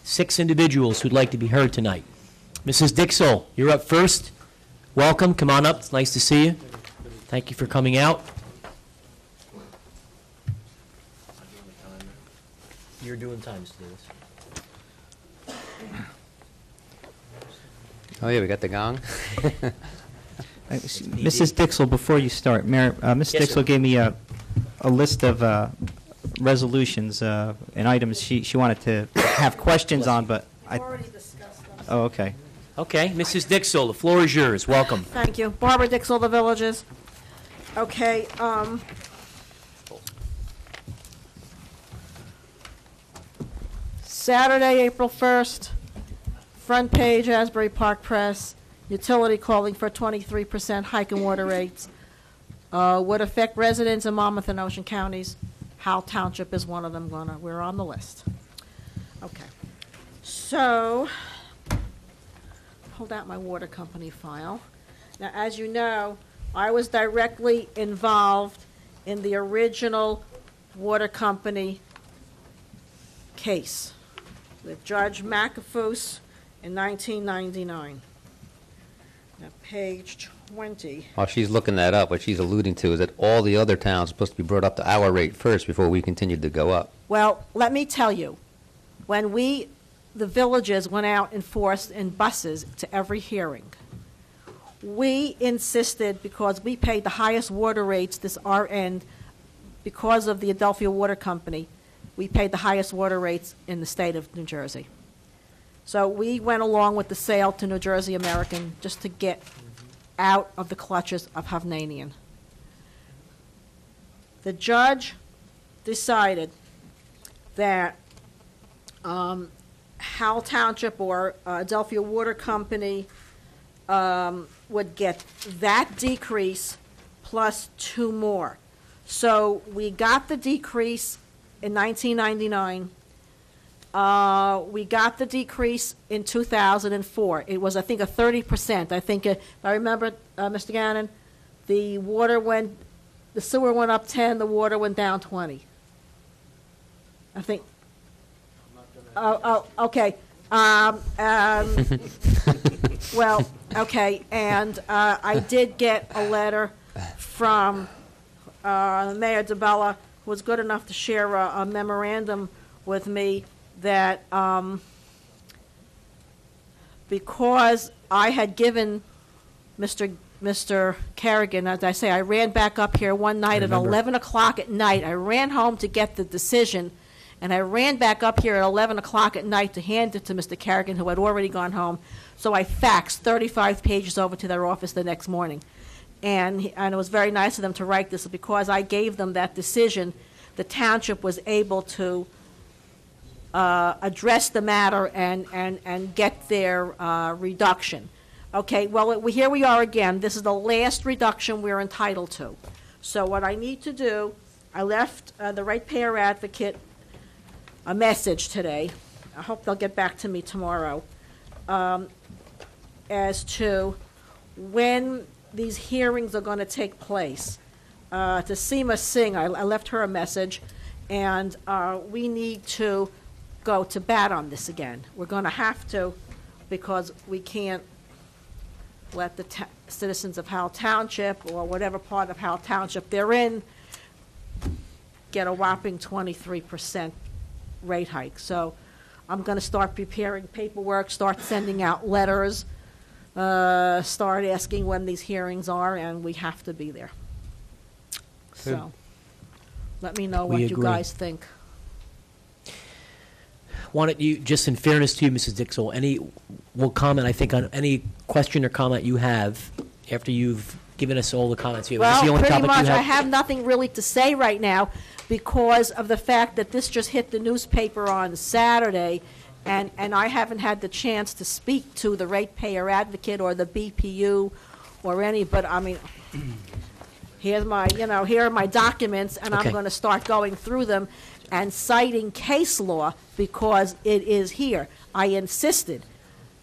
6 individuals who'd like to be heard tonight. Mrs. Dixell, you're up first. Welcome. Come on up. It's nice to see you. Thank you for coming out. You're doing times to do this. Oh, yeah, we got the gong. Mrs. Dixell, before you start, Mayor, Ms. Yes, Dixell sir. gave me a list of resolutions and items she wanted to have questions on, but Already discussed them. oh, okay. Okay, Mrs. Dixell, the floor is yours. Welcome. Thank you. Barbara Dixell, The Villages. Okay, Saturday, April 1st, front page, Asbury Park Press, utility calling for 23% hike in water rates. Would affect residents in Monmouth and Ocean counties. Howell Township is one of them. We're on the list. Okay. So, pulled out my water company file. Now, as you know, I was directly involved in the original water company case with Judge McAfoose in 1999. Now, page 20. While she's looking that up, what she's alluding to is that all the other towns are supposed to be brought up to our rate first before we continued to go up. Well, let me tell you, when the villages went out and forced in buses to every hearing, we insisted, because we paid the highest water rates, this our end, because of the Adelphia Water Company, we paid the highest water rates in the state of New Jersey. So we went along with the sale to New Jersey American just to get out of the clutches of Hovnanian. The judge decided that Howell Township or Adelphia Water Company would get that decrease plus 2 more. So we got the decrease in 1999. We got the decrease in 2004. It was, I think, a 30%. I think, if I remember, Mr. Gannon, the sewer went up 10, the water went down 20. I think. Oh, okay. Well, okay, and I did get a letter from Mayor DeBella, who was good enough to share a memorandum with me that because I had given Mr. Kerrigan, as I say, I ran back up here one night at 11 o'clock at night. I ran home to get the decision, and I ran back up here at 11 o'clock at night to hand it to Mr. Kerrigan, who had already gone home. So I faxed 35 pages over to their office the next morning. And it was very nice of them to write this. Because I gave them that decision, the township was able to address the matter and get their reduction. Okay, well, here we are again. This is the last reduction we're entitled to. So what I need to do, I left the ratepayer advocate a message today. I hope they'll get back to me tomorrow as to when these hearings are going to take place. To Seema Singh, I left her a message, and we need to go to bat on this again. We're going to have to, because we can't let the citizens of Howell Township, or whatever part of Howell Township they're in, get a whopping 23% rate hike. So I'm going to start preparing paperwork, start sending out letters, start asking when these hearings are, and we have to be there. So let me know what you guys think. Why don't you, just in fairness to you, Mrs. Dixell, we'll comment, I think, on any question or comment you have after you've given us all the comments here. Well, Is this the only pretty topic much, you I have nothing really to say right now because of the fact that this just hit the newspaper on Saturday, and I haven't had the chance to speak to the ratepayer advocate or the BPU or any, but I mean, here are my documents, and Okay. I'm going to start going through them and citing case law because it is here. I insisted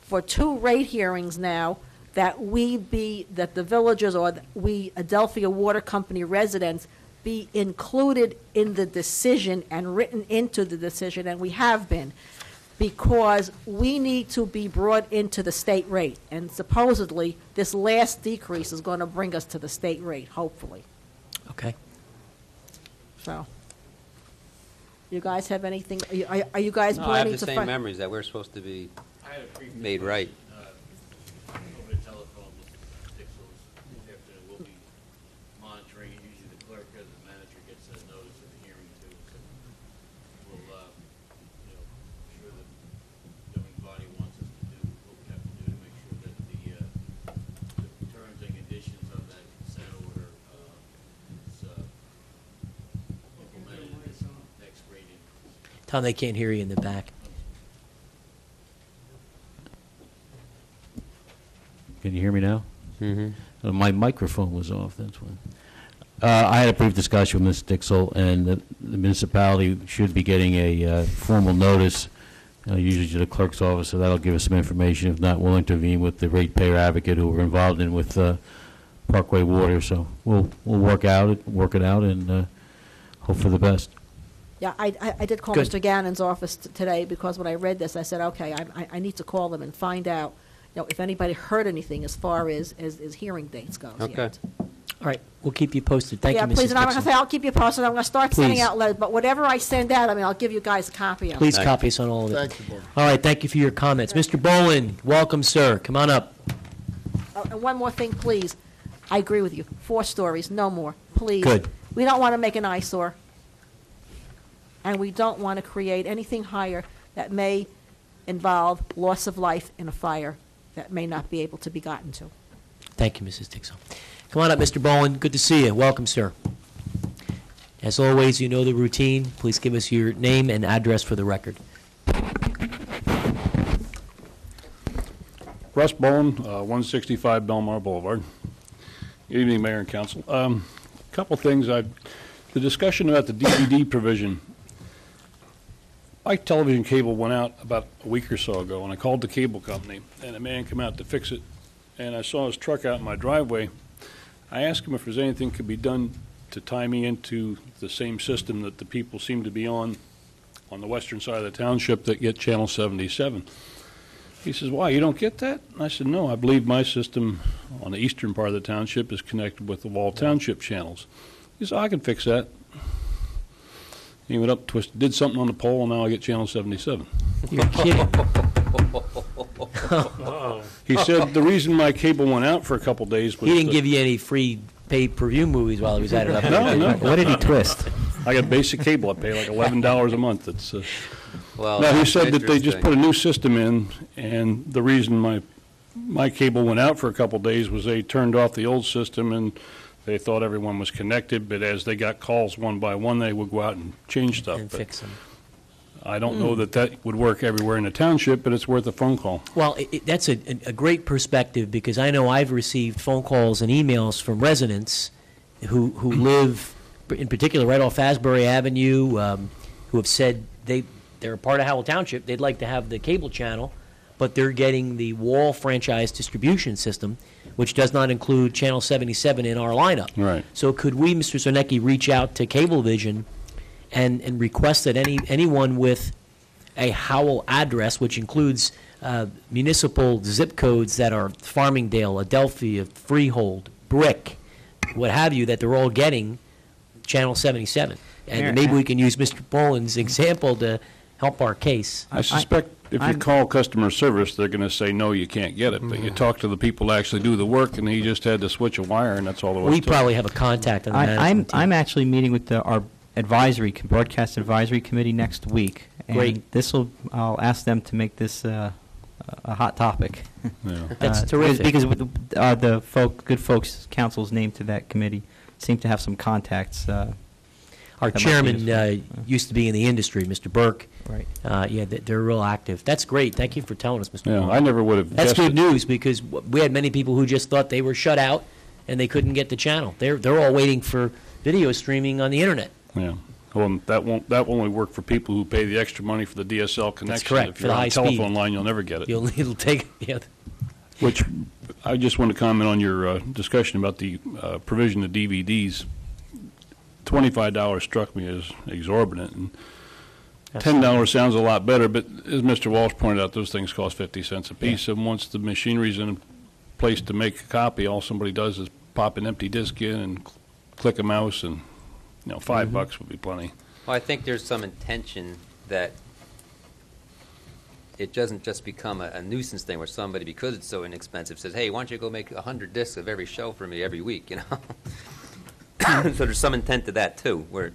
for 2 rate hearings now that that the villagers or we Adelphia Water Company residents be included in the decision and written into the decision, and we have been, because we need to be brought into the state rate. And supposedly, this last decrease is going to bring us to the state rate, hopefully. Okay. So, you guys have anything? Are you guys No, I have planning the to same find? memories that we're supposed to be made right. Over the telephone with Dixell's after we'll be monitoring, and usually the clerk or the manager gets a notice of the hearing too. So we'll, sure the governing body wants us to do what we have to do to make sure that the terms and conditions of that consent order is implemented in this next rating. Tom, they can't hear you in the back. Can you hear me now? Mm-hmm. My microphone was off, that's why. I had a brief discussion with Ms. Dixell, and the municipality should be getting a formal notice, usually to the clerk's office, so that'll give us some information. If not, we'll intervene with the ratepayer advocate who we're involved in with Parkway Water. So we'll work it out, and hope for the best. Yeah, I did call Good. Mr. Gannon's office today because when I read this, I said, okay, I need to call them and find out if anybody heard anything as far as hearing dates goes Okay. yet. All right, we'll keep you posted. Thank Yeah, you, Mrs. please, and I'm going to Dixon. say, I'll keep you posted. I'm going to start sending Please. out letters, but whatever I send out, I mean, I'll give you guys a copy of it. Please copy us on all of it. Thank you, Board. All right, thank you for your comments. Mr. Boland, welcome, sir. Come on up. And one more thing, please. I agree with you. 4 stories, no more, please. Good. We don't want to make an eyesore. And we don't want to create anything higher that may involve loss of life in a fire that may not be able to be gotten to. Thank you, Mrs. Dixon. Come on up, Mr. Bowen. Good to see you. Welcome, sir. As always, you know the routine. Please give us your name and address for the record. Russ Bowen, 165 Belmar Boulevard. Good evening, Mayor and Council. Couple things. The discussion about the DVD provision. My television cable went out about a week or so ago, and I called the cable company, and a man came out to fix it, and I saw his truck out in my driveway. I asked him if there's anything could be done to tie me into the same system that the people seem to be on the western side of the township that get Channel 77. He says, why, you don't get that? And I said, no, I believe my system on the eastern part of the township is connected with the Wall Township channels. He said, I can fix that. He went up, did something on the pole, and now I get Channel 77. You're kidding. He said the reason my cable went out for a couple days was He didn't give you any free pay-per-view movies while he was at it up there. No. What did he twist? I got basic cable. I pay like $11 a month. It's Well, no, he that's said that they just interesting. put a new system in, and the reason my cable went out for a couple days was they turned off the old system, and they thought everyone was connected, but as they got calls one by one, they would go out and change stuff. And But fix them. I don't know that would work everywhere in the township, but it's worth a phone call. Well, that's a great perspective, because I know I've received phone calls and emails from residents who live, in particular, right off Asbury Avenue, who have said they're a part of Howell Township. They'd like to have the cable channel, but they're getting the Wall franchise distribution system, which does not include Channel 77 in our lineup. Right. So could we, Mr. Zarnecki, reach out to Cablevision and request that anyone with a Howell address, which includes municipal zip codes that are Farmingdale, Adelphia, Freehold, Brick, what have you, that they're all getting Channel 77. And Mayor, maybe we can use Mr. Boland's example to help our case. I suspect if you call customer service, they're going to say, no, you can't get it. But you talk to the people that actually do the work, and he just had to switch a wire, and that's all there was We to it. probably have a contact on the management team. I'm actually meeting with our broadcast advisory committee next week. And Great. I'll ask them to make this a hot topic. Yeah. That's terrific. Because the Good Folks Council's name to that committee seem to have some contacts. Our that might be chairman useful. used to be in the industry, Mr. Burke. Right. They're real active. That's great. Thank you for telling us, Mr. Yeah, Boland. I never would have That's guessed good it. news, because we had many people who just thought they were shut out and they couldn't get the channel. They're all waiting for video streaming on the internet. Yeah. Well, that won't only work for people who pay the extra money for the DSL connection. correct, If for you're the on high a speed. telephone line, you'll never get it. It'll take Which I just want to comment on your discussion about the provision of DVDs. $25 struck me as exorbitant, and $10 sounds a lot better. But as Mr. Walsh pointed out, those things cost 50 cents a piece. And once the machinery's in place to make a copy, all somebody does is pop an empty disc in and click a mouse, and $5 would be plenty. Well, I think there's some intention that it doesn't just become a nuisance thing where somebody, because it's so inexpensive, says, hey, why don't you go make 100 discs of every show for me every week, So there's some intent to that, too, where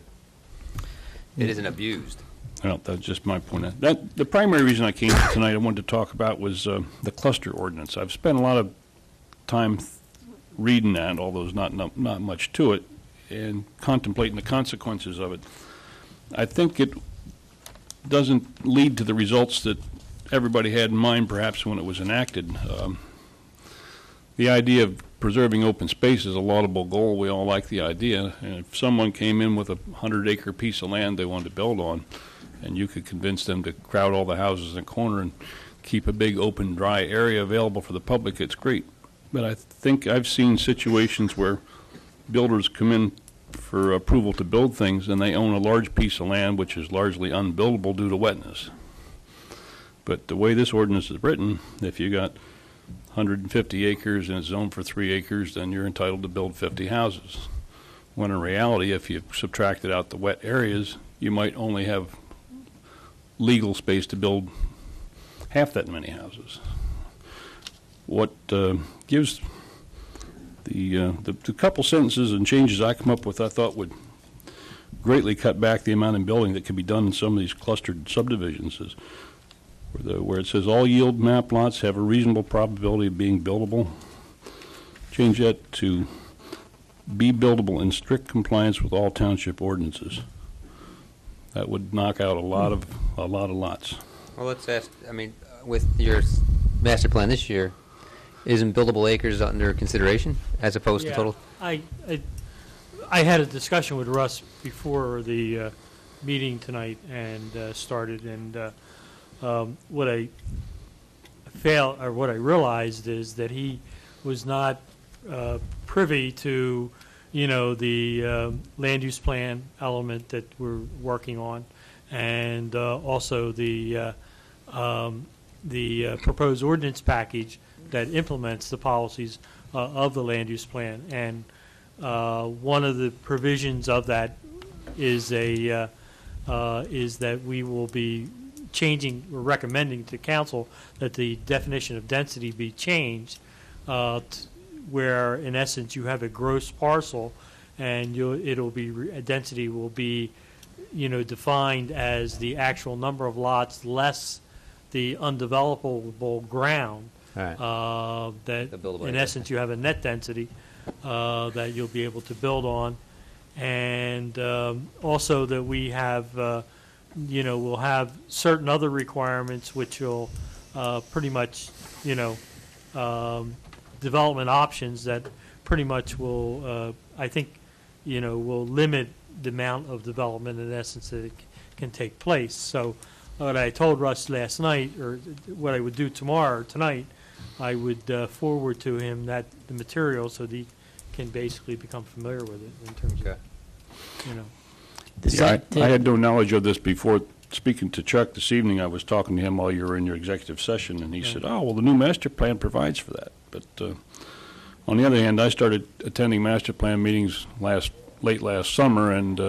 it isn't abused. Well, that's just my point. The primary reason I came tonight I wanted to talk about was the cluster ordinance. I've spent a lot of time reading that, although there's not much to it, and contemplating the consequences of it. I think it doesn't lead to the results that everybody had in mind, perhaps, when it was enacted. The idea of preserving open space is a laudable goal. We all like the idea. And if someone came in with a 100-acre piece of land they wanted to build on, and you could convince them to crowd all the houses in the corner and keep a big open, dry area available for the public, it's great. But I think I've seen situations where builders come in for approval to build things, and they own a large piece of land which is largely unbuildable due to wetness. But the way this ordinance is written, if you got 150 acres and it's zoned for 3 acres, then you're entitled to build 50 houses. When in reality, if you subtracted out the wet areas, you might only have legal space to build half that many houses. What gives the couple sentences and changes I come up with, I thought would greatly cut back the amount of building that can be done in some of these clustered subdivisions, is where it says all yield map lots have a reasonable probability of being buildable. Change that to be buildable in strict compliance with all township ordinances. That would knock out a lot of lots. Well, let's ask, I mean, with your master plan this year, isn't buildable acres under consideration as opposed to total? I had a discussion with Russ before the meeting tonight and started, and what I realized is that he was not privy to, the land use plan element that we're working on, and also the proposed ordinance package that implements the policies of the land use plan. And one of the provisions of that is that we will be changing, or recommending to council that the definition of density be changed, where in essence you have a gross parcel, and density will be, defined as the actual number of lots less the undevelopable ground. Right. That in in essence you have a net density that you'll be able to build on, and also that we have, we'll have certain other requirements which will pretty much, development options that pretty much will, I think, will limit the amount of development in essence that it can take place. So what I told Russ last night, or what I would do tonight, I would forward to him the material so that he can basically become familiar with it in terms of, I had no knowledge of this before. Speaking to Chuck this evening, I was talking to him while you were in your executive session, and he said, oh, well, the new master plan provides for that. But on the other hand, I started attending master plan meetings late last summer, and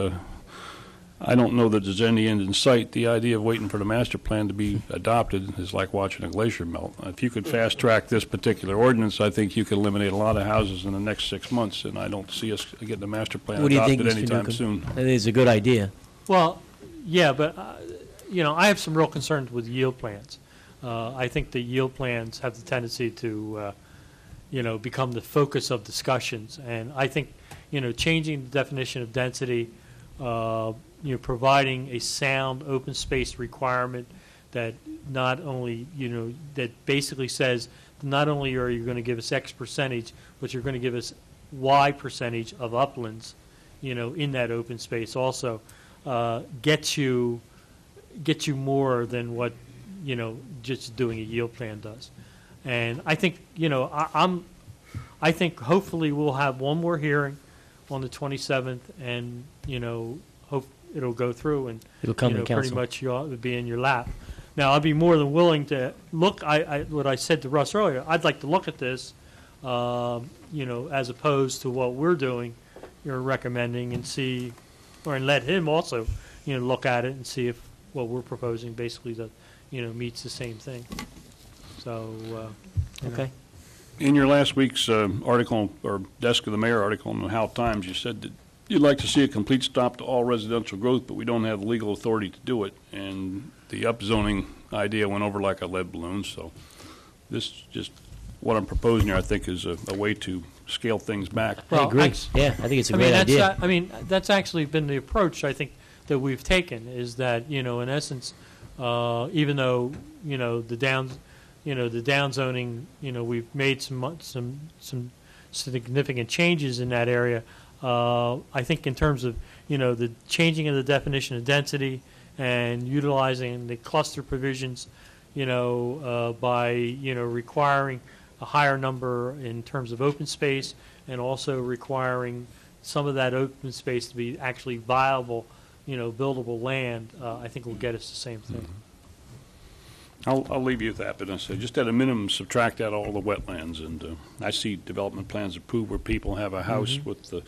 I don't know that there's any end in sight. The idea of waiting for the master plan to be adopted is like watching a glacier melt. If you could fast track this particular ordinance, I think you could eliminate a lot of houses in the next 6 months, and I don't see us getting the master plan adopted anytime soon. I think it's a good idea. Well, yeah, but I have some real concerns with yield plans. I think the yield plans have the tendency to, become the focus of discussions, and I think, changing the definition of density, providing a sound open space requirement that not only, that basically says not only are you going to give us X percentage, but you're going to give us Y percentage of uplands, in that open space also, gets you more than what, just doing a yield plan does. And I think, I think hopefully we'll have one more hearing on the 27th, and, hope it'll go through, and It'll come to pretty council. much it'll be in your lap. Now, I'd be more than willing to look. What I said to Russ earlier, I'd like to look at this, as opposed to what we're doing, you're recommending, and see, and let him also, look at it and see if what we're proposing basically does, meets the same thing. So, Okay. In your last week's article, or Desk of the Mayor article in the Howell Times, you said that you'd like to see a complete stop to all residential growth, but we don't have the legal authority to do it. And the upzoning idea went over like a lead balloon. So this just what I'm proposing here, I think, is a way to scale things back. I agree. I think it's a great idea. That's actually been the approach I think that we've taken, is that, in essence, even though, the downzoning, we've made some significant changes in that area. I think in terms of, the changing of the definition of density and utilizing the cluster provisions, by, requiring a higher number in terms of open space, and also requiring some of that open space to be actually viable, buildable land, I think will get us the same thing. I'll leave you with that, but I say, just at a minimum, subtract out all the wetlands, and I see development plans approved where people have a house with the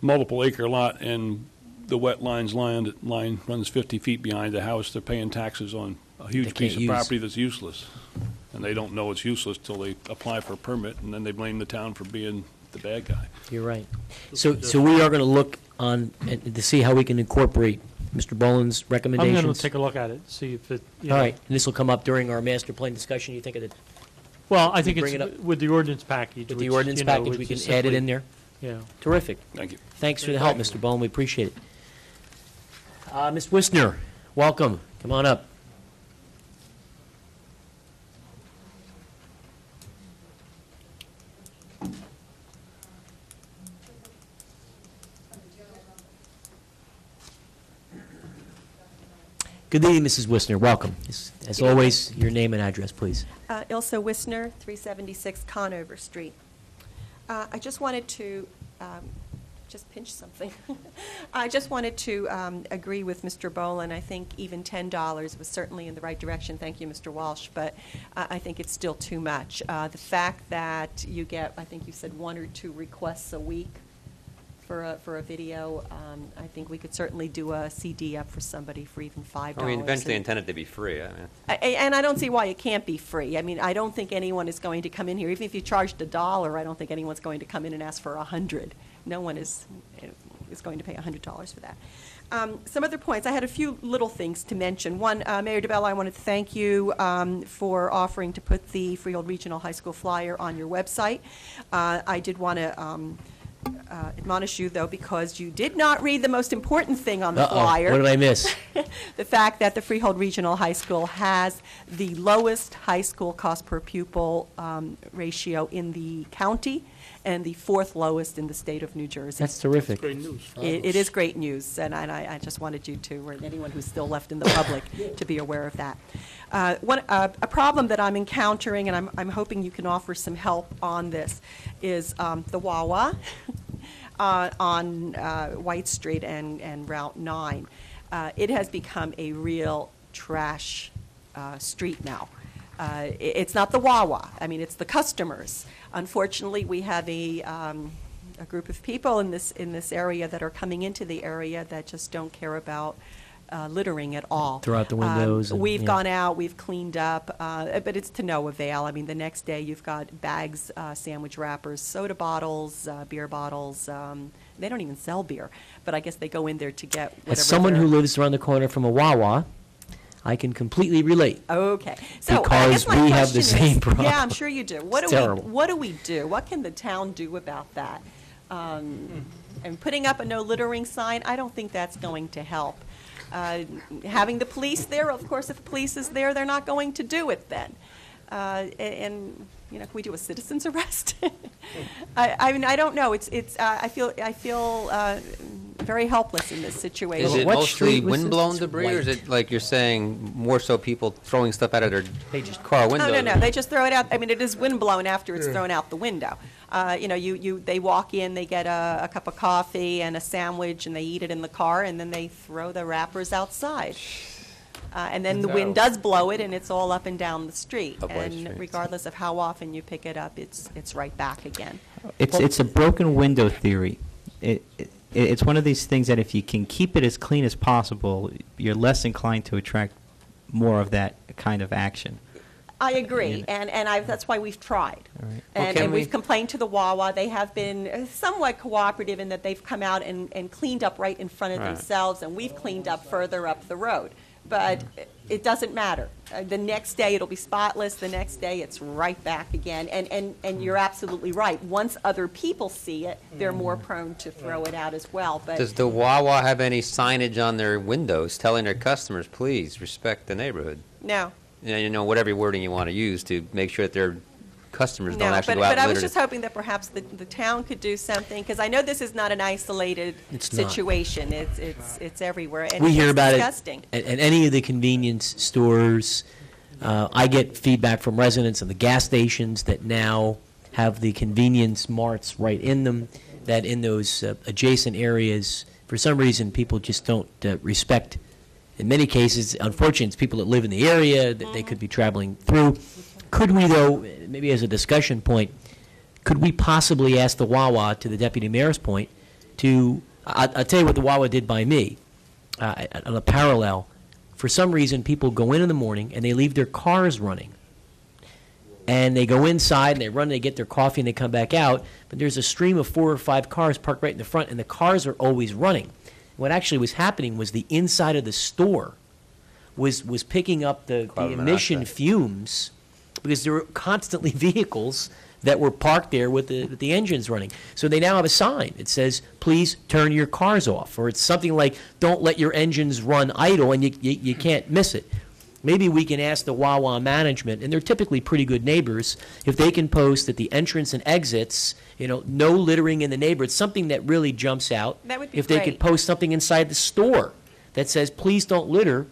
multiple acre lot, and the wetlands line runs 50 feet behind the house. They're paying taxes on a huge piece of property that's useless, and they don't know it's useless till they apply for a permit, and then they blame the town for being the bad guy. You're right. So we are going to look on to see how we can incorporate Mr. Boland's I'm recommendations. going to take a look at it, see if it, All right, and this will come up during our master plan discussion. You think of it Well, I think bring it it's up? with the ordinance package. with the which, ordinance you know, package? We which can is add it simply- in there. Yeah. Terrific. Thank you. Thanks for the help, Mr. Boland. We appreciate it. Ms. Wisner, welcome. Come on up. Good evening, Mrs. Wisner. Welcome. As always, your name and address, please. Ilse Wisner, 376 Conover Street. I just wanted to, just pinch something. I just wanted to agree with Mr. Boland. I think even $10 was certainly in the right direction. Thank you, Mr. Walsh, but I think it's still too much. The fact that you get, I think you said 1 or 2 requests a week for a video, I think we could certainly do a CD up for somebody for even $5. I mean, eventually intended to be free. I mean, And I don't see why it can't be free. I mean, I don't think anyone is going to come in here, even if you charged $1, I don't think anyone's going to come in and ask for 100. No one is going to pay $100 for that. Some other points. I had a few little things to mention. One, Mayor DeBella, I wanted to thank you for offering to put the Freehold Regional High School flyer on your website. I did want to admonish you, though, because you did not read the most important thing on the flyer. What did I miss? The fact that the Freehold Regional High School has the lowest high school cost per pupil ratio in the county and the 4th lowest in the state of New Jersey. That's terrific. Great news. It is great news, and I just wanted you to, or anyone who's still left in the public, to be aware of that. A problem that I'm encountering, and I'm hoping you can offer some help on this, is the Wawa on White Street and Route 9. It has become a real trash street now. It's not the Wawa. I mean, it's the customers. Unfortunately, we have a group of people in this area that are coming into the area that just don't care about littering at all. Throw out the windows. We've gone out, we've cleaned up, but it's to no avail. I mean, the next day you've got bags, sandwich wrappers, soda bottles, beer bottles. They don't even sell beer, but I guess they go in there to get whatever. As someone who lives around the corner from a Wawa, I can completely relate. Okay. So Because I guess my we have the question is- same problem. Yeah, I'm sure you do. What It's do terrible. we do? What can the town do about that? And putting up a no littering sign, I don't think that's going to help. Having the police there, of course, if the police is there, they're not going to do it then. And you know, can we do a citizen's arrest? I mean, I don't know. I feel very helpless in this situation. is it What mostly street was this? windblown It's debris, or is white. it like you're saying more so people throwing stuff out of their car windows? No. They just throw it out. I mean, it is windblown after it's thrown out the window. You know, they walk in, they get a cup of coffee and a sandwich, and they eat it in the car, and then they throw the wrappers outside. And then the wind does blow it, and it's all up and down the street. Up White And Street. regardless of how often you pick it up, it's right back again. It's a broken window theory. It's one of these things that if you can keep it as clean as possible, you're less inclined to attract more of that kind of action. I agree, and that's why we've tried. All right. And we've complained to the Wawa. They have been somewhat cooperative in that they've come out and cleaned up right in front of Right. themselves, and we've cleaned up further up the road. But it doesn't matter. The next day it'll be spotless. The next day it's right back again. And you're absolutely right. Once other people see it, they're more prone to throw it out as well. But Does the Wawa have any signage on their windows telling their customers, please respect the neighborhood? no. You know, whatever wording you want to use to make sure that their customers don't No, actually but go out I and was litter. just hoping that perhaps the town could do something, because I know this is not an isolated It's not. situation. It's everywhere, and We it's hear about disgusting. it at any of the convenience stores. I get feedback from residents of the gas stations that now have the convenience marts right in them, that in those adjacent areas, for some reason, people just don't respect in many cases, unfortunately, it's people that live in the area, that they could be traveling through. Could we, though, maybe as a discussion point, could we possibly ask the Wawa, to the deputy mayor's point, to, I'll tell you what the Wawa did by me, on a parallel. For some reason, people go in the morning and they leave their cars running. And they go inside and they run and they get their coffee and they come back out, but there's a stream of 4 or 5 cars parked right in the front, and the cars are always running. What actually was happening was the inside of the store was picking up the emission fumes, because there were constantly vehicles that were parked there with the engines running. So they now have a sign. It says, please turn your cars off. Or it's something like, don't let your engines run idle, and you can't miss it. Maybe we can ask the Wawa management, and they're typically pretty good neighbors, if they can post at the entrance and exits, no littering in the neighborhood, something that really jumps out. That would be If they could post something inside the store that says, please don't litter,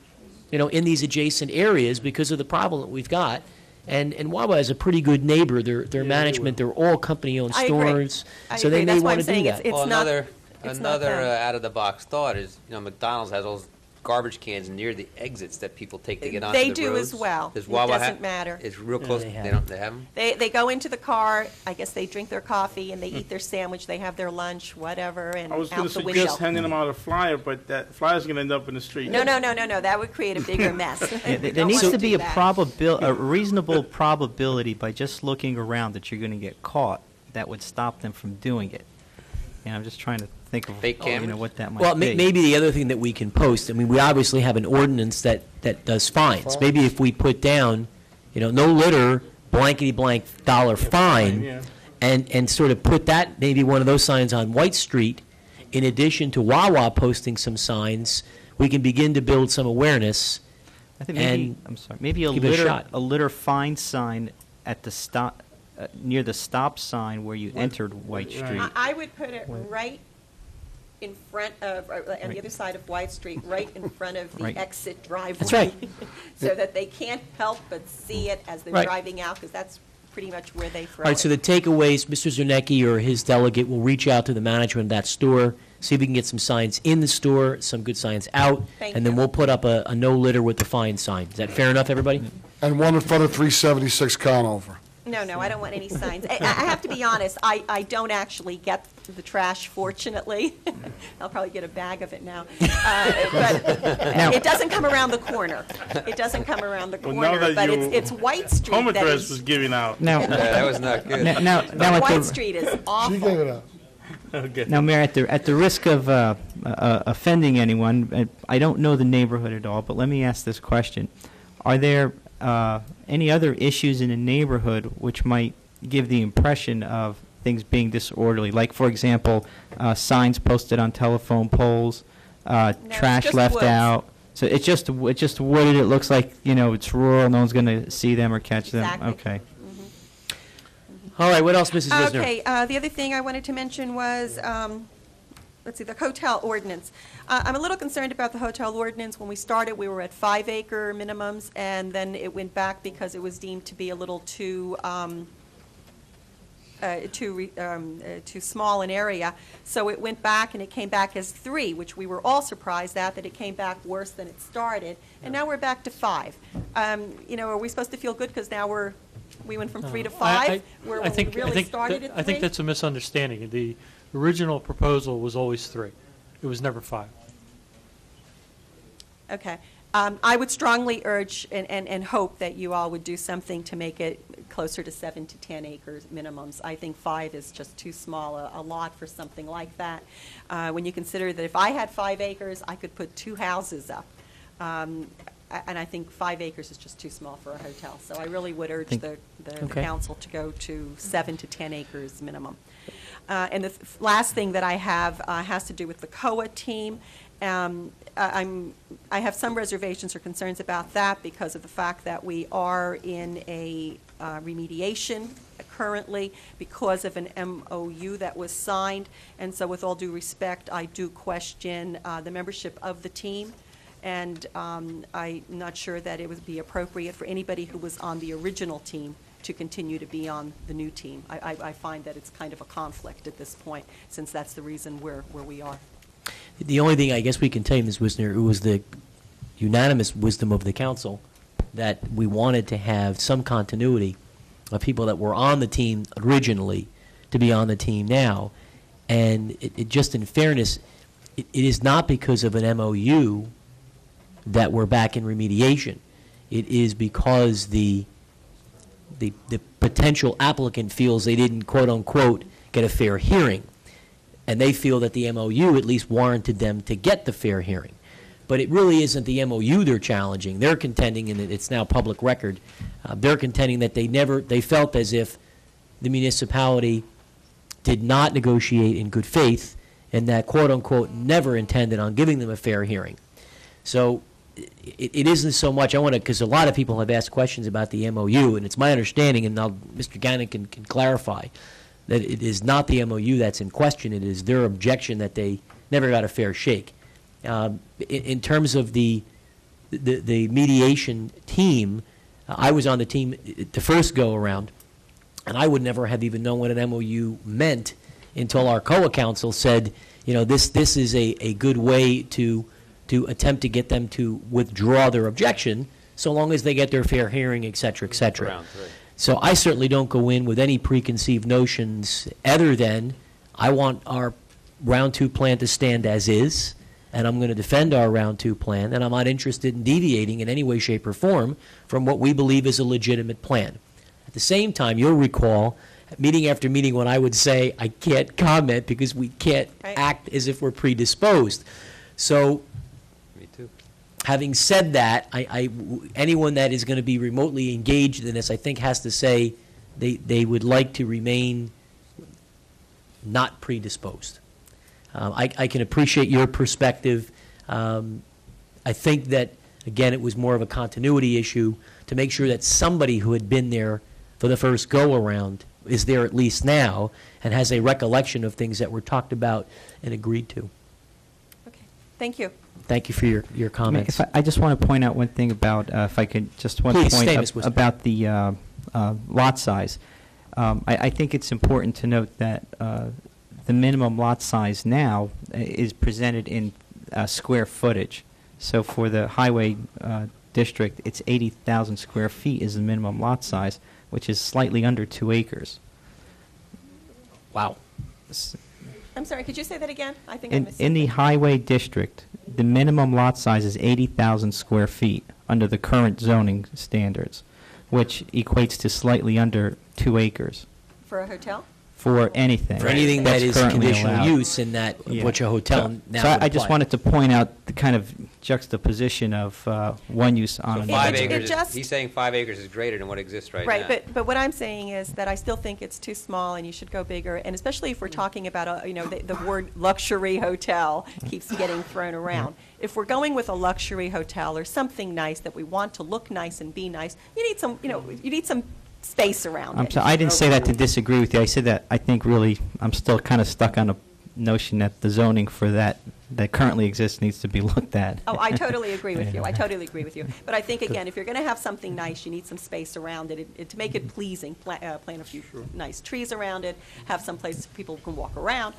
in these adjacent areas because of the problem that we've got. And Wawa is a pretty good neighbor. Their management, they're all company-owned I agree. stores. I So agree. they may That's why want I'm to do saying that. it's Well, not- another it's not them. out-of-the-box thought is, McDonald's has those garbage cans near the exits that people take to get onto They the do roads. as well. Does It Wawa doesn't matter. It's real No, close. they They have don't. They have them. They go into the car, I guess they drink their coffee, and they eat their sandwich, they have their lunch, whatever, and I was going out to the window. suggest handing them out a flyer, but that flyer's going to end up in the street. No, that would create a bigger mess. There needs to be a reasonable probability by just looking around that you're going to get caught that would stop them from doing it. And I'm just trying to think of Fake cameras? what that might Well, be. maybe the other thing that we can post, we obviously have an ordinance that does fines. Maybe if we put down, no litter, blankety-blank dollar fine, Yeah. and sort of put that, maybe one of those signs on White Street, in addition to Wawa posting some signs, we can begin to build some awareness. I think maybe, and I'm sorry, maybe a give it a litter, shot. a litter fine sign at the stop, near the stop sign where you entered White Right. Street. I would put it right in front of, on the other side of White Street, right in front of the Right. exit driveway. That's right. So that they can't help but see it as they're Right. driving out, because that's pretty much where they throw All it. right, so the takeaways, Mr. Zernecki or his delegate will reach out to the management of that store, see if we can get some signs in the store, some good signs out, Thank and then you. we'll put up a no litter with the fine sign. Is that fair enough, everybody? And one in front of 376 Conover. No, I don't want any signs. I have to be honest, I don't actually get the trash, fortunately. I'll probably get a bag of it now. But it doesn't come around the corner. It doesn't come around the Well, now corner, that but you- it's White Street Home that address was is, giving out. Now, that was not good. now at White the, Street is She gave awful. it up. Okay. now, Mayor, at the risk of offending anyone, I don't know the neighborhood at all, but let me ask this question. Are there any other issues in the neighborhood which might give the impression of things being disorderly? Like, for example, signs posted on telephone poles, it's trash just left woods. out. So it's just wooded. It looks like, it's rural. No one's going to see them or catch them. Exactly. Okay. All right, what else, Mrs. Visner? Okay, the other thing I wanted to mention was, let's see, the hotel ordinance. I'm a little concerned about the hotel ordinance. When we started, we were at 5-acre minimums, and then it went back because it was deemed to be a little too small an area. So it went back, and it came back as 3, which we were all surprised at, that it came back worse than it started. And now we're back to 5. Are we supposed to feel good because now we went from 3 to 5, where when we really started at 3? I think that's a misunderstanding. The original proposal was always 3. It was never 5. Okay. I would strongly urge and hope that you all would do something to make it closer to 7 to 10 acres minimums. I think 5 is just too small a lot for something like that. When you consider that if I had 5 acres, I could put 2 houses up. And I think 5 acres is just too small for a hotel. So I really would urge the Okay. council to go to 7 to 10 acres minimum. And the last thing that I have has to do with the COA team. I have some reservations or concerns about that because of the fact that we are in a remediation currently because of an MOU that was signed. And so with all due respect, I do question the membership of the team. And I'm not sure that it would be appropriate for anybody who was on the original team to continue to be on the new team. I find that it's kind of a conflict at this point, since that's the reason where we are. The only thing I guess we can tell you, Ms. Wisner, it was the unanimous wisdom of the council that we wanted to have some continuity of people that were on the team originally to be on the team now. And it just in fairness, it is not because of an MOU that we're back in remediation. It is because the potential applicant feels they didn't, quote unquote, get a fair hearing. And they feel that the MOU at least warranted them to get the fair hearing. But it really isn't the MOU they're challenging. They're contending, and it's now public record, they're contending that they felt as if the municipality did not negotiate in good faith and that, quote unquote, never intended on giving them a fair hearing. So it isn't so much, I want to, because a lot of people have asked questions about the MOU, and it's my understanding, and now Mr. Gannon can clarify, that it is not the MOU that's in question. It is their objection that they never got a fair shake. In terms of the mediation team, I was on the team the first go-around, and I would never have even known what an MOU meant until our COA council said, you know, this is a good way to attempt to get them to withdraw their objection so long as they get their fair hearing, et cetera, et cetera. Round three. So I certainly don't go in with any preconceived notions other than I want our round 2 plan to stand as is, and I'm going to defend our round 2 plan, and I'm not interested in deviating in any way, shape, or form from what we believe is a legitimate plan. At the same time, you'll recall meeting after meeting when I would say I can't comment because we can't act as if we're predisposed. So Me too. having said that, anyone that is going to be remotely engaged in this, I think, has to say they would like to remain not predisposed. I can appreciate your perspective. I think that, again, it was more of a continuity issue to make sure that somebody who had been there for the first go-around is there at least now and has a recollection of things that were talked about and agreed to. Okay, thank you. Thank you for your comments. I just want to point out one thing about, if I could, just one Please, point stay, Ms. Wisner. about the lot size. I think it's important to note that the minimum lot size now is presented in square footage. So for the highway district, it's 80,000 square feet is the minimum lot size, which is slightly under 2 acres. Wow. I'm sorry, could you say that again? I think I missed In the something. highway district, the minimum lot size is 80,000 square feet under the current zoning standards, which equates to slightly under 2 acres For a hotel? for anything. For anything that that's is currently conditional allowed. use in that, Yeah. which a hotel now So would I just apply. wanted to point out the kind of juxtaposition of one use on So another. 5 It acres, just- he's saying 5 acres is greater than what exists right now. Right, but what I'm saying is that I still think it's too small and you should go bigger, and especially if we're talking about, the word luxury hotel keeps getting thrown around. If we're going with a luxury hotel or something nice that we want to look nice and be nice, you need some space around I'm it. sorry, I didn't say that to disagree with you. I said that I think really I'm still kind of stuck on a notion that the zoning for that currently exists needs to be looked at. Oh, I totally agree with you. I totally agree with you. But I think, again, if you're going to have something nice, you need some space around it. To make it pleasing, plant a few nice trees around it, have some place people can walk around.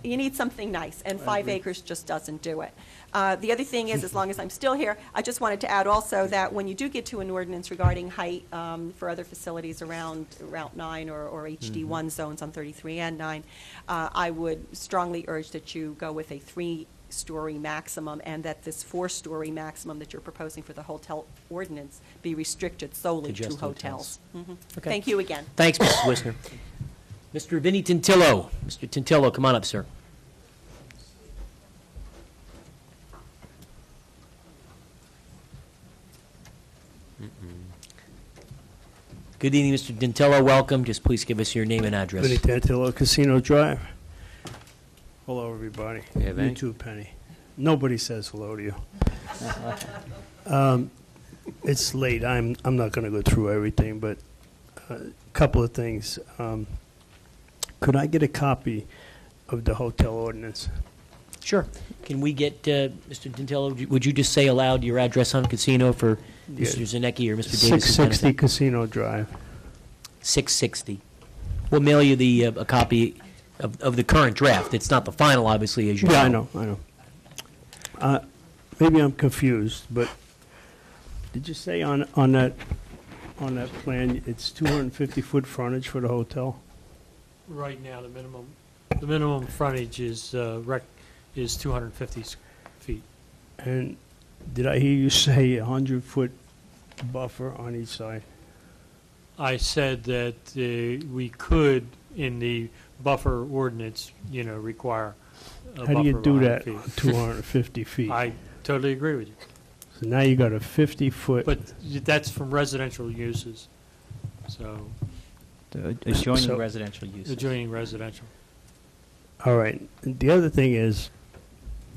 You need something nice, and 5 acres just doesn't do it. The other thing is, as long as I'm still here, I just wanted to add also that when you do get to an ordinance regarding height for other facilities around Route 9 or HD1 zones on 33 and 9, I would strongly urge that you go with a 3-story maximum, and that this 4-story maximum that you're proposing for the hotel ordinance be restricted solely To to just hotels. Okay. Thank you again. Thanks, Mrs. Wisner. Mr. Vinnie Tintillo. Mr. Tintillo, come on up, sir. Good evening, Mr. Tintillo. Welcome. Just please give us your name and address. Vinny Tantillo, Casino Drive. Hello, everybody. Yeah, Vinny. You too, Penny. Nobody says hello to you. It's late. I'm not going to go through everything, but a couple of things. Could I get a copy of the hotel ordinance? Sure. Can we get, Mr. Tintillo, would you just say aloud your address on Casino for Mr. Zanecki or Mr. Davis? 660 Casino Drive. 660. We'll mail you a copy of the current draft. It's not the final, obviously, as you know. Yeah, I know. Maybe I'm confused, but Did you say on that plan, it's 250-foot frontage for the hotel? Right now, the minimum frontage is 250 feet. And did I hear you say 100-foot buffer on each side? I said that we could, in the buffer ordinance, require a buffer How do you of do 100 that feet. on 250 feet? I totally agree with you. So now you got a 50-foot. But that's from residential uses, so The adjoining So- residential use. adjoining residential. All right. The other thing is,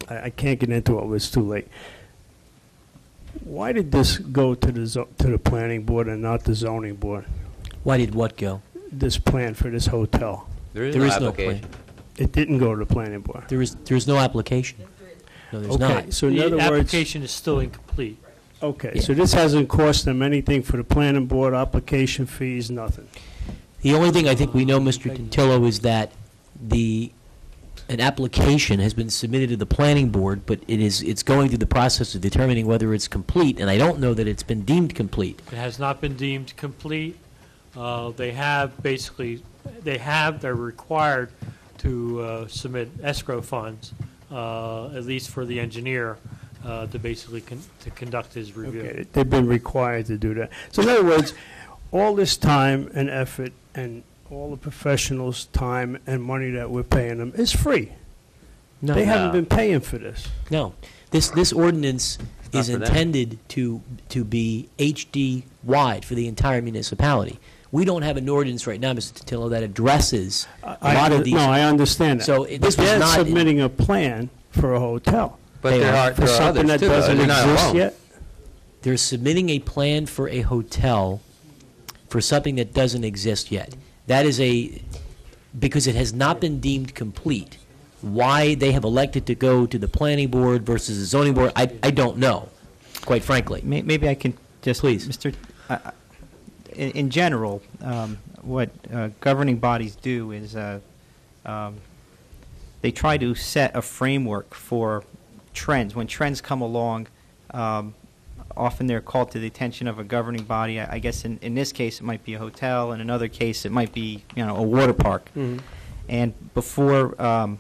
I can't get into it, it's too late. Why did this go to the planning board and not the zoning board? Why did what go? This plan for this hotel. There is There no is no application. plan. It didn't go to the planning board. There's no application. No, there's Okay, not. so in The other words, application is still incomplete. okay, so this hasn't cost them anything for the planning board, application fees, nothing. The only thing I think we know, Mr. Tintillo, is that an application has been submitted to the planning board, but it's going through the process of determining whether it's complete, and I don't know that it's been deemed complete. It has not been deemed complete. They're required to submit escrow funds, at least for the engineer, to basically to conduct his review. Okay, they've been required to do that. So in other words, all this time and effort and all the professionals' time and money that we're paying them is free. No, They No. haven't been paying for this. no. This ordinance Not is for them. intended to be HD wide for the entire municipality. We don't have an ordinance right now, Mr. Tintillo, that addresses a lot of these. No, I understand that. So But this was they're not- submitting a plan for a hotel. But They there are. are For there are something others that too. doesn't They're not exist alone. yet? They're submitting a plan for a hotel for something that doesn't exist yet. That is because it has not been deemed complete. Why they have elected to go to the planning board versus the zoning board, I don't know, quite frankly. Maybe I can just, Please. Mr. In general, what governing bodies do is they try to set a framework for trends. When trends come along, often they're called to the attention of a governing body. I guess in this case it might be a hotel. In another case it might be a water park. Mhm. And before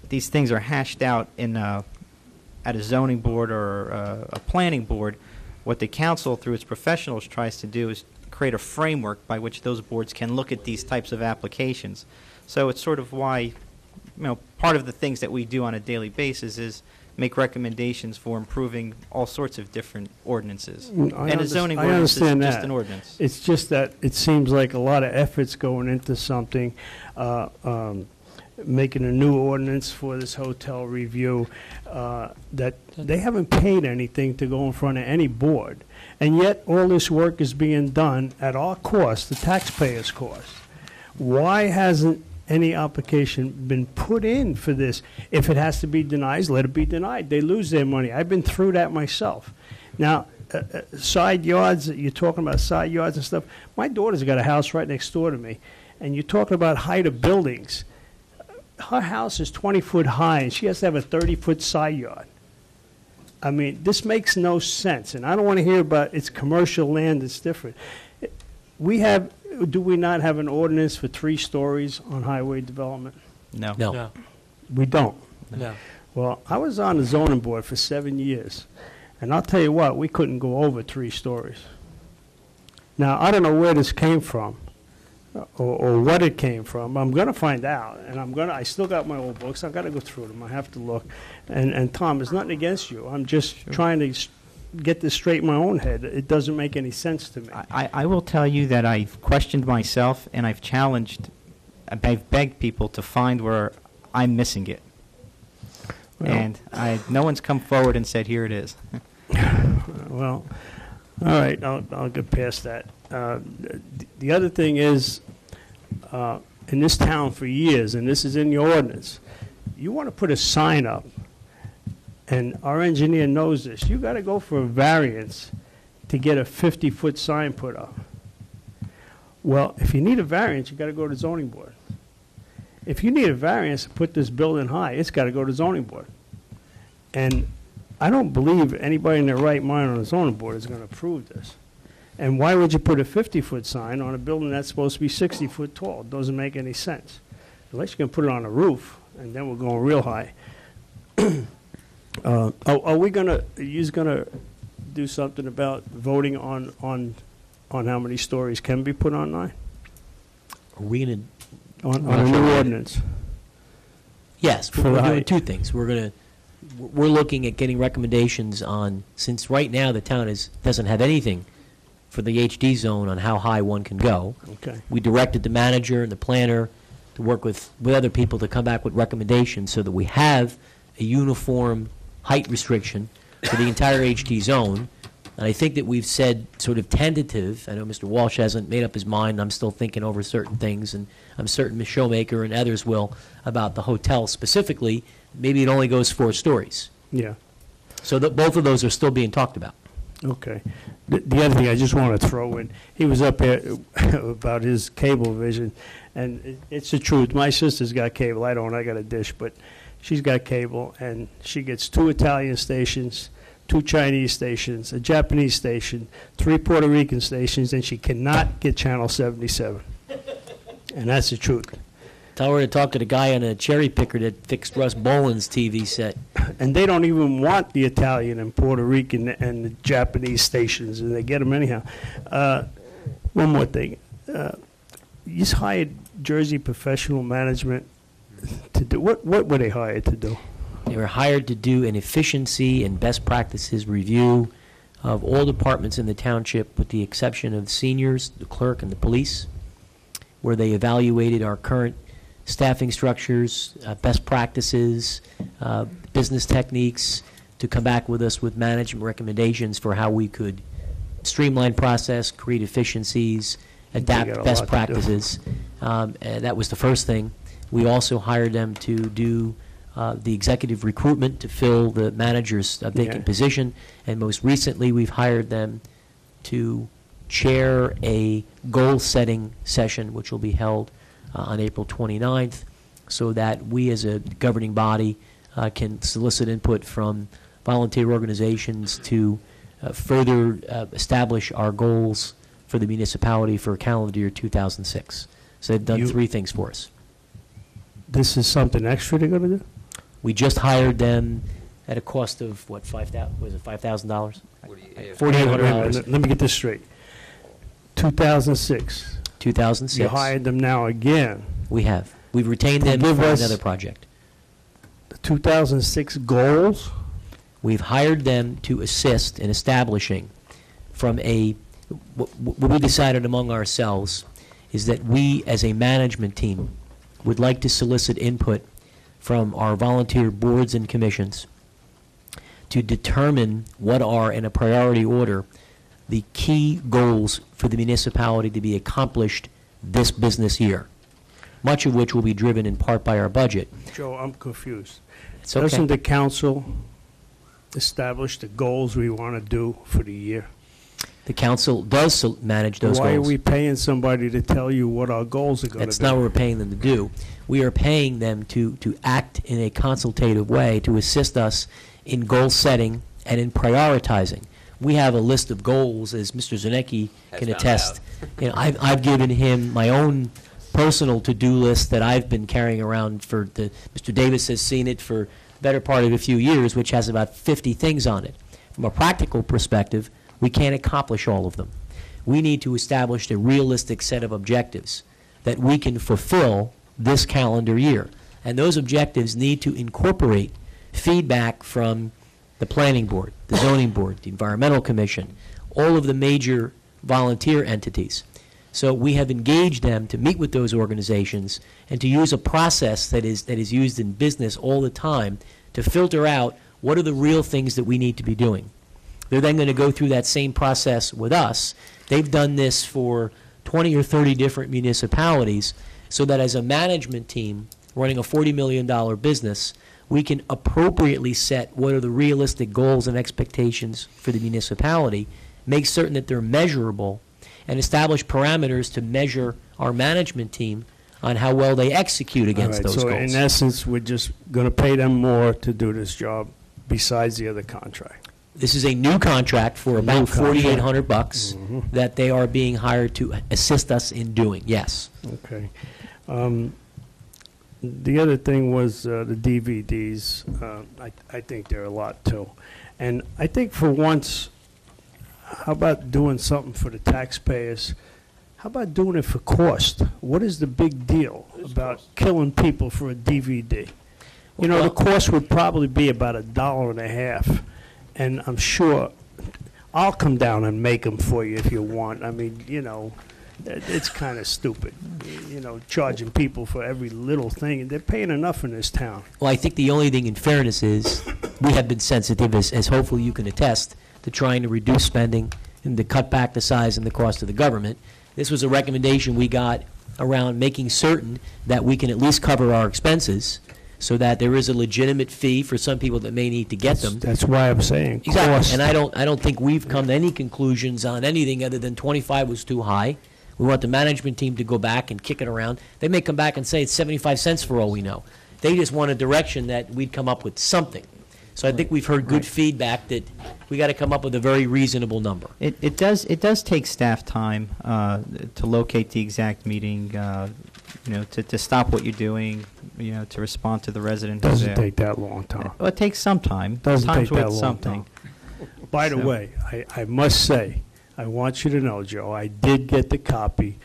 these things are hashed out at a zoning board or a planning board, what the council, through its professionals, tries to do is create a framework by which those boards can look at these types of applications. So it's sort of why, part of the things that we do on a daily basis is make recommendations for improving all sorts of different ordinances. And a zoning I ordinance is understand just that. an ordinance. It's just that it seems like a lot of effort's going into something, making a new ordinance for this hotel review, that they haven't paid anything to go in front of any board. And yet, all this work is being done at our cost, the taxpayers' cost. Why hasn't any application been put in for this? If it has to be denied, let it be denied. They lose their money. I've been through that myself. Now, side yards, you're talking about side yards and stuff. My daughter's got a house right next door to me, and you're talking about height of buildings. Her house is 20 foot high, and she has to have a 30-foot side yard. I mean, this makes no sense, and I don't want to hear about it's commercial land, it's different. Do we not have an ordinance for 3 stories on highway development? No. No. No, We don't. no. Well, I was on the zoning board for 7 years, and I'll tell you what, we couldn't go over 3 stories. Now, I don't know where this came from, or what it came from. I'm going to find out, and I still got my old books. I've got to go through them. I have to look. And Tom, it's nothing against you. I'm just trying to get this straight in my own head. It doesn't make any sense to me. I will tell you that I've questioned myself and I've I've begged people to find where I'm missing it. Well- And no one's come forward and said, here it is. Well, all right, I'll get past that. The other thing is, in this town for years, and this is in the ordinance, you want to put a sign up, and our engineer knows this, you got to go for a variance to get a 50-foot sign put up. Well, if you need a variance, you got to go to zoning board. If you need a variance to put this building high, it's got to go to zoning board. And I don't believe anybody in their right mind on the zoning board is going to approve this. And why would you put a 50-foot sign on a building that's supposed to be 60 foot tall? It doesn't make any sense. Unless you can put it on a roof, and then we're going real high. Are we going to, are you going to do something about voting on how many stories can be put online? Are we going to? On a new ordinance? Yes, For we're the doing height. two things. We're looking at getting recommendations on, since right now the town doesn't have anything for the HD zone on how high one can go. Okay. We directed the manager and the planner to work with other people to come back with recommendations so that we have a uniform height restriction for the entire HD zone. And I think that we've said sort of tentative. I know Mr. Walsh hasn't made up his mind. I'm still thinking over certain things, and I'm certain Ms. Showmaker and others will about the hotel specifically. Maybe it only goes 4 stories. Yeah. So that both of those are still being talked about. Okay. The other thing I just want to throw in, he was up here about his cable vision, and it's the truth. My sister's got cable. I don't. I got a dish, but she's got cable, and she gets 2 Italian stations, 2 Chinese stations, a Japanese station, 3 Puerto Rican stations, and she cannot get Channel 77. And that's the truth. Tell her to talk to the guy on a cherry picker that fixed Russ Boland's TV set. And they don't even want the Italian and Puerto Rican and the Japanese stations, and they get them anyhow. One more thing. You just hired Jersey Professional Management to do, what were they hired to do? They were hired to do an efficiency and best practices review of all departments in the township with the exception of seniors, the clerk, and the police, where they evaluated our current staffing structures, best practices, business techniques, to come back with us with management recommendations for how we could streamline process, create efficiencies, adapt got a best lot to do. practices. And that was the first thing. We also hired them to do the executive recruitment to fill the manager's vacant Yeah. position. And most recently, we've hired them to chair a goal-setting session, which will be held on April 29th, so that we as a governing body can solicit input from volunteer organizations to further establish our goals for the municipality for calendar year 2006. So they've done 3 things for us. This is something extra they're going to do? We just hired them at a cost of, what, $5,000? $4,800. Let me get this straight. 2006. 2006. You hired them now again. We have. We've retained them Give for us another project. The 2006 goals? We've hired them to assist in establishing from what we decided among ourselves is that we as a management team would like to solicit input from our volunteer boards and commissions to determine what are, in a priority order, the key goals for the municipality to be accomplished this business year, much of which will be driven in part by our budget. Joe, I'm confused. It's okay. Doesn't the council establish the goals we want to do for the year? The council does manage those Why goals. are we paying somebody to tell you what our goals are going to be? That's not what we're paying them to do. We are paying them to act in a consultative way to assist us in goal setting and in prioritizing. We have a list of goals, as Mr. Zanecki can attest. You know, I've given him my own personal to-do list that I've been carrying around for Mr. Davis has seen it for the better part of a few years, which has about 50 things on it. From a practical perspective, we can't accomplish all of them. We need to establish a realistic set of objectives that we can fulfill this calendar year. And those objectives need to incorporate feedback from the planning board, the zoning board, the environmental commission, all of the major volunteer entities. So we have engaged them to meet with those organizations and to use a process that is used in business all the time to filter out what are the real things that we need to be doing. They're then going to go through that same process with us. They've done this for 20 or 30 different municipalities, so that as a management team running a $40 million business, we can appropriately set what are the realistic goals and expectations for the municipality, make certain that they're measurable, and establish parameters to measure our management team on how well they execute against those so goals. in essence, we're just going to pay them more to do this job besides the other contract? This is a new contract for about New contract. $4,800 that they are being hired to assist us in doing, yes. Okay. The other thing was the DVDs. I think they're a lot, too. And I think for once, how about doing something for the taxpayers? How about doing it for cost? What is the big deal about killing people for a DVD? You know, the cost would probably be about $1.50, and I'm sure I'll come down and make them for you if you want. I mean, you know, it's kind of stupid, you know, charging people for every little thing, and they're paying enough in this town. Well, I think the only thing in fairness is we have been sensitive, as hopefully you can attest, to trying to reduce spending and to cut back the size and the cost of the government. This was a recommendation we got around making certain that we can at least cover our expenses so that there is a legitimate fee for some people that may need to get them. That's why I'm saying Exactly. cost. And I don't think we've come to any conclusions on anything other than 25 was too high. We want the management team to go back and kick it around. They may come back and say it's 75 cents for all we know. They just want a direction that we'd come up with something. So I think we've heard good feedback that we got to come up with a very reasonable number. It does take staff time to locate the exact meeting, you know, to stop what you're doing, you know, to respond to the resident who's Doesn't there. take that long, Tom. Well, it takes some time. Doesn't Times take that with long, something. By the So- way, I must say, I want you to know, Joe, I did get the copy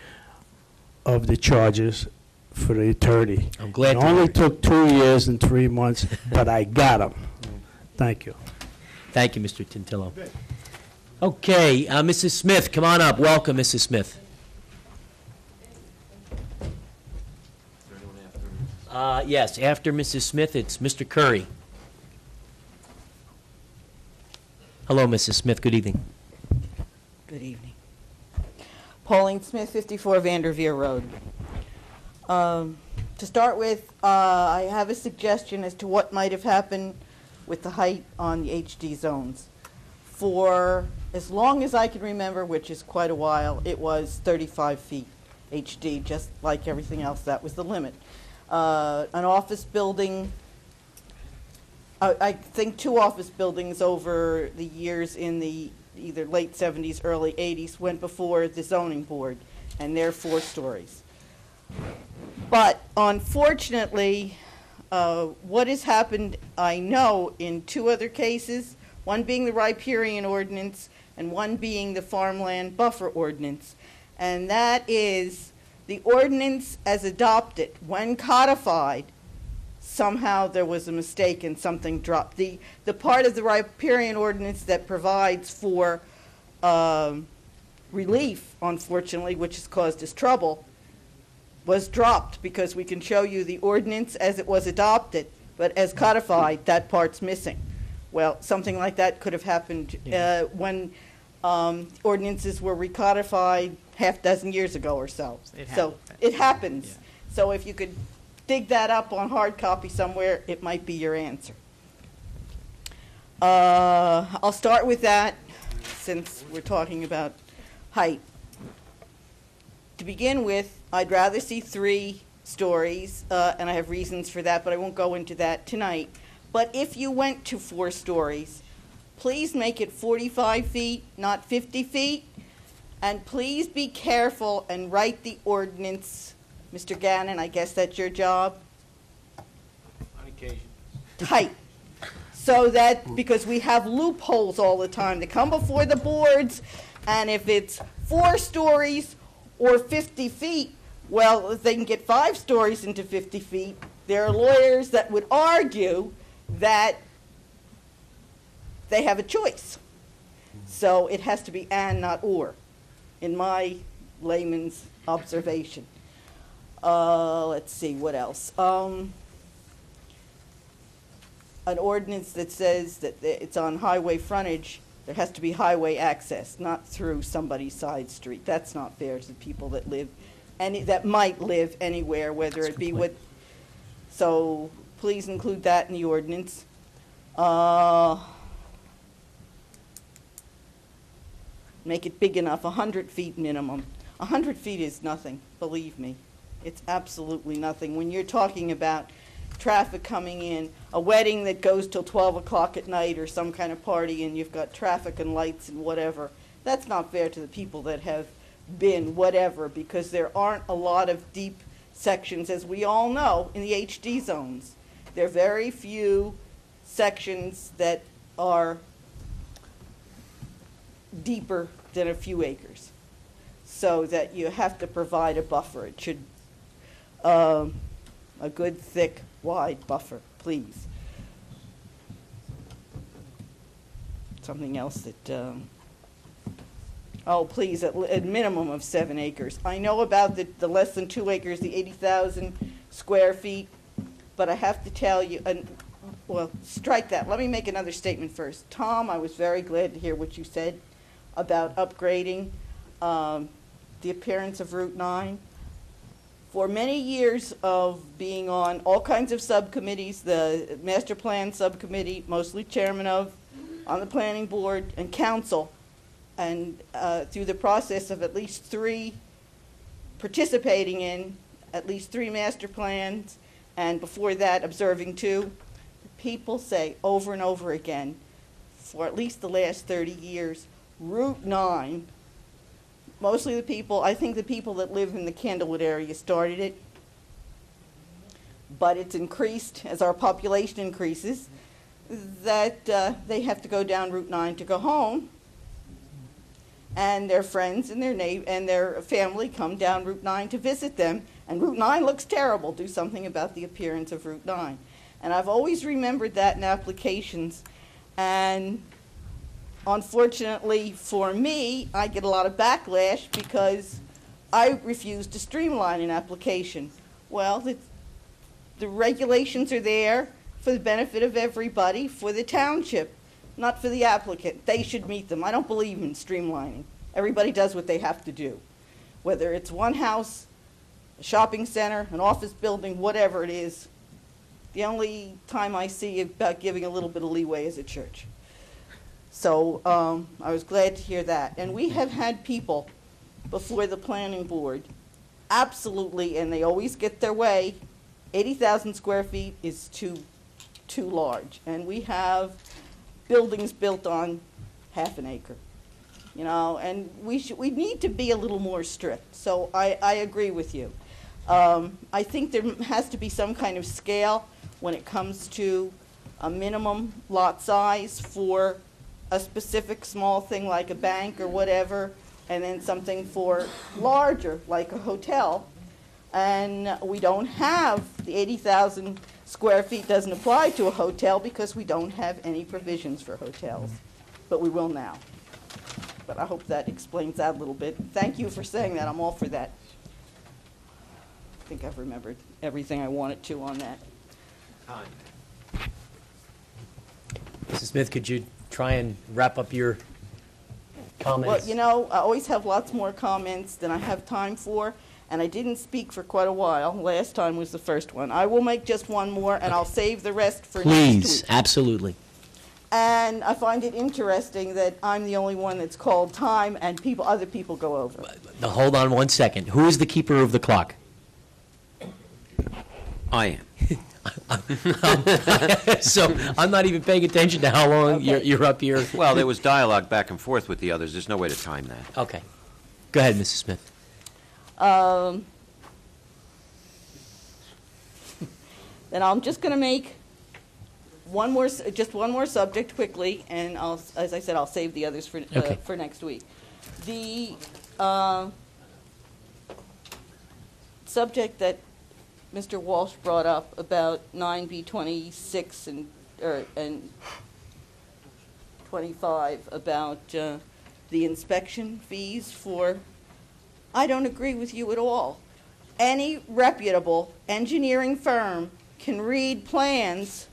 of the charges for the attorney. I'm glad It to only hear. took 2 years and 3 months, but I got them. Thank you. Thank you, Mr. Tintillo. Okay, Mrs. Smith, come on up. Welcome, Mrs. Smith. Yes, after Mrs. Smith, it's Mr. Curry. Hello, Mrs. Smith. Good evening. Good evening. Pauline Smith, 54 Vanderveer Road. To start with, I have a suggestion as to what might have happened with the height on the HD zones. For as long as I can remember, which is quite a while, it was 35 feet HD, just like everything else. That was the limit. An office building, I think 2 office buildings over the years in the either late 70s, early 80s, went before the zoning board, and they're 4 stories. But unfortunately, what has happened, I know, in 2 other cases, one being the riparian ordinance and one being the farmland buffer ordinance, and that is the ordinance as adopted, when codified, somehow there was a mistake and something dropped. The part of the riparian ordinance that provides for relief, unfortunately, which has caused us trouble, was dropped because we can show you the ordinance as it was adopted, but as codified, that part's missing. Well, something like that could have happened when ordinances were recodified half dozen years ago or so. So it happens. Yeah. So if you could dig that up on hard copy somewhere, it might be your answer. I'll start with that since we're talking about height. To begin with, I'd rather see 3 stories, and I have reasons for that, but I won't go into that tonight. But if you went to 4 stories, please make it 45 feet, not 50 feet, and please be careful and write the ordinance. Mr. Gannon, I guess that's your job? On occasion. Tight. So that, because we have loopholes all the time. They come before the boards, and if it's 4 stories or 50 feet, well, if they can get 5 stories into 50 feet, there are lawyers that would argue that they have a choice. So it has to be and, not or, in my layman's observation. Let's see, what else? An ordinance that says that it's on highway frontage, there has to be highway access, not through somebody's side street. That's not fair to the people that live, that might live anywhere, whether it be with, so please include that in the ordinance. Make it big enough, 100 feet minimum. 100 feet is nothing, believe me. It's absolutely nothing. When you're talking about traffic coming in, a wedding that goes till 12 o'clock at night or some kind of party and you've got traffic and lights and whatever. That's not fair to the people that have been whatever, because there aren't a lot of deep sections, as we all know, in the HD zones. There are very few sections that are deeper than a few acres, so that you have to provide a buffer. It should, a good, thick, wide buffer, please. Something else that, oh, please, at minimum of 7 acres. I know about the less than 2 acres, the 80,000 square feet, but I have to tell you, well, strike that. Let me make another statement first. Tom, I was very glad to hear what you said about upgrading the appearance of Route 9. For many years of being on all kinds of subcommittees, the master plan subcommittee, mostly chairman of, on the planning board and council, and through the process of at least 3 participating in at least 3 master plans, and before that observing 2, people say over and over again, for at least the last 30 years, Route 9, mostly the people, I think the people that live in the Candlewood area started it, but it's increased as our population increases, that they have to go down Route 9 to go home, and their friends and their family come down Route 9 to visit them, and Route 9 looks terrible. Do something about the appearance of Route 9. And I've always remembered that in applications, and unfortunately for me, I get a lot of backlash because I refuse to streamline an application. Well, the regulations are there for the benefit of everybody, for the township, not for the applicant. They should meet them. I don't believe in streamlining. Everybody does what they have to do. Whether it's one house, a shopping center, an office building, whatever it is, the only time I see about giving a little bit of leeway is at church. So I was glad to hear that. And we have had people before the planning board, absolutely, and they always get their way, 80,000 square feet is too large. And we have buildings built on half an acre, you know, and we need to be a little more strict. So I agree with you. I think there has to be some kind of scale when it comes to a minimum lot size for a specific small thing like a bank or whatever, and then something for larger like a hotel. And we don't have the 80,000 square feet doesn't apply to a hotel because we don't have any provisions for hotels, but we will now. But I hope that explains that a little bit. Thank you for saying that. I'm all for that. I think I've remembered everything I wanted to on that. Mrs. Smith, could you try and wrap up your comments? Well, you know, I always have lots more comments than I have time for, and I didn't speak for quite a while. Last time was the first one. I will make just one more, and I'll save the rest for next week. Please, absolutely. And I find it interesting that I'm the only one that's called time, and other people go over. Now, hold on one second. Who is the keeper of the clock? I am. So I'm not even paying attention to how long you're up here. Well, there was dialogue back and forth with the others. There's no way to time that. Okay. Go ahead, Mrs. Smith. Then I'm just going to make just one more subject quickly, and as I said, I'll save the others for next week. The subject that Mr. Walsh brought up about 9B26 and 25 about the inspection fees for, I don't agree with you at all. Any reputable engineering firm can read plans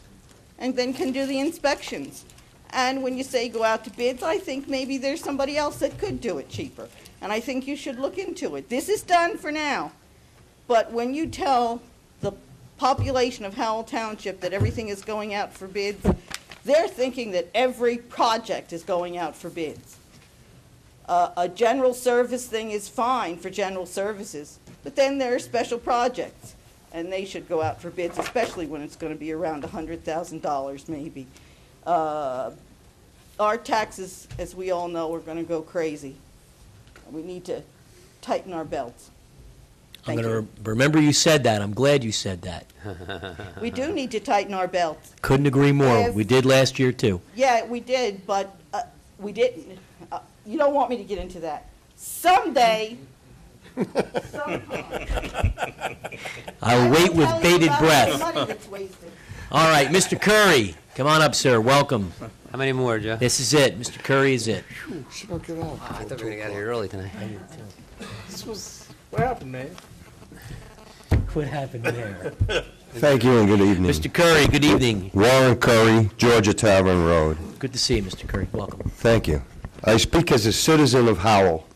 and then can do the inspections. And when you say go out to bids, I think maybe there's somebody else that could do it cheaper. And I think you should look into it. This is done for now. But when you tell the population of Howell Township that everything is going out for bids, they're thinking that every project is going out for bids. A general service thing is fine for general services, but then there are special projects. and they should go out for bids, especially when it's going to be around $100,000 maybe. Our taxes, as we all know, are going to go crazy. We need to tighten our belts. I'm Thank going to remember you said that. I'm glad you said that. We do need to tighten our belts. Couldn't agree more. Yes. We did last year, too. Yeah, we did, but we didn't. You don't want me to get into that. Someday. I'll wait with bated breath. Money that's wasted. All right, Mr. Curry, come on up, sir. Welcome. How many more, Joe? This is it. Mr. Curry is it. She don't get out. I thought we were going to get out of here early tonight. What happened, man? What happened there? Thank you and good evening. Mr. Curry, good evening. Warren Curry, Georgia Tavern Road. Good to see you, Mr. Curry. Welcome. Thank you. I speak as a citizen of Howell,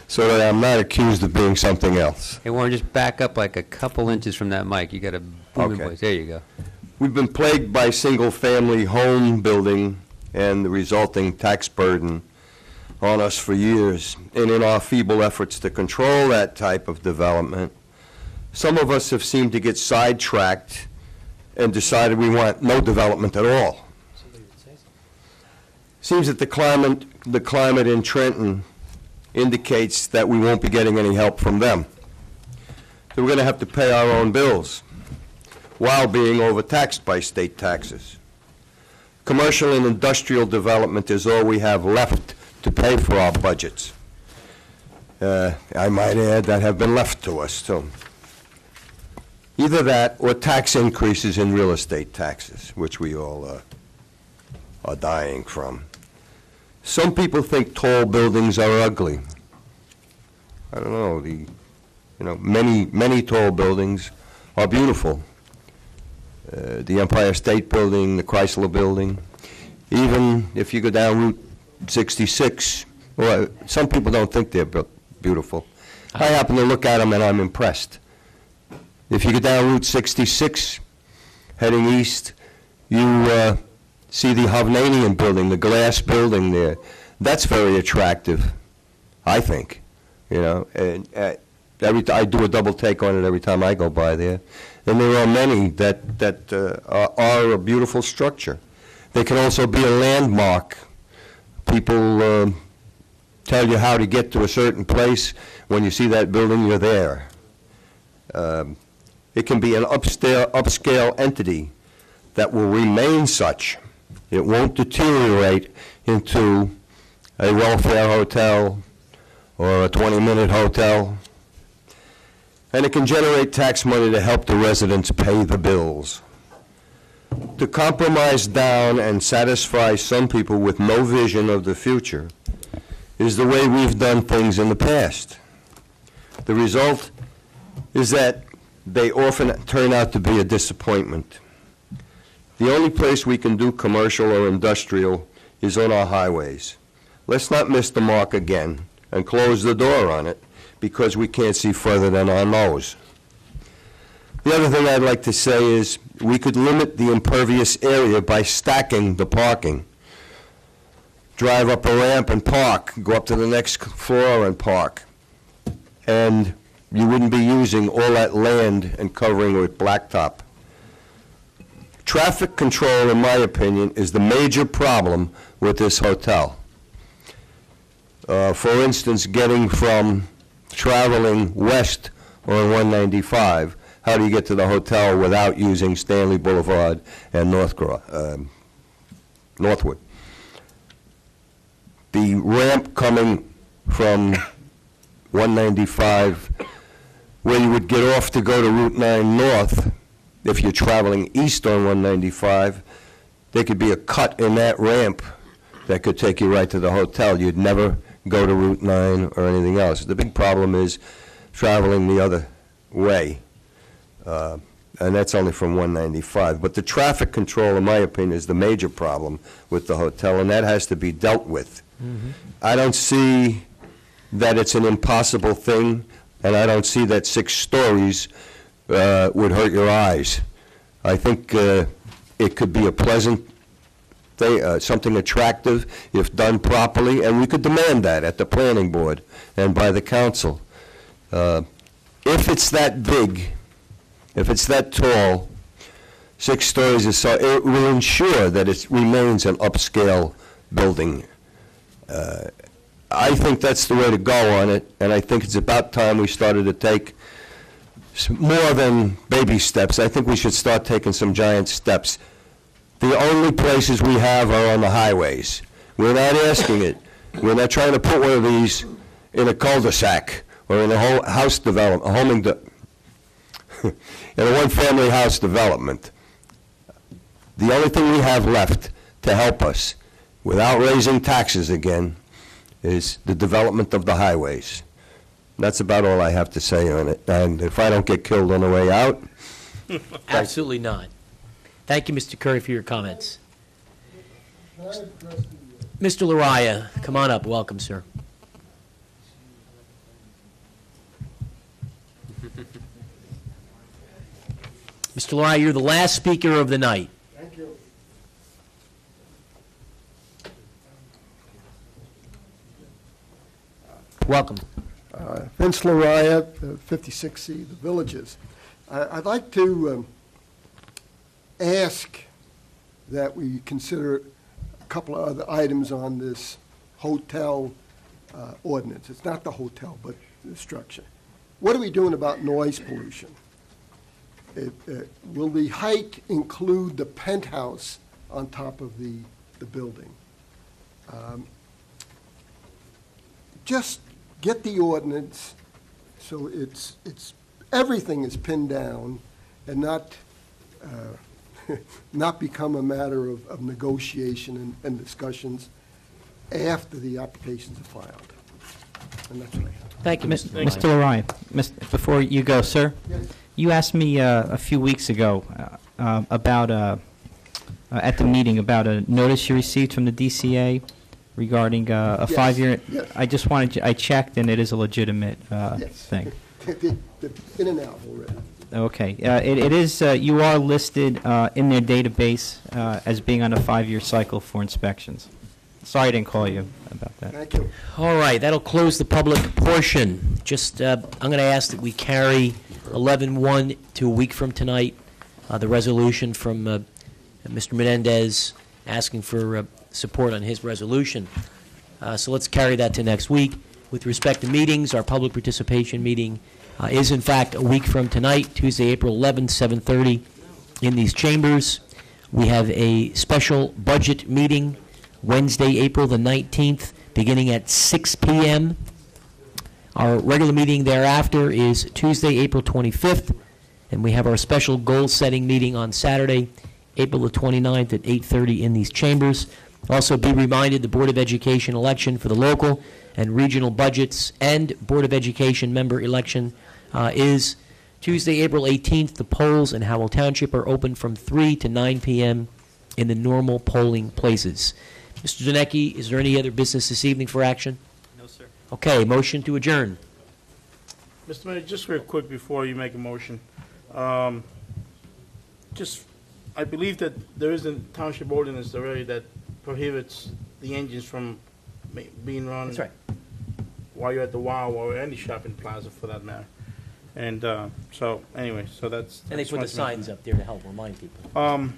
so that I'm not accused of being something else. Hey, Warren, just back up like a couple inches from that mic. You got a booming Okay. voice. There you go. We've been plagued by single-family home building and the resulting tax burden on us for years. And in our feeble efforts to control that type of development, some of us have seemed to get sidetracked and decided we want no development at all. Seems that the climate in Trenton indicates that we won't be getting any help from them. So we're going to have to pay our own bills while being overtaxed by state taxes. Commercial and industrial development is all we have left to pay for our budgets. I might add, that have been left to us, too. Either that or tax increases in real estate taxes, which we all are dying from. Some people think tall buildings are ugly. I don't know, many tall buildings are beautiful. The Empire State Building, the Chrysler Building, even if you go down Route 66, well, some people don't think they're beautiful. I happen to look at them and I'm impressed. If you go down Route 66, heading east, you see the Hovnanian Building, the glass building there. That's very attractive, I think. And I do a double take on it every time I go by there. And there are many that are a beautiful structure. They can also be a landmark. People tell you how to get to a certain place. When you see that building, you're there. It can be an upscale entity that will remain such. It won't deteriorate into a welfare hotel or a 20-minute hotel. And it can generate tax money to help the residents pay the bills. To compromise down and satisfy some people with no vision of the future is the way we've done things in the past. The result is that they often turn out to be a disappointment. The only place we can do commercial or industrial is on our highways. Let's not miss the mark again and close the door on it because we can't see further than our nose. The other thing I'd like to say is we could limit the impervious area by stacking the parking. Drive up a ramp and park, go up to the next floor and park. And you wouldn't be using all that land and covering it with blacktop. Traffic control, in my opinion, is the major problem with this hotel. For instance, getting from traveling west on 195, how do you get to the hotel without using Stanley Boulevard and Northwood? The ramp coming from 195, where you would get off to go to Route 9 North, if you're traveling east on 195, there could be a cut in that ramp that could take you right to the hotel. You'd never go to Route 9 or anything else. The big problem is traveling the other way, and that's only from 195. But the traffic control, in my opinion, is the major problem with the hotel, and that has to be dealt with. I don't see that it's an impossible thing, and I don't see that 6 stories would hurt your eyes. I think it could be a pleasant thing, something attractive if done properly, and we could demand that at the planning board and by the council. if it's that big, if it's that tall, 6 stories or so, it will ensure that it remains an upscale building. I think that's the way to go on it, and I think it's about time we started to take more than baby steps. I think we should start taking some giant steps. The only places we have are on the highways. We're not asking it. We're not trying to put one of these in a cul-de-sac or in a whole house development, in a one-family house development. The only thing we have left to help us, without raising taxes again, is the development of the highways. That's about all I have to say on it. And if I don't get killed on the way out. Absolutely not. Thank you, Mr. Curry, for your comments. Mr. Lariah, come on up. Welcome, sir. Mr. Lariah, you're the last speaker of the night. Thank you. Welcome. Vince Lariah, 56C, The Villages. I'd like to ask that we consider a couple of other items on this hotel ordinance. It's not the hotel, but the structure. What are we doing about noise pollution? Will the height include the penthouse on top of the building? Just get the ordinance so it's everything is pinned down and not not become a matter of negotiation and discussions after the applications are filed. And that's what I have. Thank you, Mr. Lariah, before you go, sir, Yes. you asked me a few weeks ago about, at the meeting, about a notice you received from the DCA regarding a Yes, 5-year. yes. I just wanted I checked, and it is a legitimate Yes. thing. They're in and out already. Okay. It is, you are listed in their database as being on a 5-year cycle for inspections. Sorry I didn't call you about that. Thank you. All right, that'll close the public portion. Just, I'm going to ask that we carry 11-1 to a week from tonight, the resolution from Mr. Menendez asking for support on his resolution. So let's carry that to next week. With respect to meetings, our public participation meeting is, in fact, a week from tonight, Tuesday, April 11th, 7:30, in these chambers. We have a special budget meeting Wednesday, April the 19th, beginning at 6 p.m. Our regular meeting thereafter is Tuesday, April 25th, and we have our special goal-setting meeting on Saturday, April the 29th at 8:30 in these chambers. Also, be reminded the Board of Education election for the local and regional budgets and Board of Education member election is Tuesday, April 18th. The polls in Howell Township are open from 3 to 9 p.m. in the normal polling places. Mr. Zanecki, is there any other business this evening for action? No, sir. Okay, motion to adjourn. Mr. Mayor, just real quick before you make a motion, I believe that there is a township ordinance already that prohibits the engines from being run. That's right. While you're at the WOW or any shopping plaza for that matter. And so, anyway, so that's. And they put the signs up there to help remind people.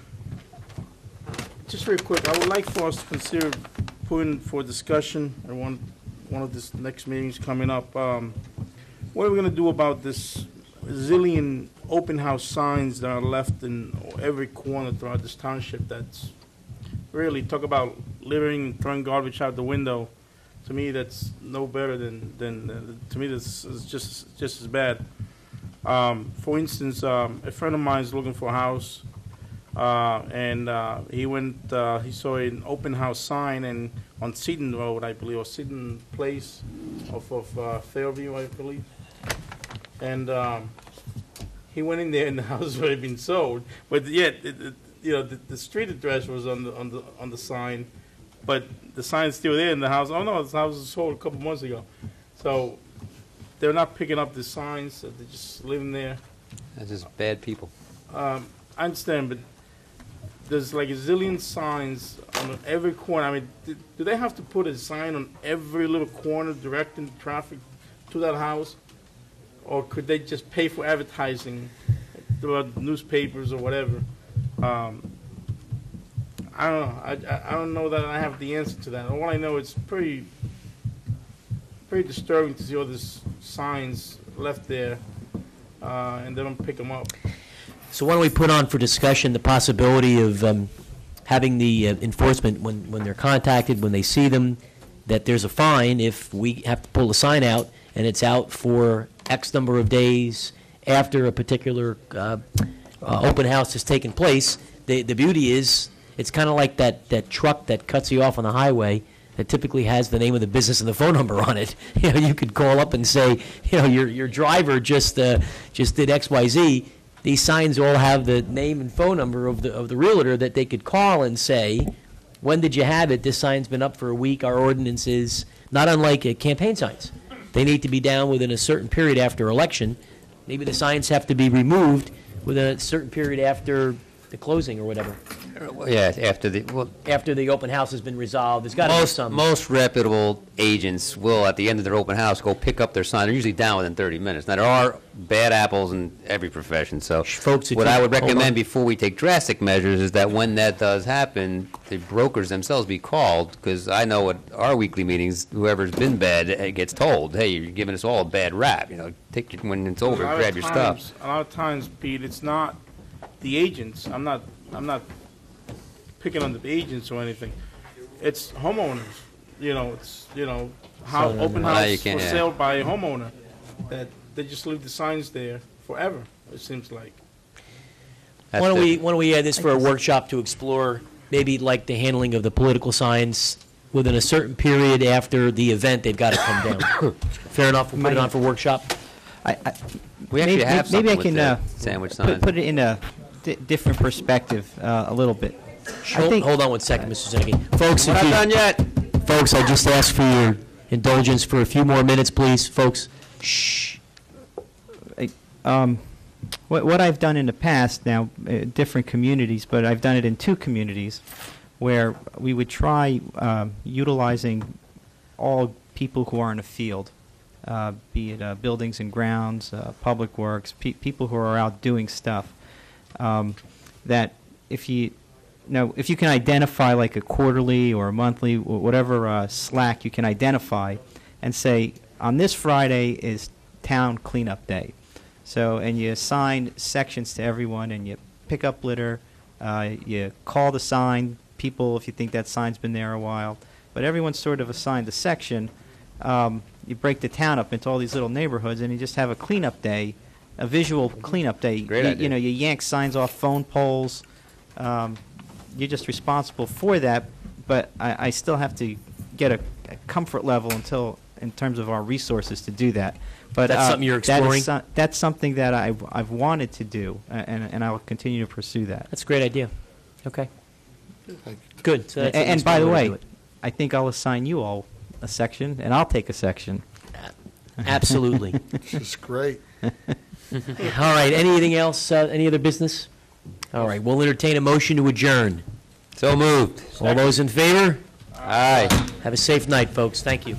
Just very quick, I would like for us to consider putting for discussion, and one of this next meetings coming up, what are we going to do about this zillion open house signs that are left in every corner throughout this township? That's really, talk about littering, throwing garbage out the window. To me, that's no better than to me, this is just as bad. For instance, a friend of mine is looking for a house. And he saw an open house sign and on Seaton Road, I believe, or Seaton Place off of Fairview, I believe. And he went in there and the house had already been sold. But yet, the street address was on the sign, but the sign's still there in the house. Oh no, this house was sold a couple months ago. So they're not picking up the signs. They're just living there. That's just bad people. I understand, but there's like a zillion signs on every corner. I mean, do they have to put a sign on every little corner directing traffic to that house? or could they just pay for advertising throughout the newspapers or whatever? I don't know. I don't know that I have the answer to that. All I know, it's pretty disturbing to see all these signs left there, and they don't pick them up. So why don't we put on for discussion the possibility of having the enforcement, when they're contacted, when they see them, that there's a fine if we have to pull a sign out, and it's out for X number of days after a particular open house has taken place. The beauty is, it's kind of like that truck that cuts you off on the highway that typically has the name of the business and the phone number on it. You know, you could call up and say, you know, your driver just did X, Y, Z. These signs all have the name and phone number of the realtor that they could call and say, when did you have it? This sign's been up for a week. Our ordinance is not unlike campaign signs. They need to be down within a certain period after election. Maybe the signs have to be removed within a certain period after the closing or whatever. Yeah, after the open house has been resolved. There's got to be some. Most reputable agents will, at the end of their open house, go pick up their sign. They're usually down within 30 minutes. Now, there are bad apples in every profession, so folks, what I would recommend before we take drastic measures is that when that does happen, the brokers themselves be called, because I know at our weekly meetings, whoever's been bad gets told, hey, you're giving us all a bad rap. You know, when it's over, grab your stuff. A lot of times, Pete, it's not the agents. I'm not picking on the agents or anything. It's homeowners. How open house for sale by a homeowner, that they just leave the signs there forever, it seems like. Why don't we add this for a workshop to explore maybe like the handling of the political signs within a certain period after the event, they've got to come down. Fair enough, we'll put it on for workshop. We actually have something maybe I with can the sandwich signs. put it in a different perspective a little bit. Hold on one second, Mr. Zenicki. Folks, We're not done yet. Folks, I just ask for your indulgence for a few more minutes, please. Folks, shh. What I've done in the past, now, different communities, but I've done it in 2 communities, where we would try utilizing all people who are in the field, be it buildings and grounds, public works, people who are out doing stuff, that if you can identify like a quarterly or a monthly, or whatever slack you can identify, and say, on this Friday is town cleanup day. So, and you assign sections to everyone, and you pick up litter, you call the sign, people, if you think that sign's been there a while, but everyone's sort of assigned a section. You break the town up into all these little neighborhoods, and you just have a cleanup day, a visual cleanup day. Great idea. You know, you yank signs off phone poles. You're just responsible for that, but I still have to get a comfort level in terms of our resources to do that. But that's something you're exploring? That's something that I've wanted to do, and I will continue to pursue that. That's a great idea. Okay. Good. So that's and by the way, I think I'll assign you all a section, and I'll take a section. Absolutely. This is great. All right. Anything else? Any other business? All right. We'll entertain a motion to adjourn. So moved. All those in favor? Aye. Have a safe night, folks. Thank you.